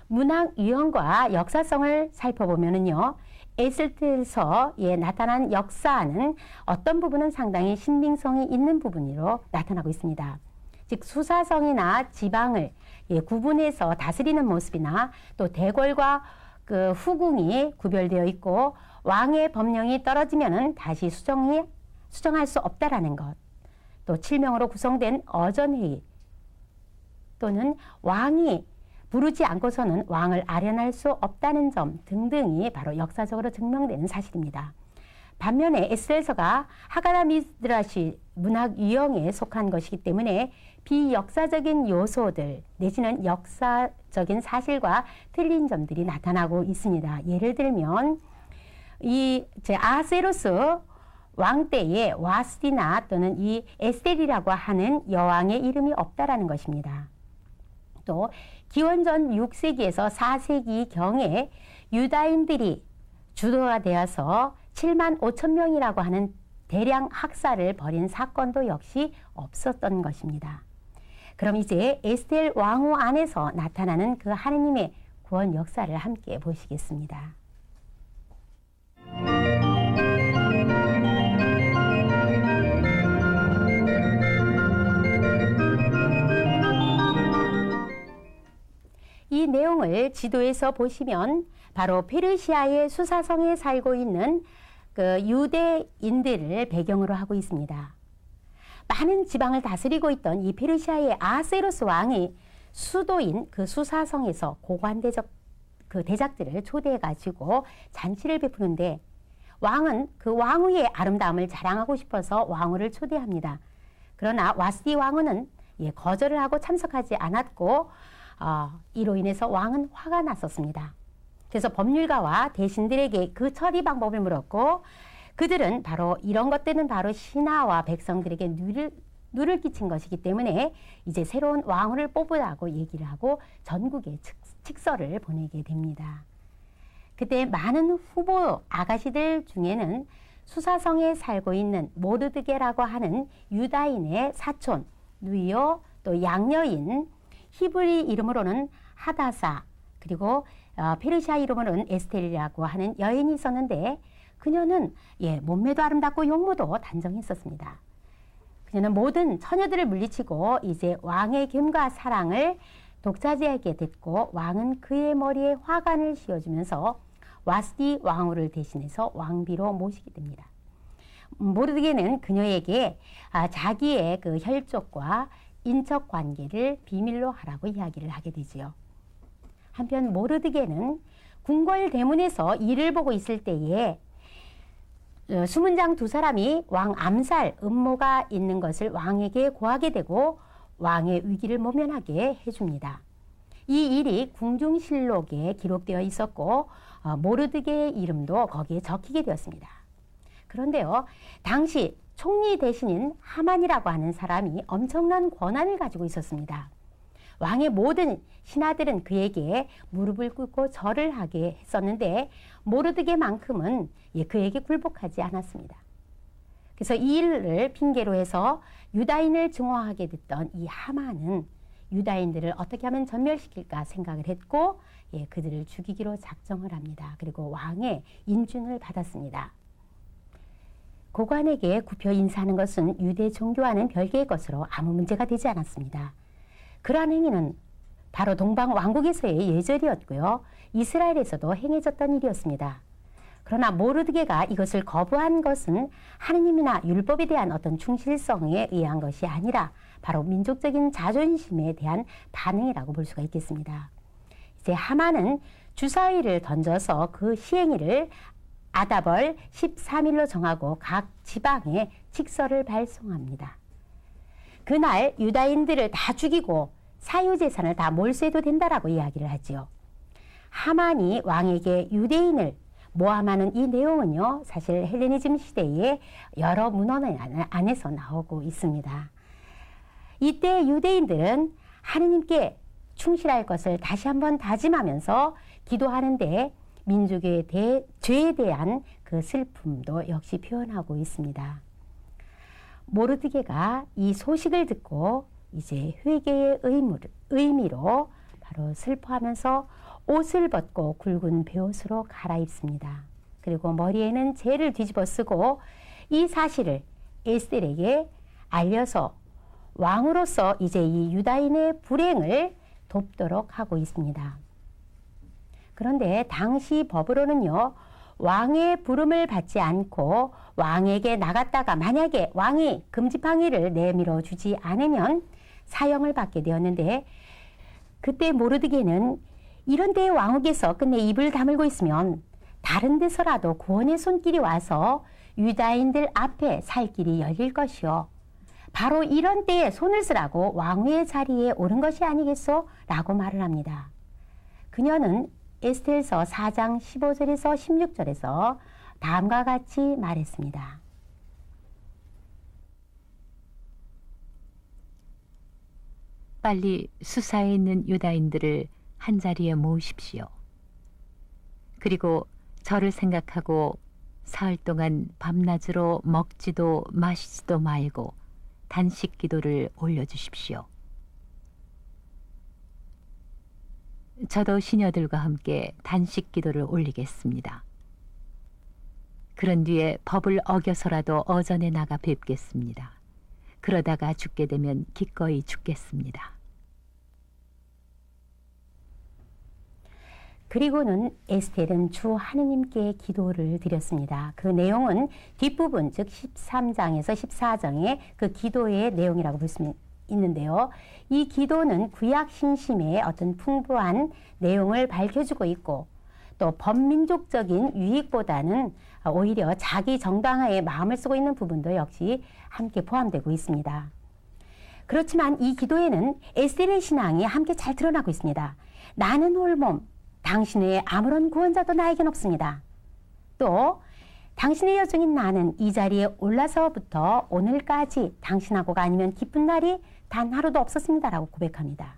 문학 유형과 역사성을 살펴보면요, 에스텔서에 나타난 역사는 어떤 부분은 상당히 신빙성이 있는 부분으로 나타나고 있습니다. 즉 수사성이나 지방을 구분해서 다스리는 모습이나, 또 대궐과 그 후궁이 구별되어 있고 왕의 법령이 떨어지면은 다시 수정할 수 없다라는 것, 또 7명으로 구성된 어전회의, 또는 왕이 부르지 않고서는 왕을 아련할 수 없다는 점 등등이 바로 역사적으로 증명되는 사실입니다. 반면에 에스겔서가 하가다 미드라시 문학 유형에 속한 것이기 때문에 비역사적인 요소들 내지는 역사적인 사실과 틀린 점들이 나타나고 있습니다. 예를 들면 아하스웨로스 왕 때에 와스디나 또는 이 에스텔이라고 하는 여왕의 이름이 없다라는 것입니다. 또 기원전 6세기에서 4세기 경에 유다인들이 주도가 되어서 7만 5천 명이라고 하는 대량 학살을 벌인 사건도 역시 없었던 것입니다. 그럼 이제 에스텔 왕후 안에서 나타나는 그 하느님의 구원 역사를 함께 보시겠습니다. 이 내용을 지도에서 보시면 바로 페르시아의 수사성에 살고 있는 그 유대인들을 배경으로 하고 있습니다. 많은 지방을 다스리고 있던 이 페르시아의 아하스웨로스 왕이 수도인 그 수사성에서 고관대적 그 대작들을 초대해 가지고 잔치를 베푸는데 왕은 그 왕후의 아름다움을 자랑하고 싶어서 왕후를 초대합니다. 그러나 와스디 왕후는 거절을 하고 참석하지 않았고 이로 인해서 왕은 화가 났었습니다. 그래서 법률가와 대신들에게 그 처리 방법을 물었고 그들은 바로 이런 것들은 바로 신하와 백성들에게 누를 끼친 것이기 때문에 이제 새로운 왕후를 뽑으라고 얘기를 하고 전국에 칙서를 보내게 됩니다. 그때 많은 후보 아가씨들 중에는 수사성에 살고 있는 모르드게라고 하는 유다인의 사촌, 누이요, 또 양녀인, 히브리 이름으로는 하다사, 그리고 페르시아 이름으로는 에스텔이라고 하는 여인이 있었는데 그녀는 몸매도 아름답고 용모도 단정했었습니다. 그녀는 모든 처녀들을 물리치고 이제 왕의 김과 사랑을 독차지하게 됐고 왕은 그의 머리에 화관을 씌워주면서 와스디 왕후를 대신해서 왕비로 모시게 됩니다. 모르드게는 그녀에게 자기의 그 혈족과 인척 관계를 비밀로 하라고 이야기를 하게 되지요. 한편 모르드게는 궁궐 대문에서 일을 보고 있을 때에 수문장 두 사람이 왕 암살 음모가 있는 것을 왕에게 고하게 되고 왕의 위기를 모면하게 해줍니다. 이 일이 궁중실록에 기록되어 있었고 모르드게의 이름도 거기에 적히게 되었습니다. 그런데요, 당시 총리 대신인 하만이라고 하는 사람이 엄청난 권한을 가지고 있었습니다. 왕의 모든 신하들은 그에게 무릎을 꿇고 절을 하게 했었는데 모르드게만큼은 그에게 굴복하지 않았습니다. 그래서 이 일을 핑계로 해서 유다인을 증오하게 됐던 이 하만은 유다인들을 어떻게 하면 전멸시킬까 생각을 했고 그들을 죽이기로 작정을 합니다. 그리고 왕의 인준을 받았습니다. 고관에게 굽혀 인사하는 것은 유대 종교와는 별개의 것으로 아무 문제가 되지 않았습니다. 그러한 행위는 바로 동방 왕국에서의 예절이었고요. 이스라엘에서도 행해졌던 일이었습니다. 그러나 모르드게가 이것을 거부한 것은 하느님이나 율법에 대한 어떤 충실성에 의한 것이 아니라 바로 민족적인 자존심에 대한 반응이라고 볼 수가 있겠습니다. 이제 하만은 주사위를 던져서 그 시행일을 아다벌 13일로 정하고 각 지방에 칙서를 발송합니다. 그날 유다인들을 다 죽이고 사유재산을 다 몰수해도 된다라고 이야기를 하지요. 하만이 왕에게 유대인을 모함하는 이 내용은요, 사실 헬레니즘 시대의 여러 문헌 안에서 나오고 있습니다. 이때 유대인들은 하느님께 충실할 것을 다시 한번 다짐하면서 기도하는데 민족의 죄에 대한 그 슬픔도 역시 표현하고 있습니다. 모르드게가 이 소식을 듣고 이제 회개의 의미로 바로 슬퍼하면서 옷을 벗고 굵은 베옷으로 갈아입습니다. 그리고 머리에는 재를 뒤집어 쓰고 이 사실을 에스텔에게 알려서 왕으로서 이제 이 유다인의 불행을 돕도록 하고 있습니다. 그런데 당시 법으로는요, 왕의 부름을 받지 않고 왕에게 나갔다가 만약에 왕이 금지팡이를 내밀어 주지 않으면 사형을 받게 되었는데 그때 모르드게는 이런 때의 왕국에서 끝내 입을 다물고 있으면 다른 데서라도 구원의 손길이 와서 유다인들 앞에 살 길이 열릴 것이요. 바로 이런 때에 손을 쓰라고 왕의 자리에 오른 것이 아니겠소? 라고 말을 합니다. 그녀는 에스겔서 4장 15절에서 16절에서 다음과 같이 말했습니다. 빨리 수사에 있는 유다인들을 한자리에 모으십시오. 그리고 저를 생각하고 사흘 동안 밤낮으로 먹지도 마시지도 말고 단식 기도를 올려주십시오. 저도 시녀들과 함께 단식 기도를 올리겠습니다. 그런 뒤에 법을 어겨서라도 어전에 나가 뵙겠습니다. 그러다가 죽게 되면 기꺼이 죽겠습니다. 그리고는 에스텔은 주 하느님께 기도를 드렸습니다. 그 내용은 뒷부분 즉 13장에서 14장의 그 기도의 내용이라고 볼 수 있는데요. 이 기도는 구약 신심의 어떤 풍부한 내용을 밝혀주고 있고 또 범민족적인 유익보다는 오히려 자기 정당화에 마음을 쓰고 있는 부분도 역시 함께 포함되고 있습니다. 그렇지만 이 기도에는 에스텔의 신앙이 함께 잘 드러나고 있습니다. 나는 홀몸, 당신 외에 아무런 구원자도 나에겐 없습니다. 또 당신의 여종인 나는 이 자리에 올라서부터 오늘까지 당신하고가 아니면 기쁜 날이 단 하루도 없었습니다라고 고백합니다.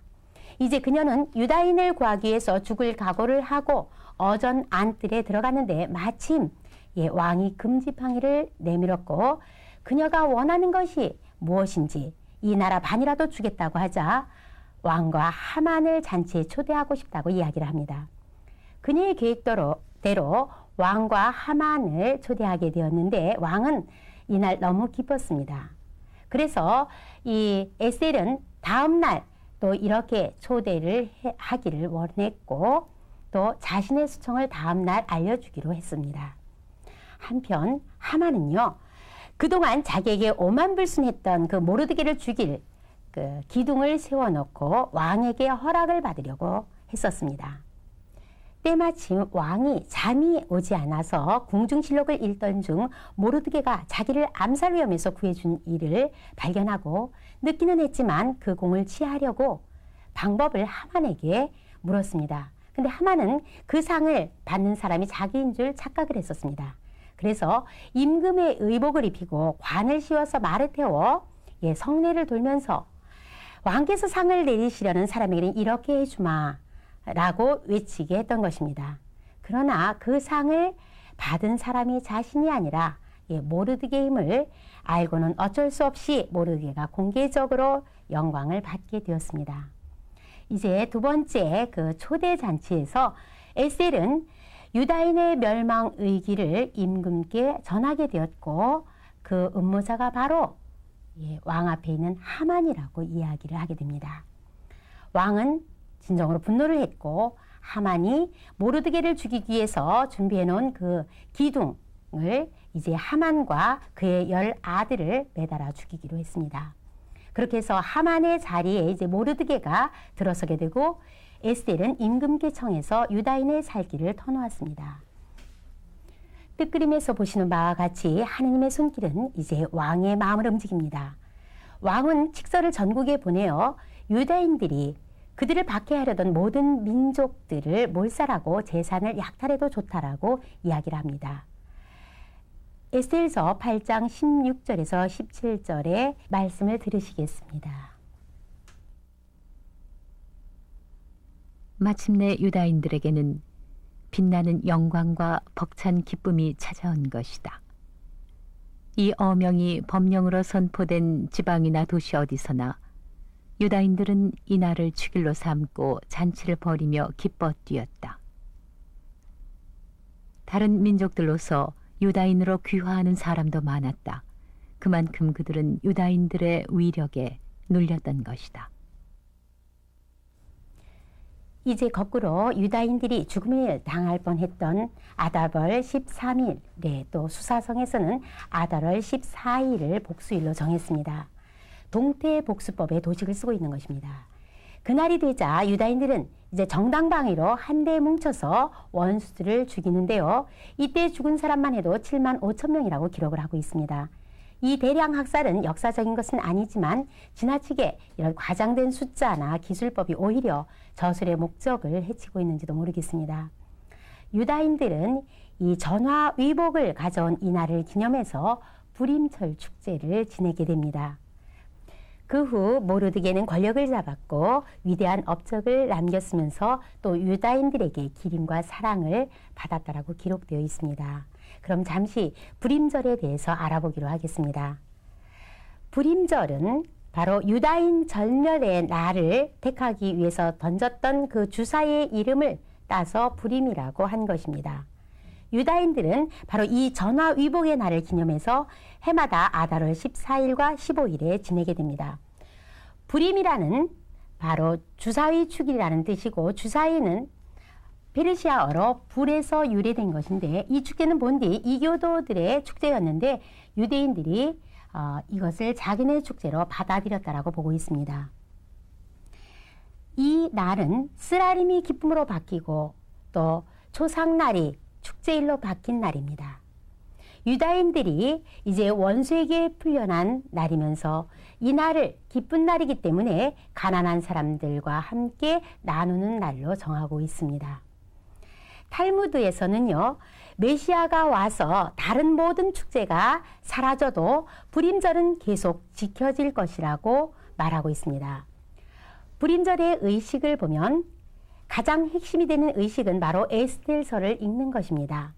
이제 그녀는 유다인을 구하기 위해서 죽을 각오를 하고 어전 안뜰에 들어갔는데 마침 왕이 금지팡이를 내밀었고 그녀가 원하는 것이 무엇인지 이 나라 반이라도 주겠다고 하자 왕과 하만을 잔치에 초대하고 싶다고 이야기를 합니다. 그녀의 계획대로 왕과 하만을 초대하게 되었는데 왕은 이날 너무 기뻤습니다. 그래서 이 에스텔은 다음 날 또 이렇게 초대를 하기를 원했고 또 자신의 수청을 다음 날 알려주기로 했습니다. 한편 하만은요, 그동안 자기에게 오만불순했던 그 모르드게를 죽일 그 기둥을 세워놓고 왕에게 허락을 받으려고 했었습니다. 때마침 왕이 잠이 오지 않아서 궁중실록을 읽던 중 모르드게가 자기를 암살 위험에서 구해준 일을 발견하고 늦기는 했지만 그 공을 취하려고 방법을 하만에게 물었습니다. 근데 하만은 그 상을 받는 사람이 자기인 줄 착각을 했었습니다. 그래서 임금의 의복을 입히고 관을 씌워서 말을 태워 성례를 돌면서 왕께서 상을 내리시려는 사람에게는 이렇게 해주마 라고 외치게 했던 것입니다. 그러나 그 상을 받은 사람이 자신이 아니라 모르드게임을 알고는 어쩔 수 없이 모르드게가 공개적으로 영광을 받게 되었습니다. 이제 두 번째 그 초대 잔치에서 에스텔은 유다인의 멸망 의기를 임금께 전하게 되었고 그 음모자가 바로 왕 앞에 있는 하만이라고 이야기를 하게 됩니다. 왕은 진정으로 분노를 했고 하만이 모르드게를 죽이기 위해서 준비해 놓은 그 기둥을 이제 하만과 그의 10아들을 매달아 죽이기로 했습니다. 그렇게 해서 하만의 자리에 이제 모르드게가 들어서게 되고 에스텔은 임금께 청해서 유다인의 살길을 터놓았습니다. 뜻그림에서 보시는 바와 같이 하느님의 손길은 이제 왕의 마음을 움직입니다. 왕은 칙서를 전국에 보내어 유다인들이 그들을 박해하려던 모든 민족들을 몰살하고 재산을 약탈해도 좋다라고 이야기를 합니다. 에스겔서 8장 16절에서 17절의 말씀을 들으시겠습니다. 마침내 유다인들에게는 빛나는 영광과 벅찬 기쁨이 찾아온 것이다. 이 어명이 법령으로 선포된 지방이나 도시 어디서나 유다인들은 이날을 축일로 삼고 잔치를 벌이며 기뻐 뛰었다. 다른 민족들로서 유다인으로 귀화하는 사람도 많았다. 그만큼 그들은 유다인들의 위력에 눌렸던 것이다. 이제 거꾸로 유다인들이 죽음을 당할 뻔했던 아달월 13일, 또 수사성에서는 아달월 14일을 복수일로 정했습니다. 동태 복수법의 도식을 쓰고 있는 것입니다. 그날이 되자 유다인들은 이제 정당방위로 한데 뭉쳐서 원수들을 죽이는데요. 이때 죽은 사람만 해도 7만 5천 명이라고 기록을 하고 있습니다. 이 대량 학살은 역사적인 것은 아니지만 지나치게 이런 과장된 숫자나 기술법이 오히려 저술의 목적을 해치고 있는지도 모르겠습니다. 유다인들은 이 전화위복을 가져온 이날을 기념해서 불임철 축제를 지내게 됩니다. 그 후 모르드게는 권력을 잡았고 위대한 업적을 남겼으면서 또 유다인들에게 기림과 사랑을 받았다라고 기록되어 있습니다. 그럼 잠시 불임절에 대해서 알아보기로 하겠습니다. 불임절은 바로 유다인 절멸의 날을 택하기 위해서 던졌던 그 주사의 이름을 따서 불임이라고 한 것입니다. 유다인들은 바로 이 전화위복의 날을 기념해서 해마다 아달월 14일과 15일에 지내게 됩니다. 불임이라는 바로 주사위 축이라는 뜻이고 주사위는 페르시아어로 불에서 유래된 것인데 이 축제는 본디 이교도들의 축제였는데 유대인들이 이것을 자기네 축제로 받아들였다라고 보고 있습니다. 이 날은 쓰라림이 기쁨으로 바뀌고 또 초상날이 축제일로 바뀐 날입니다. 유다인들이 이제 원수에게 풀려난 날이면서 이 날을 기쁜 날이기 때문에 가난한 사람들과 함께 나누는 날로 정하고 있습니다. 탈무드에서는요, 메시아가 와서 다른 모든 축제가 사라져도 불임절은 계속 지켜질 것이라고 말하고 있습니다. 불임절의 의식을 보면 가장 핵심이 되는 의식은 바로 에스겔서를 읽는 것입니다.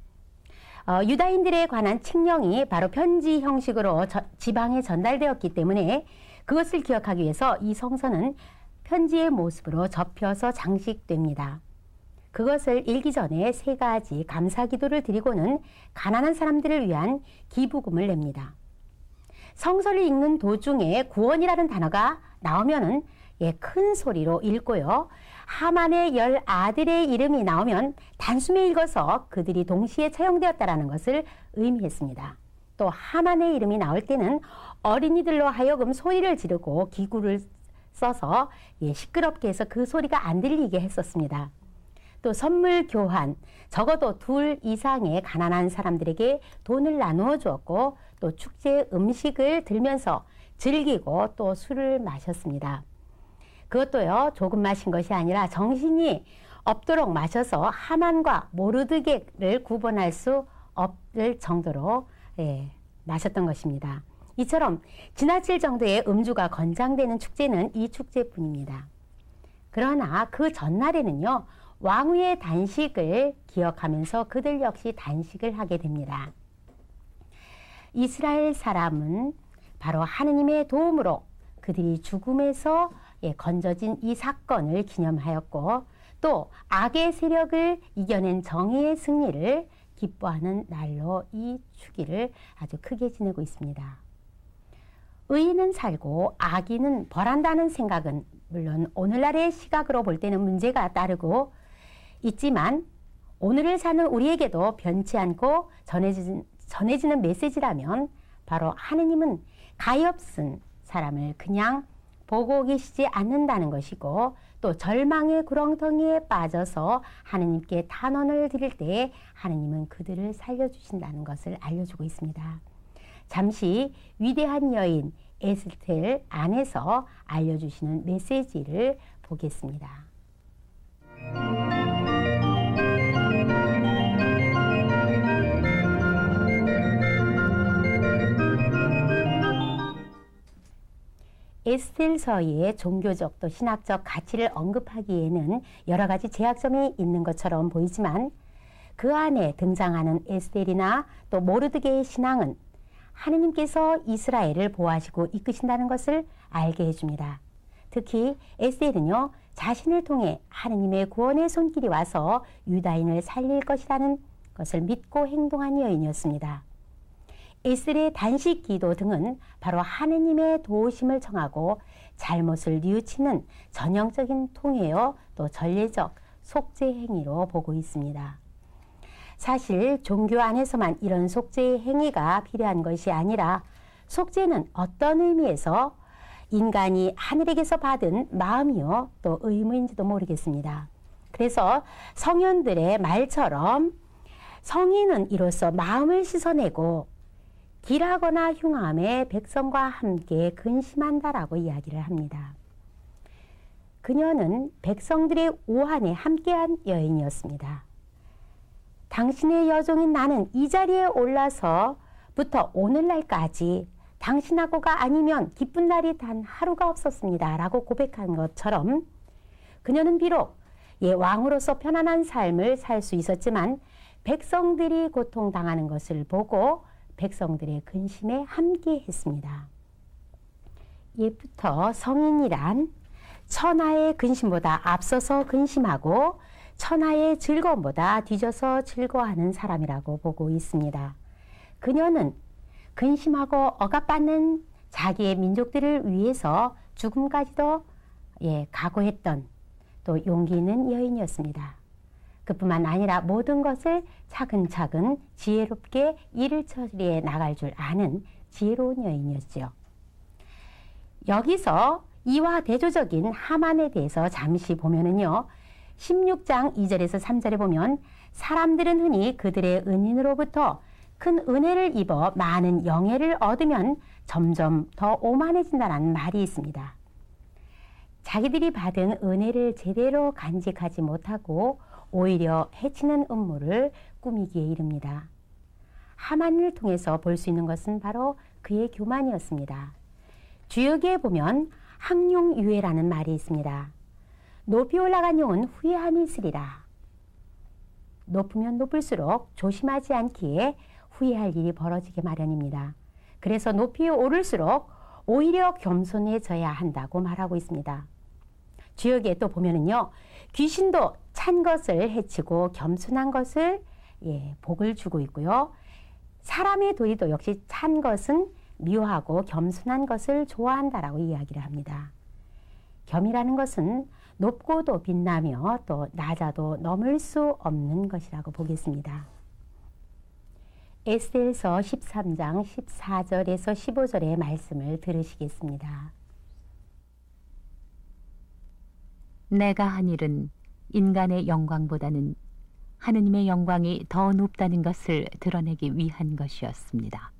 유다인들에 관한 칙령이 바로 편지 형식으로 지방에 전달되었기 때문에 그것을 기억하기 위해서 이 성서는 편지의 모습으로 접혀서 장식됩니다. 그것을 읽기 전에 3가지 감사 기도를 드리고는 가난한 사람들을 위한 기부금을 냅니다. 성서를 읽는 도중에 구원이라는 단어가 나오면은 큰 소리로 읽고요. 하만의 10아들의 이름이 나오면 단숨에 읽어서 그들이 동시에 처형되었다라는 것을 의미했습니다. 또 하만의 이름이 나올 때는 어린이들로 하여금 소리를 지르고 기구를 써서 시끄럽게 해서 그 소리가 안 들리게 했었습니다. 또 선물 교환, 적어도 2 이상의 가난한 사람들에게 돈을 나누어 주었고 또 축제 음식을 들면서 즐기고 또 술을 마셨습니다. 그것도요, 조금 마신 것이 아니라 정신이 없도록 마셔서 하만과 모르드게를 구분할 수 없을 정도로 마셨던 것입니다. 이처럼 지나칠 정도의 음주가 권장되는 축제는 이 축제뿐입니다. 그러나 그 전날에는요, 왕후의 단식을 기억하면서 그들 역시 단식을 하게 됩니다. 이스라엘 사람은 바로 하느님의 도움으로 그들이 죽음에서 건져진 이 사건을 기념하였고 또 악의 세력을 이겨낸 정의의 승리를 기뻐하는 날로 이 축일을 아주 크게 지내고 있습니다. 의인은 살고 악인은 벌한다는 생각은 물론 오늘날의 시각으로 볼 때는 문제가 따르고 있지만 오늘을 사는 우리에게도 변치 않고 전해지는 메시지라면 바로 하느님은 가엾은 사람을 그냥 보고 계시지 않는다는 것이고 또 절망의 구렁텅이에 빠져서 하느님께 탄원을 드릴 때 하느님은 그들을 살려주신다는 것을 알려주고 있습니다. 잠시 위대한 여인 에스텔 안에서 알려주시는 메시지를 보겠습니다. 에스텔서의 종교적 또 신학적 가치를 언급하기에는 여러 가지 제약점이 있는 것처럼 보이지만 그 안에 등장하는 에스텔이나 또 모르드게의 신앙은 하느님께서 이스라엘을 보호하시고 이끄신다는 것을 알게 해줍니다. 특히 에스텔은요, 자신을 통해 하느님의 구원의 손길이 와서 유다인을 살릴 것이라는 것을 믿고 행동한 여인이었습니다. 에스텔의 단식 기도 등은 바로 하느님의 도우심을 청하고 잘못을 뉘우치는 전형적인 통회요 또 전례적 속죄 행위로 보고 있습니다. 사실 종교 안에서만 이런 속죄의 행위가 필요한 것이 아니라 속죄는 어떤 의미에서 인간이 하늘에게서 받은 마음이요 또 의무인지도 모르겠습니다. 그래서 성현들의 말처럼 성인은 이로써 마음을 씻어내고 길하거나 흉함에 백성과 함께 근심한다라고 이야기를 합니다. 그녀는 백성들의 오한에 함께한 여인이었습니다. 당신의 여종인 나는 이 자리에 올라서부터 오늘날까지 당신하고가 아니면 기쁜 날이 단 하루가 없었습니다. 라고 고백한 것처럼 그녀는 비록 왕으로서 편안한 삶을 살 수 있었지만 백성들이 고통당하는 것을 보고 백성들의 근심에 함께 했습니다. 옛부터 성인이란 천하의 근심보다 앞서서 근심하고 천하의 즐거움보다 뒤져서 즐거워하는 사람이라고 보고 있습니다. 그녀는 근심하고 억압받는 자기의 민족들을 위해서 죽음까지도 각오했던 또 용기 있는 여인이었습니다. 그뿐만 아니라 모든 것을 차근차근 지혜롭게 일을 처리해 나갈 줄 아는 지혜로운 여인이었죠. 여기서 이와 대조적인 하만에 대해서 잠시 보면은요. 16장 2절에서 3절에 보면 사람들은 흔히 그들의 은인으로부터 큰 은혜를 입어 많은 영예를 얻으면 점점 더 오만해진다는 말이 있습니다. 자기들이 받은 은혜를 제대로 간직하지 못하고 오히려 해치는 음모를 꾸미기에 이릅니다. 하만을 통해서 볼 수 있는 것은 바로 그의 교만이었습니다. 주역에 보면 항용유예라는 말이 있습니다. 높이 올라간 용은 후회함이 있으리라. 높으면 높을수록 조심하지 않기에 후회할 일이 벌어지게 마련입니다. 그래서 높이 오를수록 오히려 겸손해져야 한다고 말하고 있습니다. 주역에 또 보면은요, 귀신도 찬 것을 해치고 겸손한 것을 복을 주고 있고요. 사람의 도리도 역시 찬 것은 미워하고 겸손한 것을 좋아한다라고 이야기를 합니다. 겸이라는 것은 높고도 빛나며 또 낮아도 넘을 수 없는 것이라고 보겠습니다. 에스더서 13장 14절에서 15절의 말씀을 들으시겠습니다. 내가 한 일은 인간의 영광보다는 하느님의 영광이 더 높다는 것을 드러내기 위한 것이었습니다.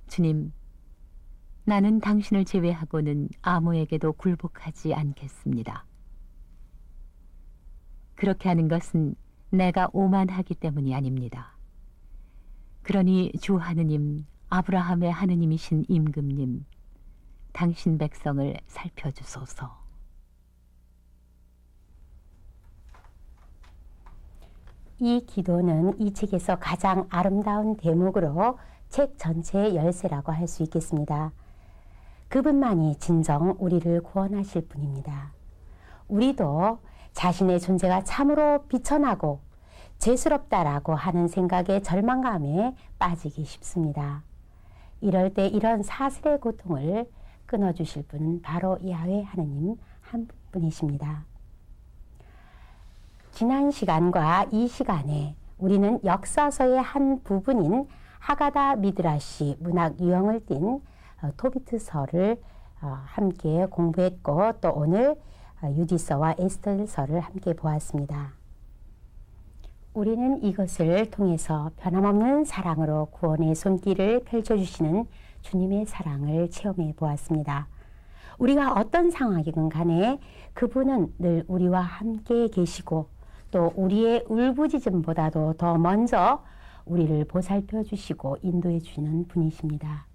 주님, 나는 당신을 제외하고는 아무에게도 굴복하지 않겠습니다. 그렇게 하는 것은 내가 오만하기 때문이 아닙니다. 그러니 주 하느님, 아브라함의 하느님이신 임금님, 당신 백성을 살펴주소서. 이 기도는 이 책에서 가장 아름다운 대목으로 책 전체의 열쇠라고 할 수 있겠습니다. 그분만이 진정 우리를 구원하실 분입니다. 우리도 자신의 존재가 참으로 비천하고 죄스럽다라고 하는 생각에 절망감에 빠지기 쉽습니다. 이럴 때 이런 사슬의 고통을 끊어주실 분은 바로 야훼 하느님 한 분이십니다. 지난 시간과 이 시간에 우리는 역사서의 한 부분인 하가다 미드라시 문학 유형을 띤 토비트서를 함께 공부했고 또 오늘 유디서와 에스더서를 함께 보았습니다. 우리는 이것을 통해서 변함없는 사랑으로 구원의 손길을 펼쳐주시는 주님의 사랑을 체험해 보았습니다. 우리가 어떤 상황이든 간에 그분은 늘 우리와 함께 계시고 또 우리의 울부짖음보다도 더 먼저 우리를 보살펴 주시고 인도해 주시는 분이십니다.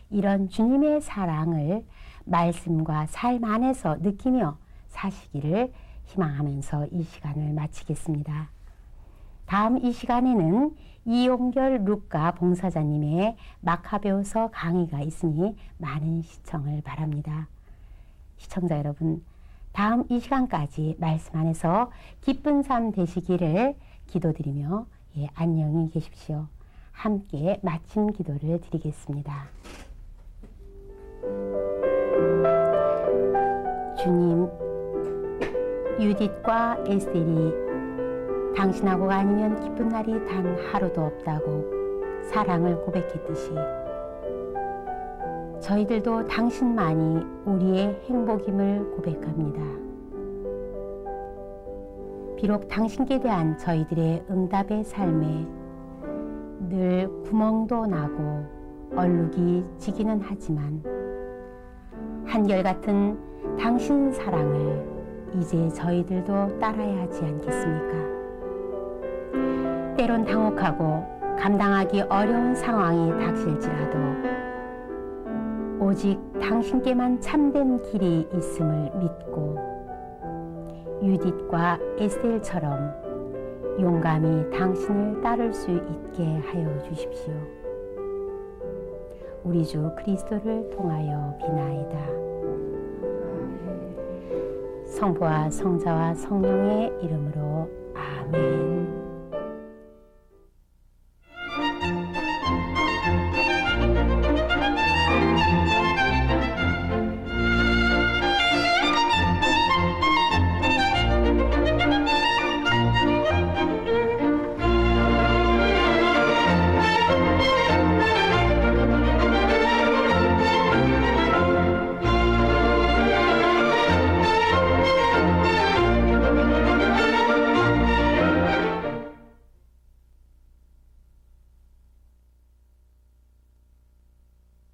이런 주님의 사랑을 말씀과 삶 안에서 느끼며 사시기를 희망하면서 이 시간을 마치겠습니다. 다음 이 시간에는 이용결 루카 봉사자님의 마카베오서 강의가 있으니 많은 시청을 바랍니다. 시청자 여러분, 다음 이 시간까지 말씀 안에서 기쁜 삶 되시기를 기도드리며 안녕히 계십시오. 함께 마침 기도를 드리겠습니다. 주님, 유딧과 에스겔이 당신하고가 아니면 기쁜 날이 단 하루도 없다고 사랑을 고백했듯이 저희들도 당신만이 우리의 행복임을 고백합니다. 비록 당신께 대한 저희들의 응답의 삶에 늘 구멍도 나고 얼룩이 지기는 하지만 한결같은 당신 사랑을 이제 저희들도 따라야 하지 않겠습니까? 때론 당혹하고 감당하기 어려운 상황이 닥칠지라도 오직 당신께만 참된 길이 있음을 믿고 유딧과 에스텔처럼 용감히 당신을 따를 수 있게 하여 주십시오. 우리 주 그리스도를 통하여 비나이다. 성부와 성자와 성령의 이름으로 아멘.